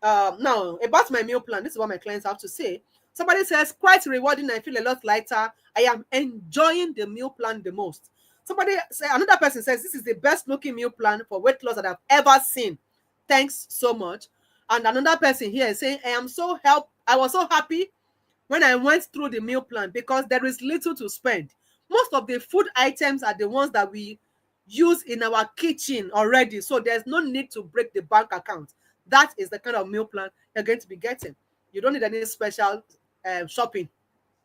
Now, about my meal plan, this is what my clients have to say. Somebody says, quite rewarding, I feel a lot lighter. I am enjoying the meal plan the most. Another person says, this is the best looking meal plan for weight loss that I've ever seen. Thanks so much. And another person here is saying, I was so happy when I went through the meal plan because there is little to spend. Most of the food items are the ones that we use in our kitchen already. So there's no need to break the bank account. That is the kind of meal plan you're going to be getting. You don't need any special shopping.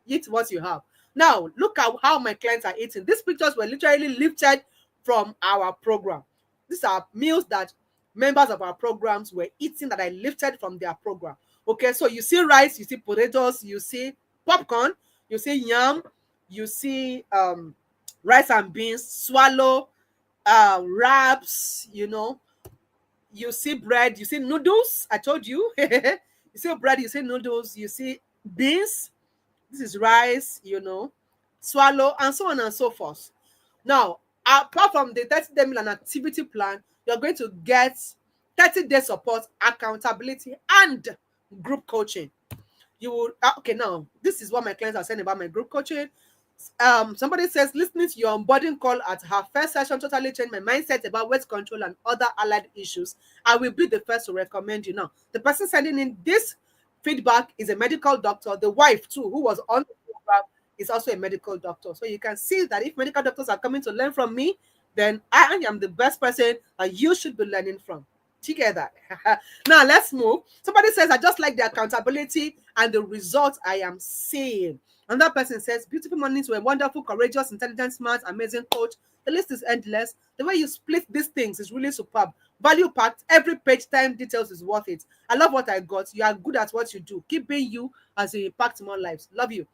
Eat what you have. Now, look at how my clients are eating. These pictures were literally lifted from our program. These are meals that members of our programs were eating that I lifted from their program. Okay, so you see rice, you see potatoes, you see popcorn, you see yam, you see rice and beans, swallow, wraps, you see bread, you see noodles. I told you. You see bread, you see noodles, you see beans. This is rice, swallow, and so on and so forth. Now, apart from the 30-day meal and activity plan, you're going to get 30-day support, accountability, and group coaching. You will okay. Now, this is what my clients are saying about my group coaching. Somebody says, listening to your onboarding call at her first session totally changed my mindset about weight control and other allied issues. I will be the first to recommend you. Now, the person sending in this feedback is a medical doctor. The wife too, who was on the program, is also a medical doctor. So you can see that if medical doctors are coming to learn from me, then I am the best person that you should be learning from. Together. Now let's move. Somebody says, I just like the accountability and the results I am seeing. Another person says, beautiful morning to a wonderful, courageous, intelligent, smart, amazing coach. The list is endless. The way you split these things is really superb. Value packed. Every page, time, details is worth it. I love what I got. You are good at what you do. Keep being you as you impact more lives. Love you.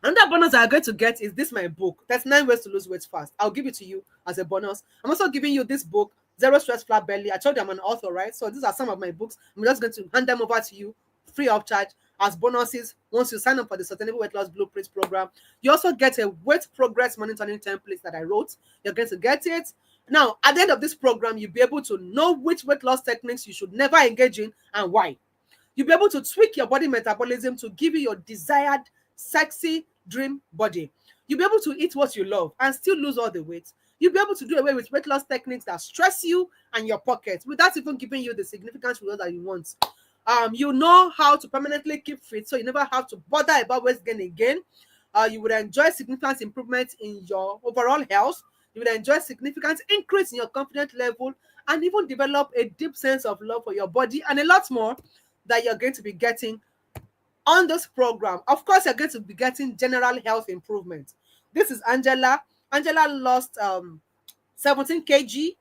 Another bonus I'm going to get is this, my book. That's 9 ways to lose weight fast. I'll give it to you as a bonus. I'm also giving you this book, Zero Stress Flat Belly. I told you I'm an author, right? So these are some of my books. I'm just going to hand them over to you free of charge as bonuses once you sign up for the Sustainable Weight Loss Blueprint program. You also get a weight progress monitoring template that I wrote. You're going to get it. Now, at the end of this program, you'll be able to know which weight loss techniques you should never engage in and why. You'll be able to tweak your body metabolism to give you your desired, sexy dream body. You'll be able to eat what you love and still lose all the weight. You'll be able to do away with weight loss techniques that stress you and your pocket without even giving you the significant result that you want. You know how to permanently keep fit, so you never have to bother about weight gain again. You would enjoy significant improvement in your overall health. You would enjoy significant increase in your confidence level and even develop a deep sense of love for your body and a lot more that you're going to be getting on this program. Of course, you're going to be getting general health improvement. This is Angela. Angela lost 17 kg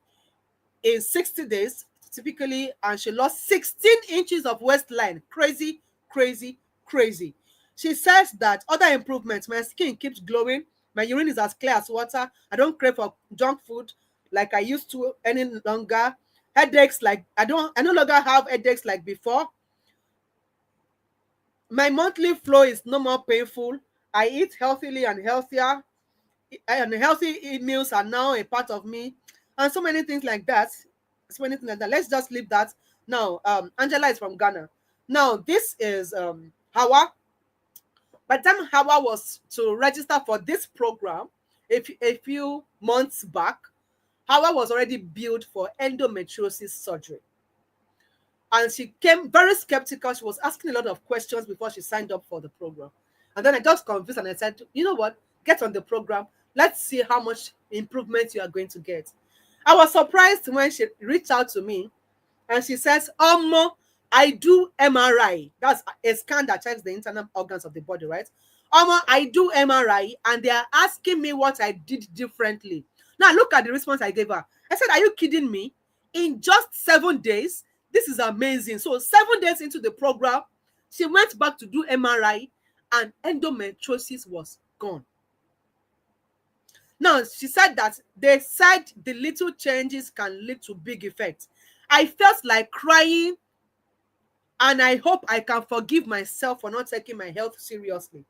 in 60 days, typically, and she lost 16 inches of waistline. Crazy, crazy, crazy. She says that other improvements, my skin keeps glowing, my urine is as clear as water, I don't crave for junk food like I used to any longer. Headaches, like I no longer have headaches like before. My monthly flow is no more painful. I eat healthily and healthier, and healthy meals are now a part of me, and so many things like that. So many things like that. Let's just leave that. Now, Angela is from Ghana. Now, this is Hawa. By the time Hawa was to register for this program a few months back, Hawa was already billed for endometriosis surgery. And she came very skeptical. She was asking a lot of questions before she signed up for the program. And then I got confused and I said, you know what? Get on the program. Let's see how much improvement you are going to get. I was surprised when she reached out to me and she says, I do MRI. That's a scan that checks the internal organs of the body, right? I do MRI and they are asking me what I did differently. Now look at the response I gave her. I said, are you kidding me? In just 7 days, This is amazing. So 7 days into the program, she went back to do MRI and endometriosis was gone. Now, she said that they said the little changes can lead to big effects. I felt like crying, and I hope I can forgive myself for not taking my health seriously.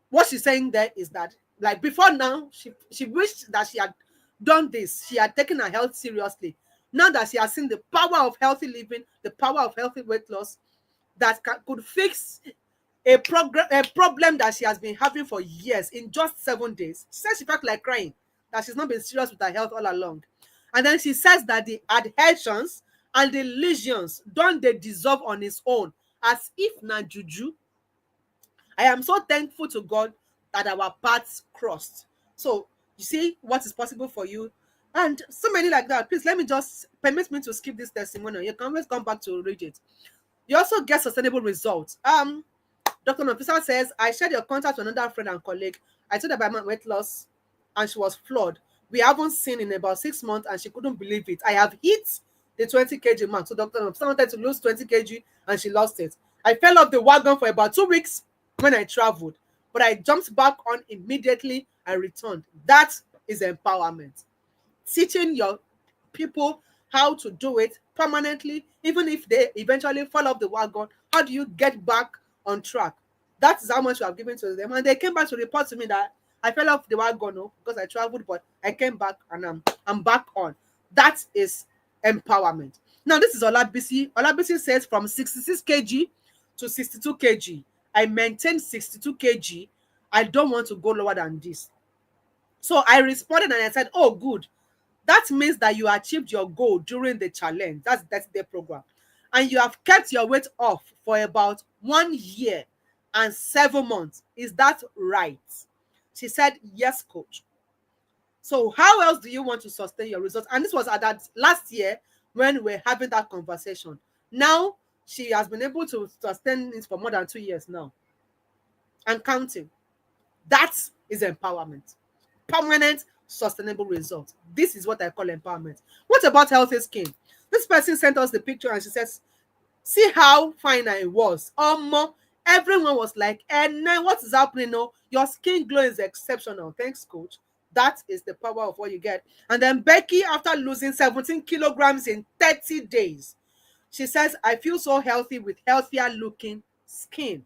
What she's saying there is that, like before now, she wished that she had done this. She had taken her health seriously. Now that she has seen the power of healthy living, the power of healthy weight loss, that could fix a problem that she has been having for years in just 7 days. She says she felt like crying, that she's not been serious with her health all along. And then she says that the adhesions and the lesions don't they dissolve on its own, as if na juju. I am so thankful to God that our paths crossed. So you see what is possible for you, and so many like that. Please let me just permit me to skip this testimonial. You can always come back to read it. You also get sustainable results. Dr. Nafisa says, I shared your contact with another friend and colleague. I told her about my weight loss and she was floored. We haven't seen in about 6 months and she couldn't believe it. I have hit the 20 kg mark. So Dr. Nafisa wanted to lose 20 kg and she lost it. I fell off the wagon for about 2 weeks when I traveled, but I jumped back on immediately. I returned. That is empowerment. Teaching your people how to do it permanently, even if they eventually fall off the wagon. How do you get back on track? That is how much you have given to them. And they came back to report to me that I fell off the wagon, no, because I traveled, but I came back and I'm back on. That is empowerment. Now, this is Olabisi. Olabisi says from 66 kg to 62 kg. I maintained 62 kg. I don't want to go lower than this. So I responded and I said, oh, good. That means that you achieved your goal during the challenge. That's the 30-day program. And you have kept your weight off for about 1 year and 7 months. Is that right? She said, yes, coach. So how else do you want to sustain your results? And this was at that last year when we're having that conversation. Now, she has been able to sustain it for more than 2 years now and counting. That is empowerment. Permanent, sustainable results. This is what I call empowerment. What about healthy skin? This person sent us the picture and she says, see how fine I was. Everyone was like, and now what is happening now? Your skin glow is exceptional. Thanks, coach. That is the power of what you get. And then Becky, after losing 17 kilograms in 30 days, she says, I feel so healthy with healthier looking skin.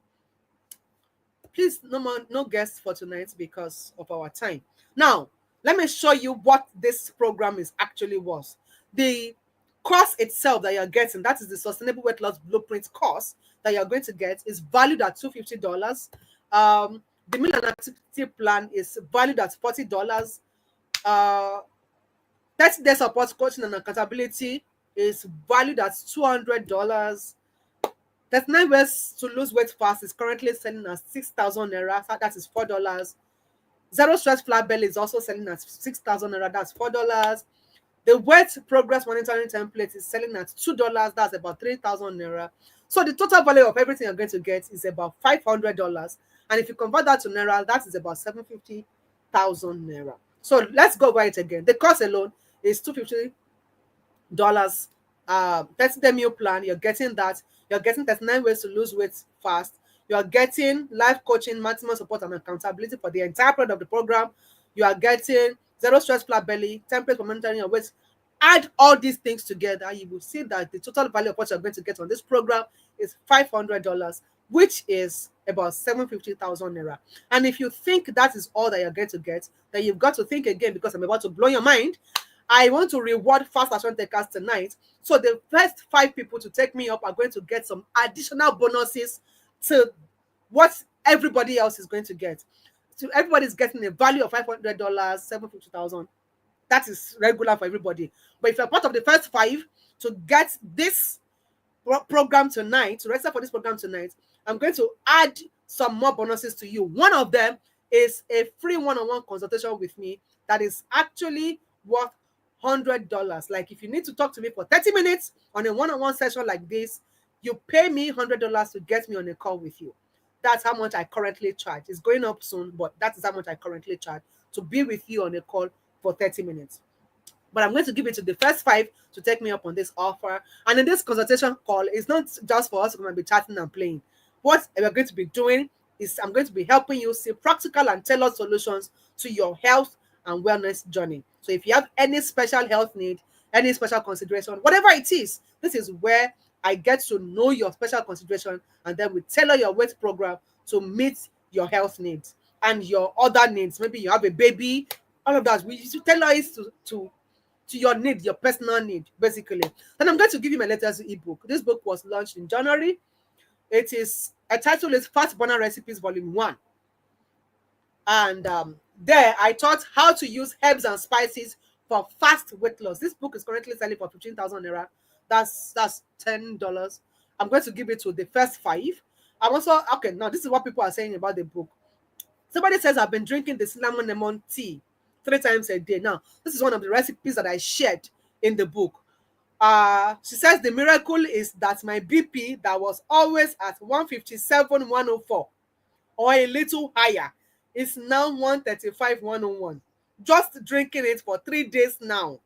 Please, no guests for tonight because of our time. Now, let me show you what this program is actually was. The course itself that you're getting, that is the Sustainable Weight Loss Blueprint course that you're going to get, is valued at $250. The meal and activity plan is valued at $40. 30-day support coaching and accountability is valued at $200. 39 ways to lose weight fast is currently selling at 6,000 naira. That is $4. Zero stress flat belly is also selling at 6,000 naira. That's $4. The weight progress monitoring template is selling at $2. That's about 3,000 naira. So the total value of everything you're going to get is about $500. And if you convert that to naira, that is about 750,000 naira. So let's go over it again. The cost alone is $250. 30-day meal plan, you're getting that. You're getting 39 ways to lose weight fast. You're getting life coaching, maximum support and accountability for the entire period of the program. You are getting zero stress flat belly, template for monitoring your weight. Add all these things together, you will see that the total value of what you're going to get on this program is $500, which is about 750,000 naira. And if you think that is all that you're going to get, then you've got to think again, because I'm about to blow your mind. I want to reward fast action takers tonight. So the first 5 people to take me up are going to get some additional bonuses to what everybody else is going to get. So everybody's getting a value of $500, 750,000. That is regular for everybody. But if you're part of the first 5 to get this program tonight, to register for this program tonight, I'm going to add some more bonuses to you. One of them is a free one-on-one consultation with me that is actually worth $100. Like if you need to talk to me for 30 minutes on a one-on-one session like this, you pay me $100 to get me on a call with you. That's how much I currently charge. It's going up soon, but that is how much I currently charge to be with you on a call for 30 minutes. but I'm going to give it to the first 5 to take me up on this offer. And in this consultation call, it's not just for us to come and be chatting and playing. What we're going to be doing is I'm going to be helping you see practical and tailored solutions to your health and wellness journey. So if you have any special health need, any special consideration, whatever it is, this is where I get to know your special consideration, and then we tailor your weight program to meet your health needs and your other needs. Maybe you have a baby, all of that. We should tailor it to your need, your personal need, basically. Then I'm going to give you my latest ebook. This book was launched in January. It is a title is Fat Burner Recipes Volume 1. And there I taught how to use herbs and spices for fast weight loss. This book is currently selling for 15,000 naira. That's $10. I'm going to give it to the first 5. I'm also okay. Now this is what people are saying about the book. Somebody says I've been drinking the cinnamon lemon tea 3 times a day. Now this is one of the recipes that I shared in the book. She says the miracle is that my BP that was always at 157, 104 or a little higher is now 135, 101. Just drinking it for 3 days now.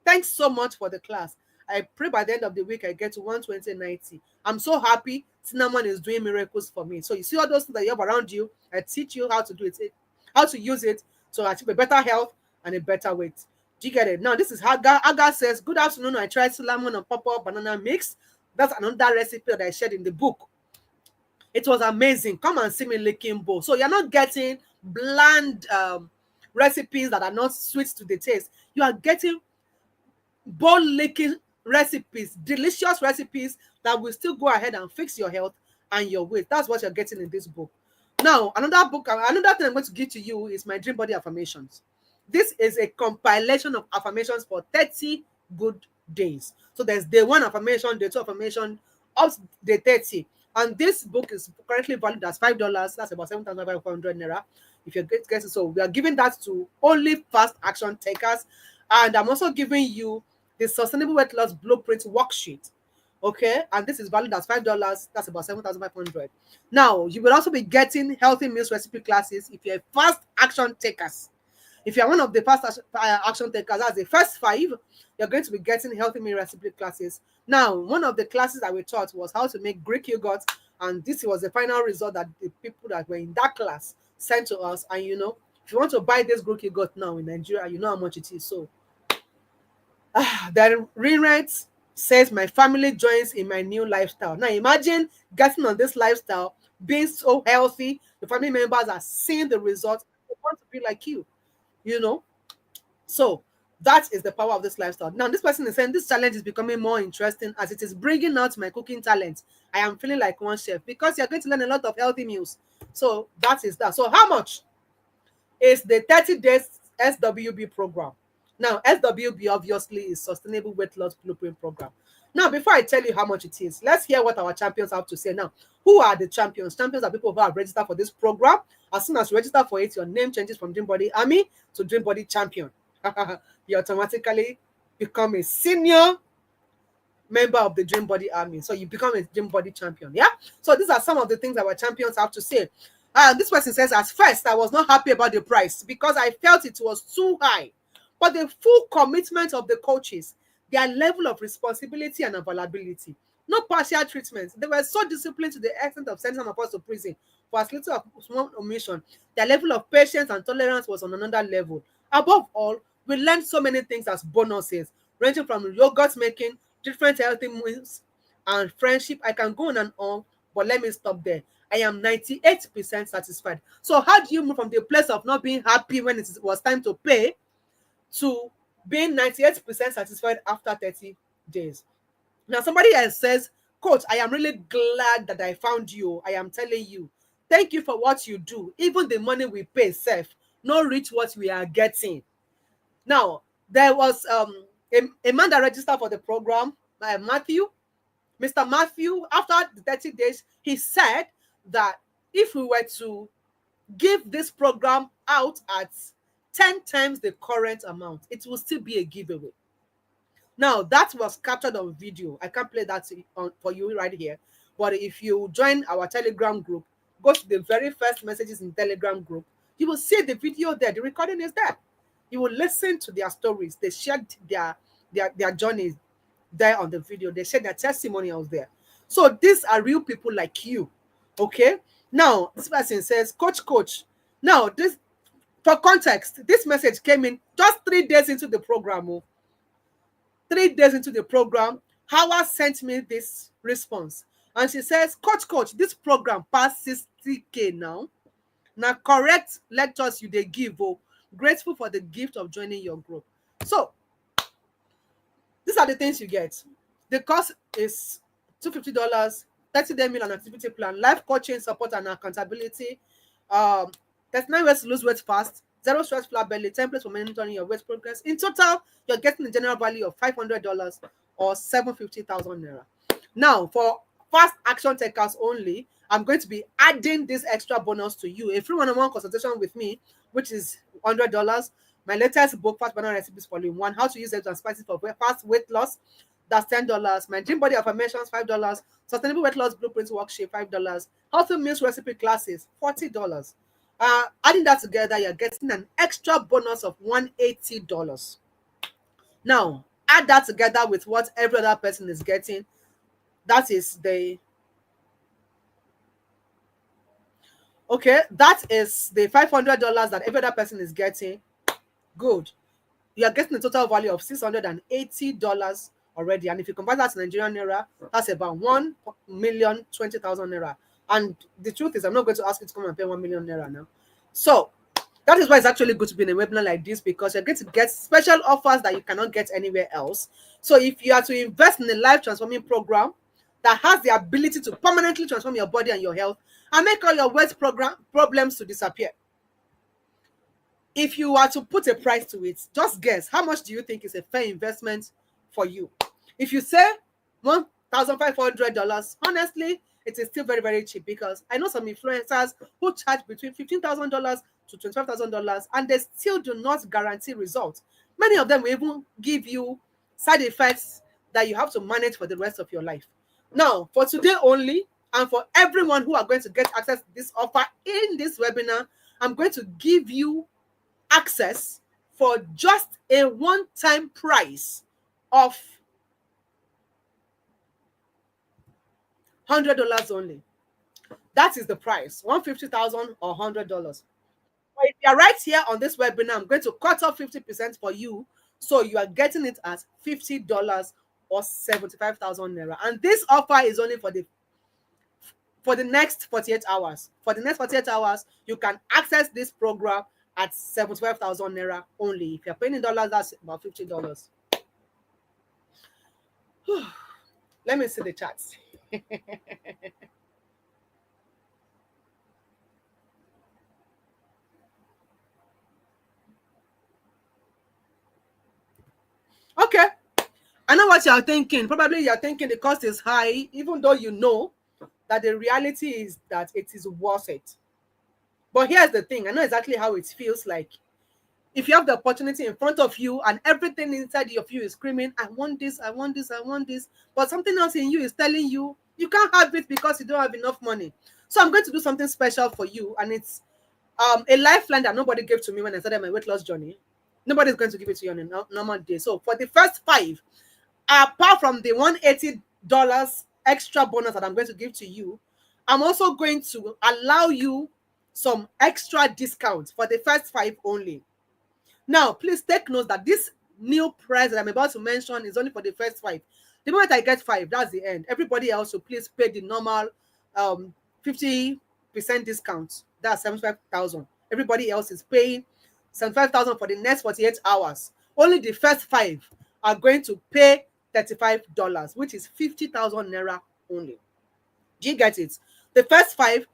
Thanks so much for the class. I pray by the end of the week I get to 120, 90. I'm so happy cinnamon is doing miracles for me. So you see all those things that you have around you, I teach you how to do it, how to use it to achieve a better health and a better weight. Do you get it? Now this is Hagar. Hagar says, good afternoon. I tried cinnamon and pawpaw banana mix. That's another recipe that I shared in the book. It was amazing. Come and see me licking bowl. So you're not getting bland recipes that are not sweet to the taste. You are getting bowl licking recipes, delicious recipes that will still go ahead and fix your health and your weight. That's what you're getting in this book. Now, another thing I'm going to give to you is my Dream Body Affirmations. This is a compilation of affirmations for 30 good days. So there's day 1 affirmation, day 2 affirmation, up to day 30. And this book is currently valued as $5. That's about 7,500 naira. If you get it, so we are giving that to only fast action takers. And I'm also giving you the Sustainable Weight Loss Blueprint Worksheet. Okay, and this is valued as $5. That's about 7,500. Now, you will also be getting healthy meals recipe classes if you're fast action takers. If you're one of the fast action takers, that's the first 5, you're going to be getting healthy meal recipe classes. Now, one of the classes that we taught was how to make Greek yogurt, and this was the final result that the people that were in that class sent to us. And you know, if you want to buy this Greek yogurt now in Nigeria, you know how much it is. So, the rewrite says my family joins in my new lifestyle. Now, imagine getting on this lifestyle, being so healthy. The family members are seeing the results. They want to be like you. You know, so that is the power of this lifestyle. Now this person is saying this challenge is becoming more interesting as it is bringing out my cooking talent. I am feeling like one chef because you're going to learn a lot of healthy meals. So that is that. So how much is the 30 days SWB program? Now SWB obviously is Sustainable Weight Loss Blueprint program. Now before I tell you how much it is, let's hear what our champions have to say. Now, who are the champions? Champions are people who have registered for this program. As soon as you register for it, your name changes from Dream Body Army to Dream Body Champion. You automatically become a senior member of the Dream Body Army. So you become a Dream Body Champion. Yeah. So these are some of the things our champions have to say. This person says, at first, I was not happy about the price because I felt it was too high. But the full commitment of the coaches, their level of responsibility and availability, no partial treatment. They were so disciplined to the extent of sending some of us to prison for as little as one omission. Their level of patience and tolerance was on another level. Above all, we learned so many things as bonuses, ranging from yogurt making, different healthy meals, and friendship. I can go on, but let me stop there. I am 98% satisfied. So how do you move from the place of not being happy when it was time to pay to being 98% satisfied after 30 days? Now, somebody else says, Coach, I am really glad that I found you. I am telling you, thank you for what you do. Even the money we pay safe, not reach what we are getting. Now, there was a man that registered for the program, Matthew. Mr. Matthew, after the 30 days, he said that if we were to give this program out at 10 times the current amount, it will still be a giveaway. Now, that was captured on video. I can't play that for you right here. But if you join our Telegram group, go to the very first messages in Telegram group, you will see the video there. The recording is there. You will listen to their stories. They shared their journeys there on the video. They shared their testimonials there. So these are real people like you. Okay. Now this person says, Coach. Now this, for context, this message came in just 3 days into the program. 3 days into the program, Howard sent me this response. And she says, Coach, this program past 60K now. Now correct lectures you they give. Oh, grateful for the gift of joining your group. So these are the things you get. The cost is $250, 30-day meal and activity plan, life coaching, support and accountability. Um, there's 9 ways to lose weight fast, zero stress, flat belly, templates for monitoring your weight progress. In total, you're getting a general value of $500 or 750,000 naira. Now, for fast action takers only, I'm going to be adding this extra bonus to you. A free one-on-one consultation with me, which is $100. My latest book, Fast Banana Recipes Volume 1, How to Use Herbs and Spices for Fast Weight Loss, that's $10. My Dream Body Affirmations, $5. Sustainable Weight Loss Blueprint Worksheet, $5. Healthy Meals Recipe Classes, $40. Adding that together, you're getting an extra bonus of $180. Now, add that together with what every other person is getting. That is the $500 that every other person is getting. Good. You are getting a total value of $680 already. And if you convert that to Nigerian naira, that's about 1,020,000 naira. And the truth is, I'm not going to ask you to come and pay 1 million naira now. So that is why it's actually good to be in a webinar like this, because you're going to get special offers that you cannot get anywhere else. So if you are to invest in a life transforming program that has the ability to permanently transform your body and your health and make all your weight problems to disappear, if you are to put a price to it, just guess, how much do you think is a fair investment for you? If you say $1,500, honestly, it is still very, very cheap, because I know some influencers who charge between $15,000 to $25,000 and they still do not guarantee results. Many of them will even give you side effects that you have to manage for the rest of your life. Now, for today only, and for everyone who are going to get access to this offer in this webinar, I'm going to give you access for just a one-time price of $100 only. That is the price, $150,000 or $100. But if you're right here on this webinar, I'm going to cut off 50% for you, so you are getting it at $50 or 75,000 naira. And this offer is only for the next 48 hours. For the next 48 hours, you can access this program at 75,000 naira only. If you're paying in dollars, that's about $50. Let me see the charts. Okay, I know what you're thinking. Probably you're thinking the cost is high, even though you know that the reality is that it is worth it. But here's the thing, I know exactly how it feels like. If you have the opportunity in front of you and everything inside of you is screaming, I want this, I want this, I want this, but something else in you is telling you you can't have it because you don't have enough money. So I'm going to do something special for you, and it's a lifeline that nobody gave to me when I started my weight loss journey. Nobody's going to give it to you on a normal day. So for the first 5, apart from the $180 extra bonus that I'm going to give to you, I'm also going to allow you some extra discounts for the first 5 only. Now, please take note that this new price that I'm about to mention is only for the first 5. The moment I get 5, that's the end. Everybody else will please pay the normal 50% discount. That's 75,000. Everybody else is paying 75,000 for the next 48 hours. Only the first 5 are going to pay $35, which is 50,000 naira only. Do you get it? The first 5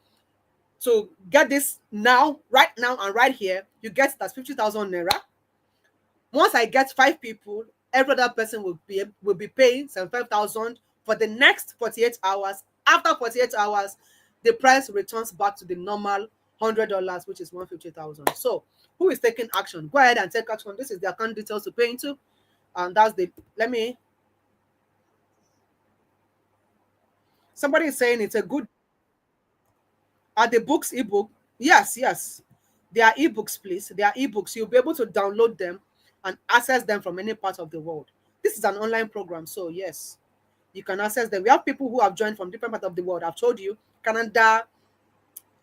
to get this now, right now, and right here, you get that 50,000 naira. Once I get 5 people, every other person will be paying 75,000 for the next 48 hours. After 48 hours, the price returns back to the normal $100, which is 150,000. So, who is taking action? Go ahead and take action. This is the account details to pay into, and that's the. Somebody is saying it's a good. Are the books ebook? Yes. They are ebooks, please. They are ebooks. You'll be able to download them and access them from any part of the world. This is an online program, so yes, you can access them. We have people who have joined from different parts of the world. I've told you, Canada,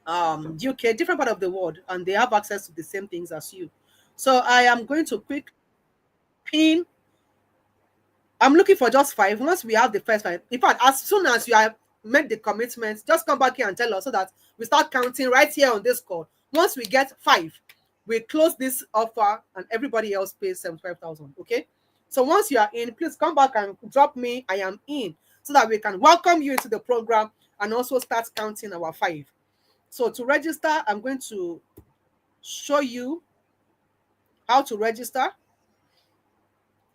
UK, different part of the world, and they have access to the same things as you. So I am going to quick pin. I'm looking for just five. Once we have the first five, in fact, as soon as you have made the commitment, just come back here and tell us so that we start counting right here on this call. Once we get five, we close this offer and everybody else pays 75,000. Okay. So once you are in, please come back and drop me. I am in so that we can welcome you into the program and also start counting our five. So to register, I'm going to show you how to register.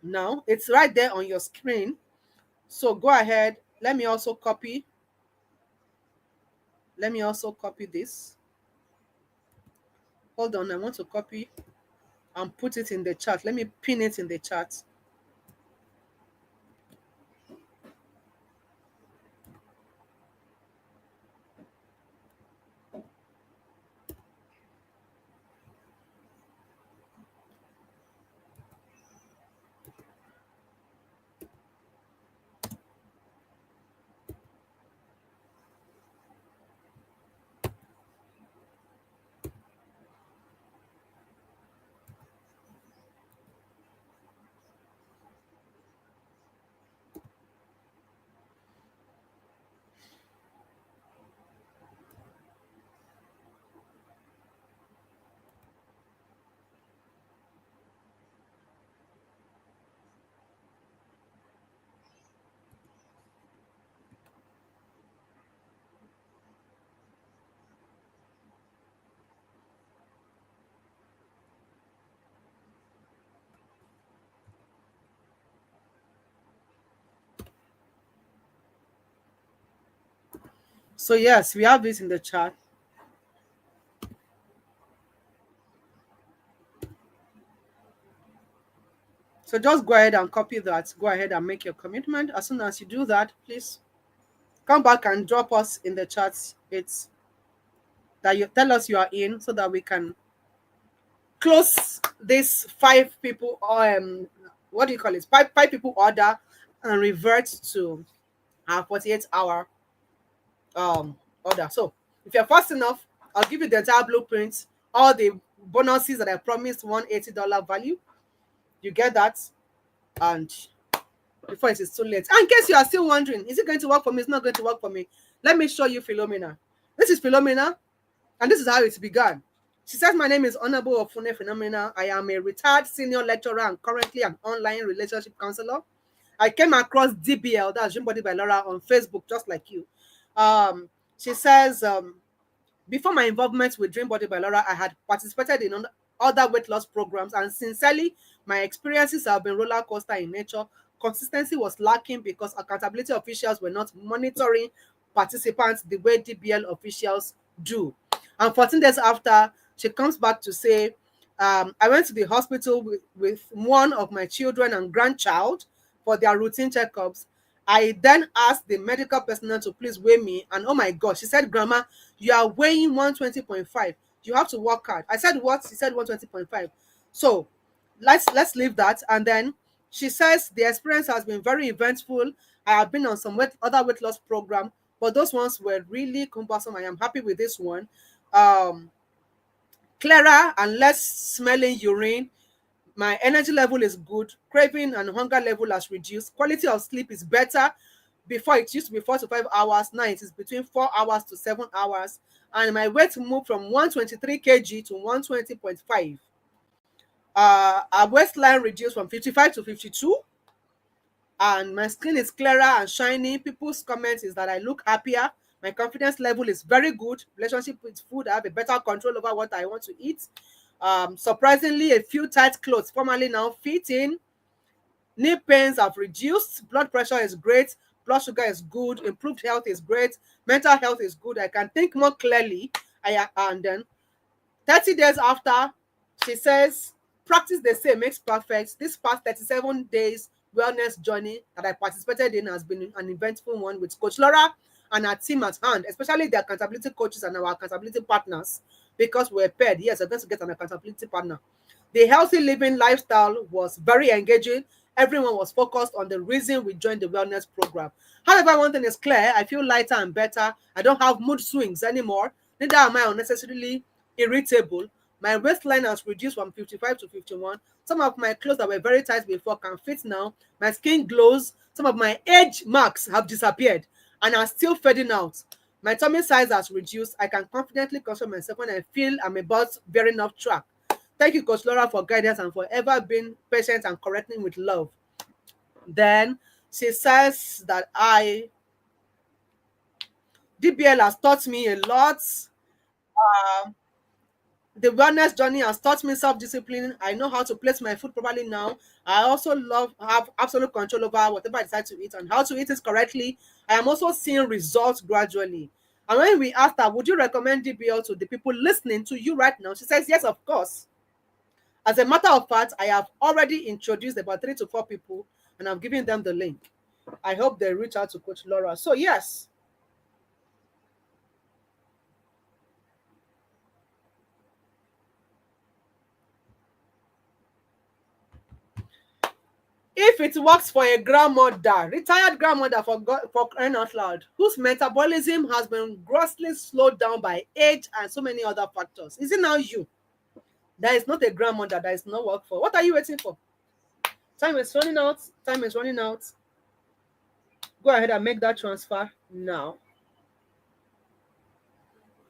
Now it's right there on your screen. So go ahead. Let me also copy this. Hold on, I want to copy and put it in the chat. Let me pin it in the chat. So yes, we have this in the chat. So just go ahead and copy that. Go ahead and make your commitment. As soon as you do that, please come back and drop us in the chat. It's that you tell us you are in so that we can close this five people or what do you call it? Five people order and revert to our 48-hour order. So if you're fast enough, I'll give you the entire blueprint, all the bonuses that I promised, $180 value. You get that, and before it is too late. And in case you are still wondering, is it going to work for me? It's not going to work for me. Let me show you Philomena. This is Philomena, and this is how it began. She says, my name is Honorable Ofune Phenomena. I am a retired senior lecturer and currently an online relationship counselor. I came across DBL, that's Dream Body by Laura, on Facebook, just like you. She says, before my involvement with Dream Body by Laura, I had participated in other weight loss programs, and sincerely, my experiences have been roller coaster in nature. Consistency was lacking because accountability officials were not monitoring participants the way DBL officials do. And 14 days after, she comes back to say, I went to the hospital with one of my children and grandchild for their routine checkups. I then asked the medical personnel to please weigh me, and oh my God, she said, Grandma, you are weighing 120.5. You have to work hard. I said, what? She said 120.5. So let's leave that. And then she says the experience has been very eventful. I have been on some other weight loss program, but those ones were really cumbersome. I am happy with this one. Clearer and less smelling urine. My energy level is good. Craving and hunger level has reduced. Quality of sleep is better. Before it used to be 4 to 5 hours. Now it is between 4 hours to 7 hours. And my weight moved from 123 kg to 120.5. Our waistline reduced from 55 to 52. And my skin is clearer and shiny. People's comments is that I look happier. My confidence level is very good. Relationship with food, I have a better control over what I want to eat. Surprisingly, a few tight clothes formerly now fit in. Knee pains have reduced. Blood pressure is great. Blood sugar is good. Improved health is great. Mental health is good. I can think more clearly. And then 30 days after, she says, practice the same makes perfect. This past 37 days wellness journey that I participated in has been an eventful one with Coach Laura and our team at hand, especially the accountability coaches and our accountability partners. because we're paired. Yes, I'm going to get an accountability partner. The healthy living lifestyle was very engaging. Everyone was focused on the reason we joined the wellness program. However, one thing is clear, I feel lighter and better. I don't have mood swings anymore. Neither am I unnecessarily irritable. My waistline has reduced from 55 to 51. Some of my clothes that were very tight before can fit now. My skin glows. Some of my age marks have disappeared and are still fading out. My tummy size has reduced. I can confidently console myself when I feel I'm about veering off track. Thank you, Coach Laura, for guidance and for ever being patient and correcting with love. Then she says that DBL has taught me a lot. The wellness journey has taught me self-discipline. I know how to place my food properly now. I also have absolute control over whatever I decide to eat and how to eat it correctly. I am also seeing results gradually. And when we asked her, would you recommend DBL to the people listening to you right now? She says, yes, of course. As a matter of fact, I have already introduced about 3 to 4 people and I'm giving them the link. I hope they reach out to Coach Laura. So, yes, if it works for a grandmother, retired grandmother for crying out loud, whose metabolism has been grossly slowed down by age and so many other factors, is it now you? That is not a grandmother that is not work for. What are you waiting for? Time is running out. Time is running out. Go ahead and make that transfer now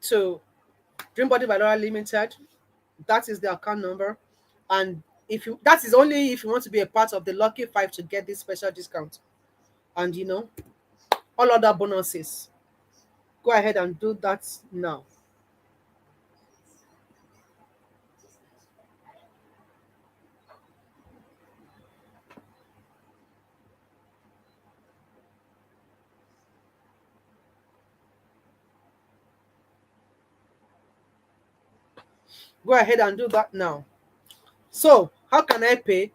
to Dream Body by Laura Limited. That is the account number. And if you that is only if you want to be a part of the lucky 5 to get this special discount. And all other bonuses. Go ahead and do that now. Go ahead and do that now. So, how can I pay?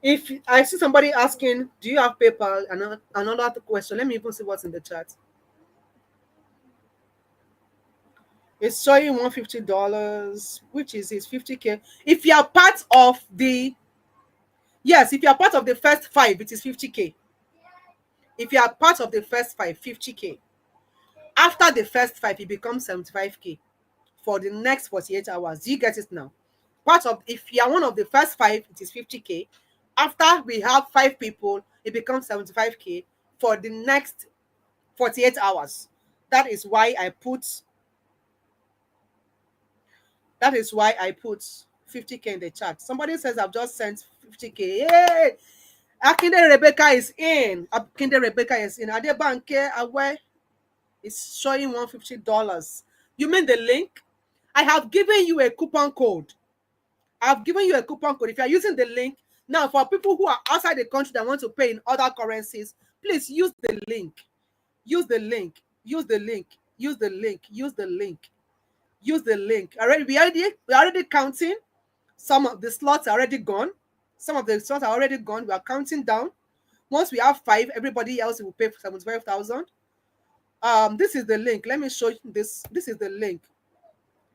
If I see somebody asking, do you have PayPal? Another question. Let me even see what's in the chat. It's showing $150, which is 50K. If you are part of the Yes, if you are part of the first 5, it is 50K. If you are part of the first 5, 50K. After the first 5, it becomes 75K for the next 48 hours. Do you get it now? If you are one of the first 5, it is 50K. After we have 5 people, it becomes 75K for the next 48 hours. That is why I put 50K in the chat. Somebody says I've just sent 50K. Yay! Akinde Rebecca is in. Adebanke Awe is showing $150. You mean the link? I have given you a coupon code. If you are using the link, now for people who are outside the country that want to pay in other currencies, please use the link. Use the link. Use the link. Use the link. Use the link. Use the link. We're already counting. Some of the slots are already gone. We are counting down. Once we have 5, everybody else will pay for 75,000. This is the link. Let me show you this. This is the link.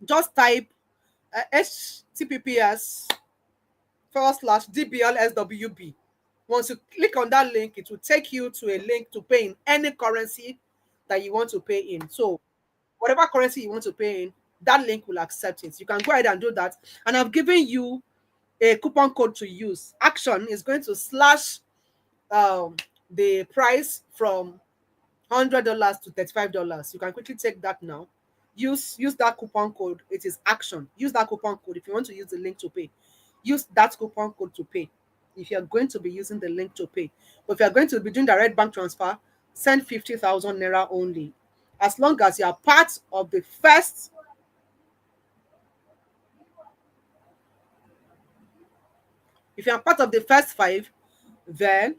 Just type https://dblswb. Once you click on that link, it will take you to a link to pay in any currency that you want to pay in. So whatever currency you want to pay in, that link will accept it. You can go ahead and do that. And I've given you a coupon code to use. Action is going to slash the price from $100 to $35. You can quickly take that now. Use that coupon code. It is action. Use that coupon code if you want to use the link to pay. Use that coupon code to pay if you're going to be using the link to pay. But if you're going to be doing direct bank transfer, send 50,000 naira only. As long as you are part of the first if you are part of the first 5, then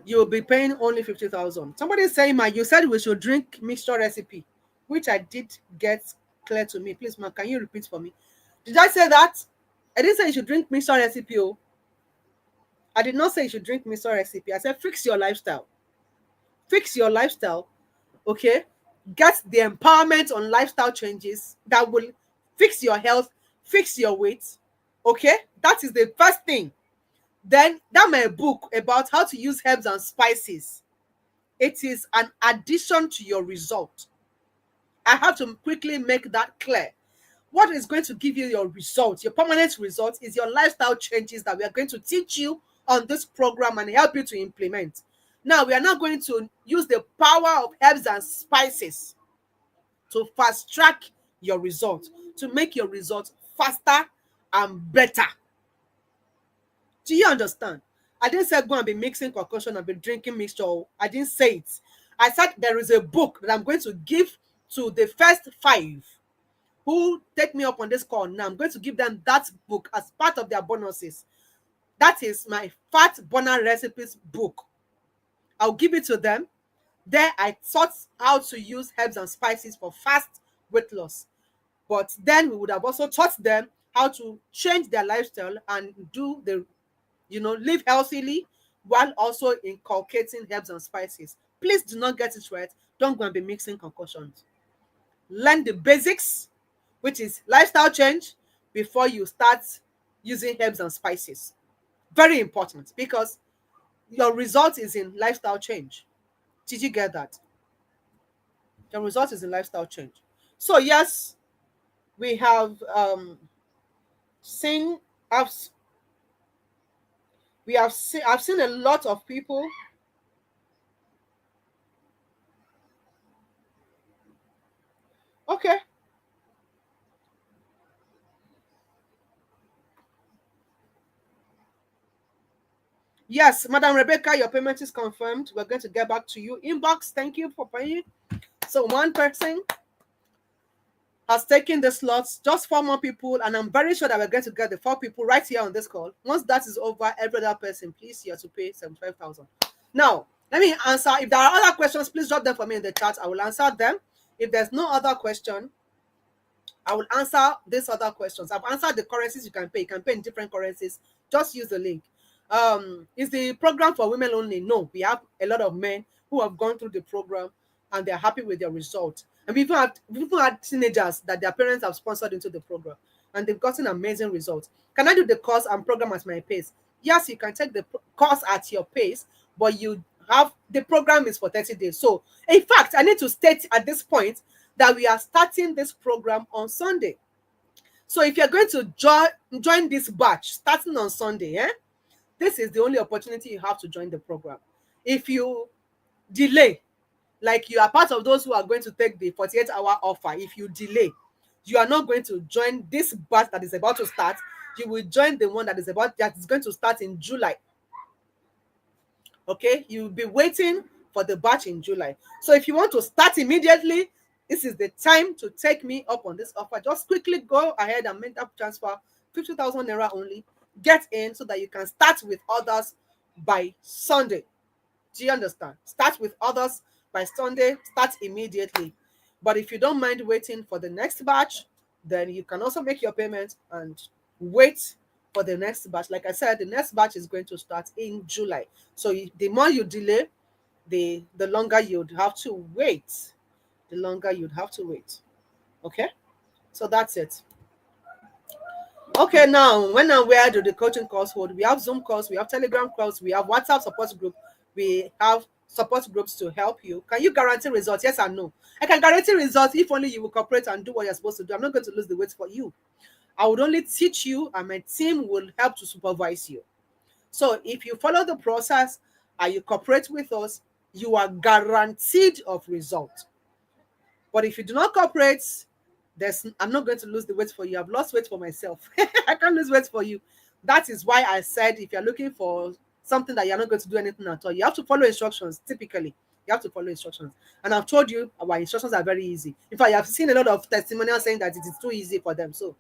you will be paying only 50,000. Somebody is saying, you said we should drink mixture recipe, which I did get clear to me. Please, ma, can you repeat for me? Did I say that? I didn't say you should drink mixture recipe. Oh. I did not say you should drink mixture recipe. I said fix your lifestyle. Fix your lifestyle. Okay? get the empowerment on lifestyle changes that will fix your health, fix your weight. Okay, that is the first thing. Then that my book about how to use herbs and spices. It is an addition to your result. I have to quickly make that clear. What is going to give you your result, your permanent result, is your lifestyle changes that we are going to teach you on this program and help you to implement. Now, we are not going to use the power of herbs and spices to fast track your result, to make your result faster and better. Do you understand? I didn't say go and be mixing concoction and be drinking mixture. I didn't say it. I said there is a book that I'm going to give to the first 5 who take me up on this call now. I'm going to give them that book as part of their bonuses. That is my Fat Burner Recipes book. I'll give it to them. There I taught how to use herbs and spices for fast weight loss. But then we would have also taught them how to change their lifestyle and do the, live healthily while also inculcating herbs and spices. Please do not get it right. Don't go and be mixing concoctions. Learn the basics, which is lifestyle change, before you start using herbs and spices. Very important, because your result is in lifestyle change. Did you get that? The result is in lifestyle change. So yes, we have seen I've we have seen I've seen a lot of people. Okay. Yes, Madam Rebecca, your payment is confirmed. We're going to get back to you. Inbox, thank you for paying. So one person has taken the slots, just 4 more people, and I'm very sure that we're going to get the 4 people right here on this call. Once that is over, every other person, please, you have to pay 75,000. Now, let me answer. If there are other questions, please drop them for me in the chat. I will answer them. If there's no other question, I will answer these other questions. I've answered the currencies you can pay. You can pay in different currencies. Just use the link. Is the program for women only? No, we have a lot of men who have gone through the program and they're happy with their result. And we even had teenagers that their parents have sponsored into the program and they've gotten amazing results. Can I do the course and program at my pace? Yes, you can take the course at your pace, but you have the program is for 30 days. So, in fact, I need to state at this point that we are starting this program on Sunday. So if you're going to join this batch starting on Sunday, this is the only opportunity you have to join the program. If you delay, like you are part of those who are going to take the 48-hour offer, if you delay, you are not going to join this batch that is about to start. You will join the one that is going to start in July. Okay, you'll be waiting for the batch in July. So if you want to start immediately, this is the time to take me up on this offer. Just quickly go ahead and make that transfer, 50,000 naira only. Get in so that you can start with others by Sunday. Do you understand? Start with others by Sunday. Start immediately. But if you don't mind waiting for the next batch, then you can also make your payment and wait for the next batch. Like I said, the next batch is going to start in July. So the more you delay, the longer you'd have to wait. The longer you'd have to wait. Okay? So that's it. Okay, now when and where do the coaching calls hold? We have Zoom calls, we have Telegram calls, we have WhatsApp support group, we have support groups to help you. Can you guarantee results? Yes or no? I can guarantee results if only you will cooperate and do what you're supposed to do. I'm not going to lose the weight for you. I would only teach you and my team will help to supervise you. So if you follow the process and you cooperate with us, you are guaranteed of result. But if you do not cooperate, I'm not going to lose the weight for you. I've lost weight for myself. I can't lose weight for you. That is why I said if you're looking for something that you're not going to do anything at all, you have to follow instructions. Typically, you have to follow instructions. And I've told you our instructions are very easy. In fact, I've seen a lot of testimonials saying that it is too easy for them. So,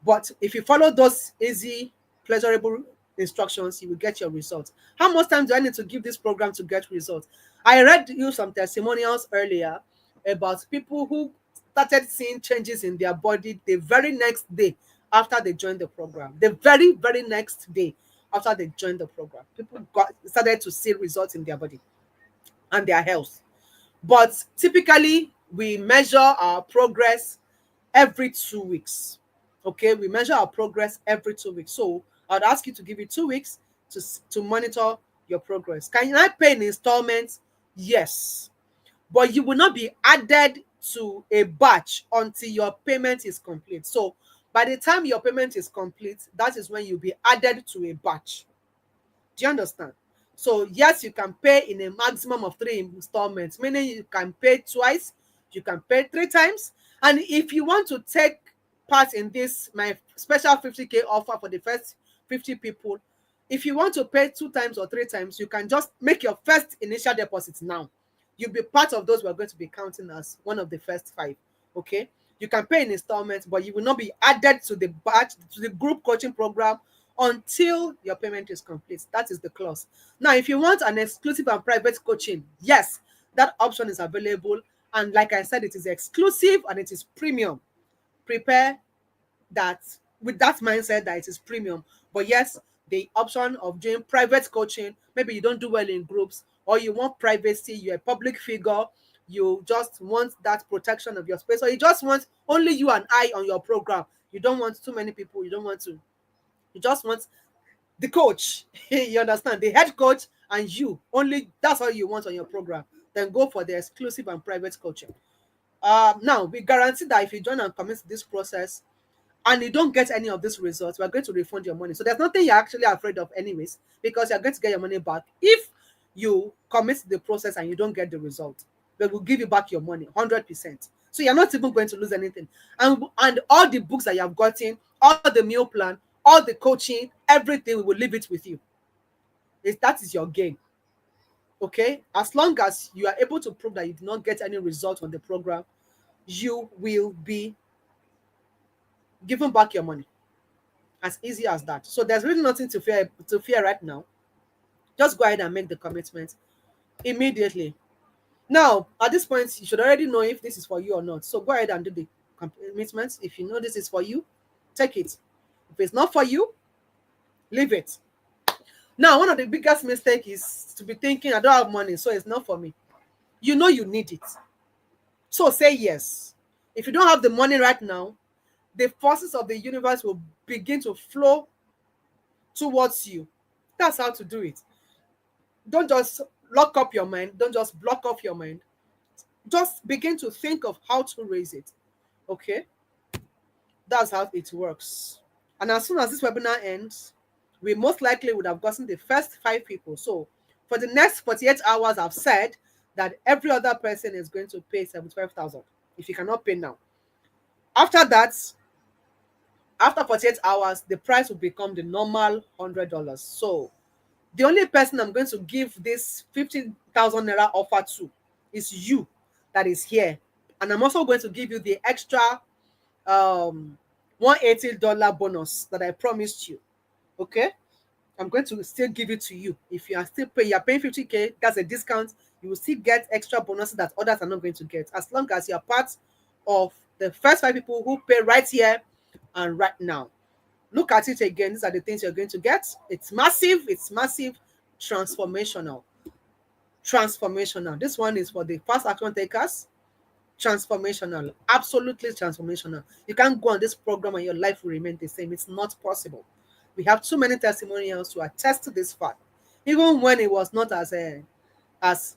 but if you follow those easy, pleasurable instructions, you will get your results. How much time do I need to give this program to get results? I read you some testimonials earlier about people who started seeing changes in their body the very next day after they joined the program. The very, very next day after they joined the program, people started to see results in their body and their health. But typically, we measure our progress every 2 weeks. Okay, we measure our progress every 2 weeks. So I'd ask you to give you 2 weeks to monitor your progress. Can I pay in installments? Yes, but you will not be added to a batch until your payment is complete. So by the time your payment is complete, that is when you'll be added to a batch. Do you understand? So yes, you can pay in a maximum of 3 installments, meaning you can pay twice, you can pay 3 times. And if you want to take part in this, my special 50K offer for the first 50 people, if you want to pay 2 times or 3 times, you can just make your first initial deposit now. You'll be part of those we're going to be counting as one of the first 5. Okay. You can pay in installments, but you will not be added to the batch, to the group coaching program until your payment is complete. That is the clause. Now, if you want an exclusive and private coaching, yes, that option is available. And like I said, it is exclusive and it is premium. Prepare that with that mindset that it is premium. But yes, the option of doing private coaching, maybe you don't do well in groups, or you want privacy, you're a public figure, you just want that protection of your space, or you just want only you and I on your program. You don't want too many people, you just want the coach. You understand? The head coach and you only, that's all you want on your program. Then go for the exclusive and private coaching. Now we guarantee that if you join and commit to this process and you don't get any of these results, we're going to refund your money. So there's nothing you're actually afraid of anyways, because you're going to get your money back. If you commit to the process and you don't get the result, they will give you back your money 100%. So you're not even going to lose anything. And all the books that you have gotten, all the meal plan, all the coaching, everything, we will leave it with you. That is your gain. Okay, as long as you are able to prove that you did not get any result on the program, you will be given back your money. As easy as that. So there's really nothing to fear right now. Just go ahead and make the commitment immediately. Now, at this point, you should already know if this is for you or not. So go ahead and do the commitment. If you know this is for you, take it. If it's not for you, leave it. Now, one of the biggest mistakes is to be thinking, I don't have money, so it's not for me. You know you need it. So say yes. If you don't have the money right now, the forces of the universe will begin to flow towards you. That's how to do it. Don't just lock up your mind. Don't just block off your mind. Just begin to think of how to raise it. Okay? That's how it works. And as soon as this webinar ends, we most likely would have gotten the first 5 people. So for the next 48 hours, I've said that every other person is going to pay 75,000 if you cannot pay now. After that, after 48 hours, the price will become the normal $100. So the only person I'm going to give this 15,000 naira offer to is you that is here. And I'm also going to give you the extra $180 bonus that I promised you. Okay? I'm going to still give it to you. If you are still paying, you're paying 50K, that's a discount. You will still get extra bonuses that others are not going to get, as long as you're part of the first 5 people who pay right here and right now. Look at it again. These are the things you're going to get. It's massive. It's massive. Transformational. Transformational. This one is for the fast action takers. Transformational. Absolutely transformational. You can't go on this program and your life will remain the same. It's not possible. We have too many testimonials to attest to this fact. Even when it was not as it was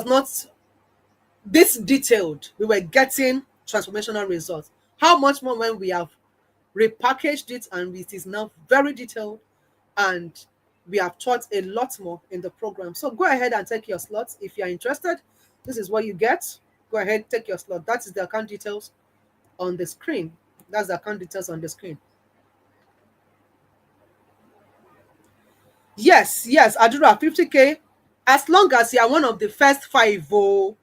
not this detailed, we were getting transformational results. How much more when we have repackaged it and it is now very detailed, and we have taught a lot more in the program. So go ahead and take your slots if you are interested. This is what you get. Go ahead, take your slot. That is the account details on the screen. That's the account details on the screen. Yes, Adura, 50K. As long as you are one of the first 5, oh,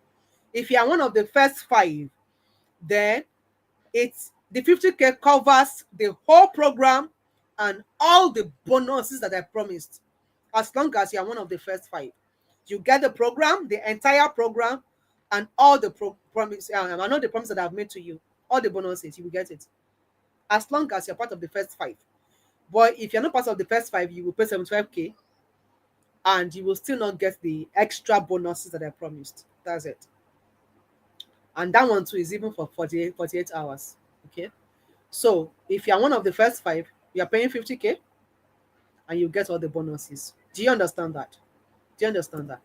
if you are one of the first 5, then it's the 50K covers the whole program and all the bonuses that I promised. As long as you are one of the first 5, you get the program, the entire program, and all the promise. I know the promise that I've made to you, all the bonuses, you will get it. As long as you're part of the first 5. But if you're not part of the first 5, you will pay 75K. and you will still not get the extra bonuses that I promised. That's it. And that one too is even for 48 hours. Okay. So if you're one of the first five, you're paying 50K and you get all the bonuses. Do you understand that? Do you understand that?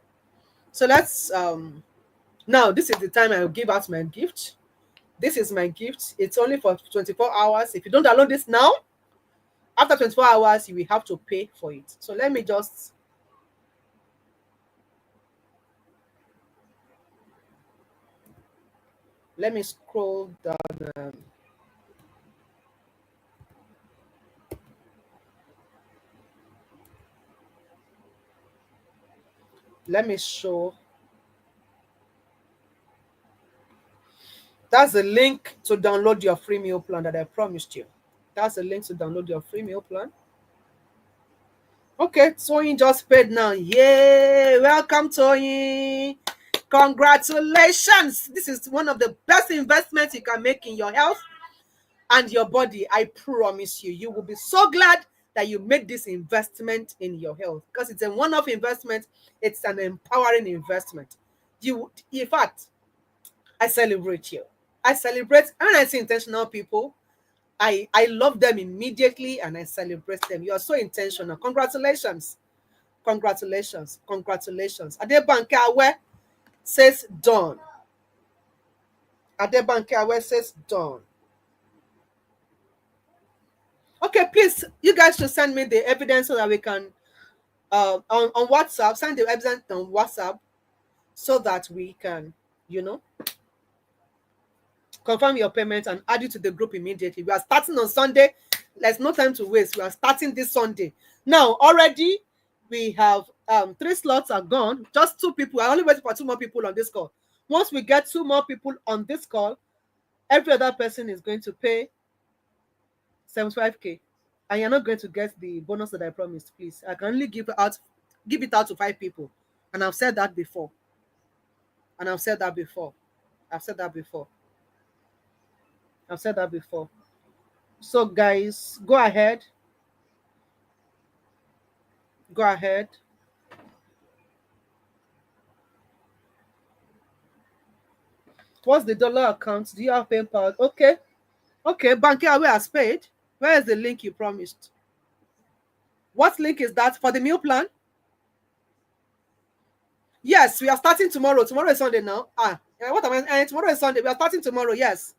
So let's now this is the time I will give out my gift. This is my gift. It's only for 24 hours. If you don't download this now, after 24 hours, you will have to pay for it. So let me scroll down. Let me show. That's the link to download your free meal plan that I promised you. That's the link to download your free meal plan. Okay, Toyin just paid now. Yay! Welcome, Toyin. Congratulations. This is one of the best investments you can make in your health and your body. I promise you, you will be so glad that you made this investment in your health because it's a one-off investment. It's an empowering investment. In fact, I celebrate you. I celebrate, and I see intentional people. I love them immediately and I celebrate them. You are so intentional. Congratulations. Congratulations. Congratulations. Adebanke Awe says done. Adebanke Awe says done. Okay, please, you guys should send me the evidence so that we can on WhatsApp, send the evidence on WhatsApp so that we can, confirm your payment and add you to the group immediately. We are starting on Sunday. There's no time to waste. We are starting this Sunday. Now, already we have 3 slots are gone. Just 2 people. I only waiting for 2 more people on this call. Once we get 2 more people on this call, every other person is going to pay 75K. And you're not going to get the bonus that I promised, please. I can only give it out to 5 people. And I've said that before. I've said that before. So guys, go ahead. What's the dollar account? Do you have PayPal? Okay. Banky Awe has paid. Where is the link you promised? What link is that for the meal plan? Yes, we are starting tomorrow. Tomorrow is Sunday now. What am I? Tomorrow is Sunday. We are starting tomorrow. Yes.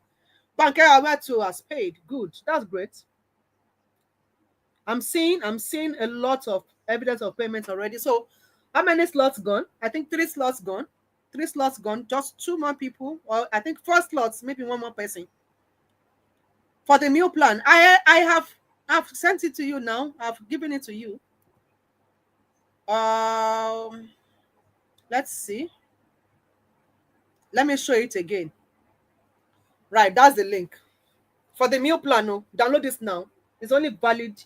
Banky Awe too has paid. Good. That's great. I'm seeing a lot of evidence of payment already. So how many slots gone? I think 3 slots gone. 3 slots gone. Just 2 more people. Or I think 4 slots, maybe 1 more person. For the meal plan, I've sent it to you now. I've given it to you. Let's see. Let me show it again. Right, that's the link. For the meal plan, download this now. It's only valid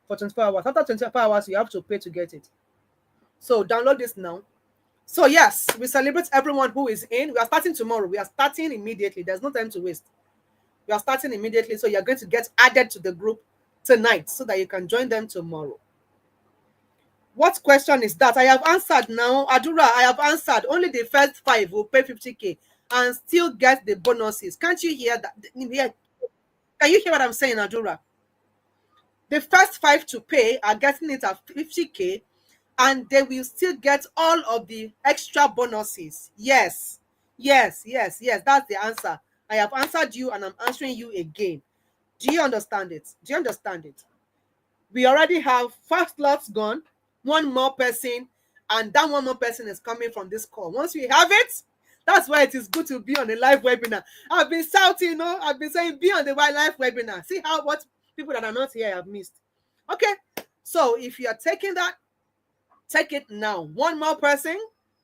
for 24 hours. After 24 hours, you have to pay to get it. So download this now. So yes, we celebrate everyone who is in. We are starting tomorrow. We are starting immediately. There's no time to waste. We are starting immediately. So you're going to get added to the group tonight so that you can join them tomorrow. What question is that? I have answered now. Adura, I have answered. Only the first 5 will pay 50K and still get the bonuses. Can't you hear that? Can you hear what I'm saying, Adura? The first 5 to pay are getting it at 50K and they will still get all of the extra bonuses. Yes. That's the answer. I have answered you and I'm answering you again. Do you understand it? We already have 5 slots gone, 1 more person, and that 1 more person is coming from this call. Once we have it, that's why it is good to be on a live webinar. I've been shouting, I've been saying be on the live webinar. See what people that are not here have missed. Okay, so if you are taking that, take it now. 1 more person,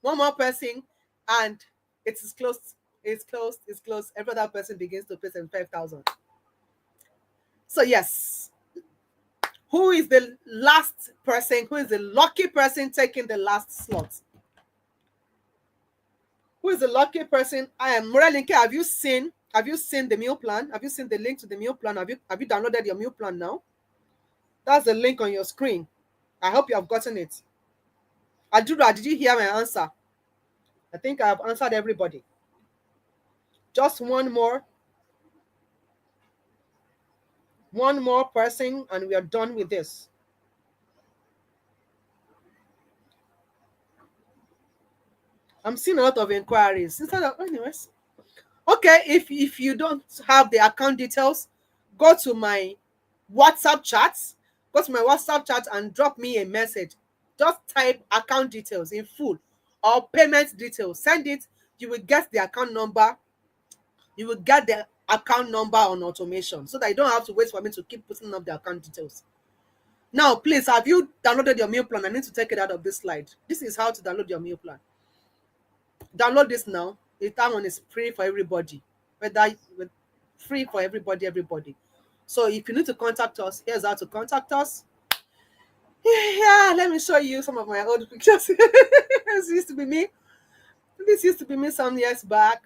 and it is closed. It's closed. Every other person begins to pay 75,000. So yes. Who is the last person? Who is the lucky person taking the last slot? Who is the lucky person? I am Moralinke. Have you seen the meal plan? Have you seen the link to the meal plan? Have you downloaded your meal plan now? That's the link on your screen. I hope you have gotten it. Adura, did you hear my answer? I think I've answered everybody. Just one more person, and we are done with this. I'm seeing a lot of inquiries. Instead of, anyways. Okay, if you don't have the account details, go to my WhatsApp chat. Go to my WhatsApp chat and drop me a message. Just type account details in full or payment details. Send it. You will get the account number. You will get the account number on automation so that you don't have to wait for me to keep putting up the account details. Now, please, have you downloaded your meal plan? I need to take it out of this slide. This is how to download your meal plan. Download this now. The time one is free for everybody. Whether free for everybody. So if you need to contact us, here's how to contact us. Yeah, let me show you some of my old pictures. This used to be me. This used to be me some years back.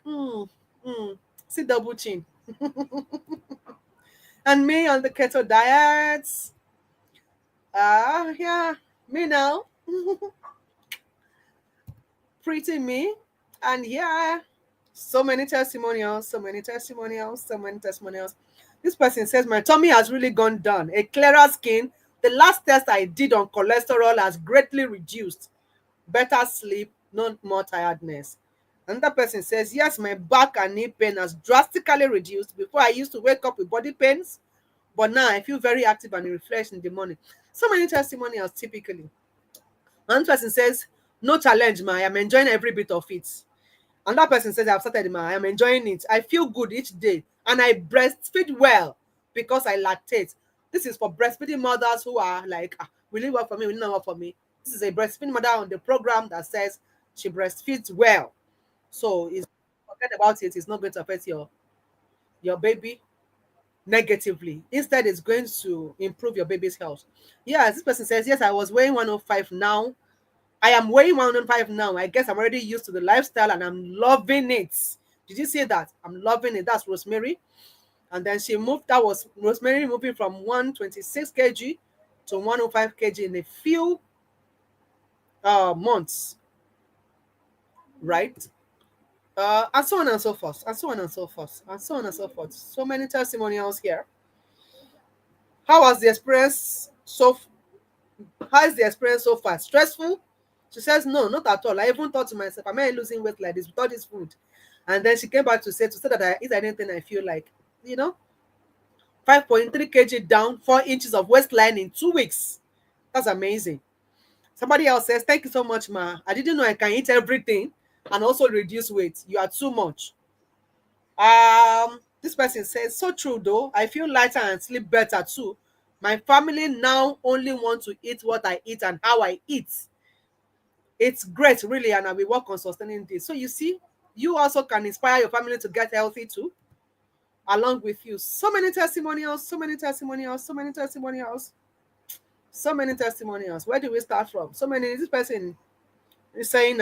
See double chin. And me on the keto diets. Yeah, me now. Pretty me. And yeah, so many testimonials, so many testimonials, so many testimonials. This person says, my tummy has really gone down. A clearer skin. The last test I did on cholesterol has greatly reduced. Better sleep, no more tiredness. Another person says, yes, my back and knee pain has drastically reduced. Before I used to wake up with body pains, but now I feel very active and refreshed in the morning. So many testimonials typically. One person says, no challenge, ma. I am enjoying every bit of it. Another person says, I've started, ma. I am enjoying it. I feel good each day. And I breastfeed well because I lactate. This is for breastfeeding mothers who are like, will it work for me? Will it not work for me? This is a breastfeeding mother on the program that says she breastfeeds well. So forget about it. It's not going to affect your baby negatively. Instead, it's going to improve your baby's health. Yes, this person says, yes, I was weighing 105 now. I am weighing 105 now. I guess I'm already used to the lifestyle and I'm loving it. Did you see that? I'm loving it. That's Rosemary. And then she moved. That was Rosemary moving from 126 kg to 105 kg in a few months, right? And so on and so forth, and so on and so forth, and so on and so forth. So many testimonials here. How was the experience so How is the experience so far? Stressful? She says, no, not at all. I even thought to myself, am I losing weight like this with all this food? And then she came back to say that I eat anything I feel like, 5.3 kg down, 4 inches of waistline in 2 weeks. That's amazing. Somebody else says, thank you so much, ma. I didn't know I can eat everything and also reduce weight. You are too much. This person says, so true though. I feel lighter and sleep better too. My family now only want to eat what I eat and how I eat. It's great, really, and I will work on sustaining this. So you see, you also can inspire your family to get healthy too, along with you. So many testimonials, so many testimonials, so many testimonials, so many testimonials. Where do we start from? So many. This person is saying,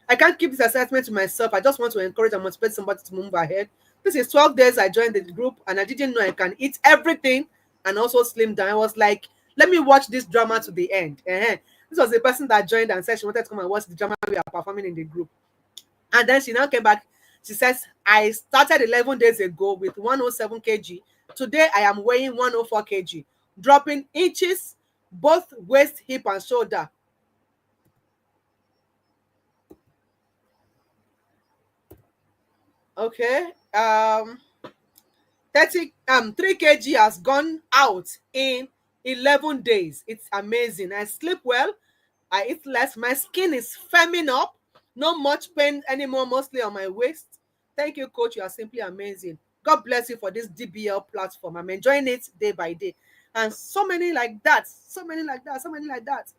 I can't keep this assessment to myself. I just want to encourage and motivate somebody to move ahead. This is 12 days I joined the group and I didn't know I can eat everything and also slim down. I was like, let me watch this drama to the end. This was the person that joined and said she wanted to come and watch the drama we are performing in the group. And then she now came back. She says, I started 11 days ago with 107 kg. Today I am weighing 104 kg, dropping inches, both waist, hip, and shoulder. Okay. 3 kg has gone out in 11 days. It's amazing. I sleep well. I eat less. My skin is firming up. No much pain anymore, mostly on my waist. Thank you, coach. You are simply amazing. God bless you for this DBL platform. I'm enjoying it day by day. And so many like that. So many like that. So many like that.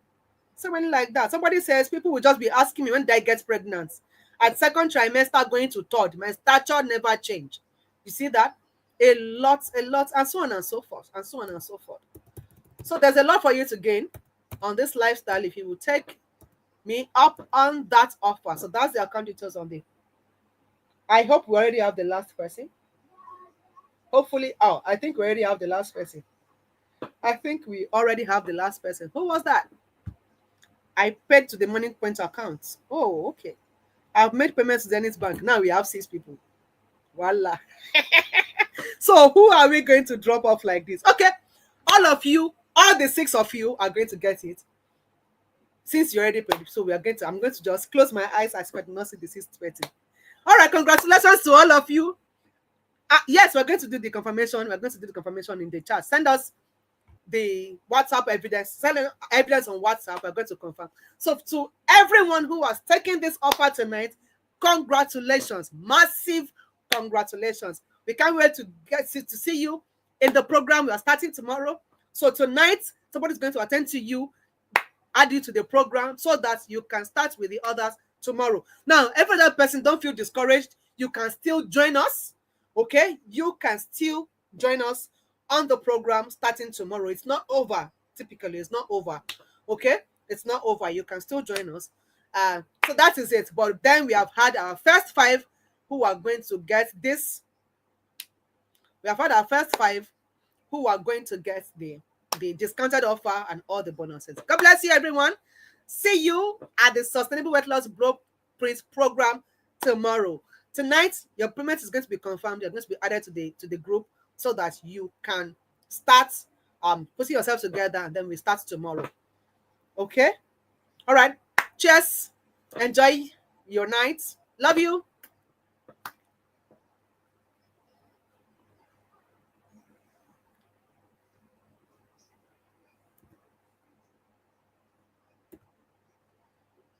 So many like that. Somebody says people will just be asking me when did I get pregnant. At second trimester going to third, my stature never changed. You see that? A lot, and so on and so forth, and so on and so forth. So there's a lot for you to gain on this lifestyle if you will take me up on that offer. So that's the account details on the. I hope we already have the last person. Hopefully, I think we already have the last person. I think we already have the last person. Who was that? I paid to the Money Point account. Oh, okay. I've made payments to Zenith Bank. Now we have 6 people. Voila. So who are we going to drop off like this? Okay. All of you, all the 6 of you are going to get it. Since you already paid, so I'm going to just close my eyes. I expect not see the 620. All right, congratulations to all of you. Yes, we're going to do the confirmation. We're going to do the confirmation in the chat. Send us the WhatsApp evidence. Send evidence on WhatsApp. We're going to confirm. So to everyone who has taken this offer tonight, congratulations. Massive congratulations. We can't wait to see you in the program. We are starting tomorrow. So tonight, somebody's going to attend to you, add you to the program so that you can start with the others tomorrow. Now, every other person, don't feel discouraged. You can still join us. Okay, you can still join us on the program starting tomorrow. It's not over. Typically, it's not over. Okay, it's not over. You can still join us. So that is it. But then we have had our first 5 who are going to get this. We have had our first 5 who are going to get the discounted offer and all the bonuses. God bless you, everyone. See you at the Sustainable Weight Loss Blueprint program tomorrow. Tonight, your payment is going to be confirmed. You're going to be added to the group so that you can start putting yourself together, and then we start tomorrow. Okay? All right. Cheers. Enjoy your night. Love you.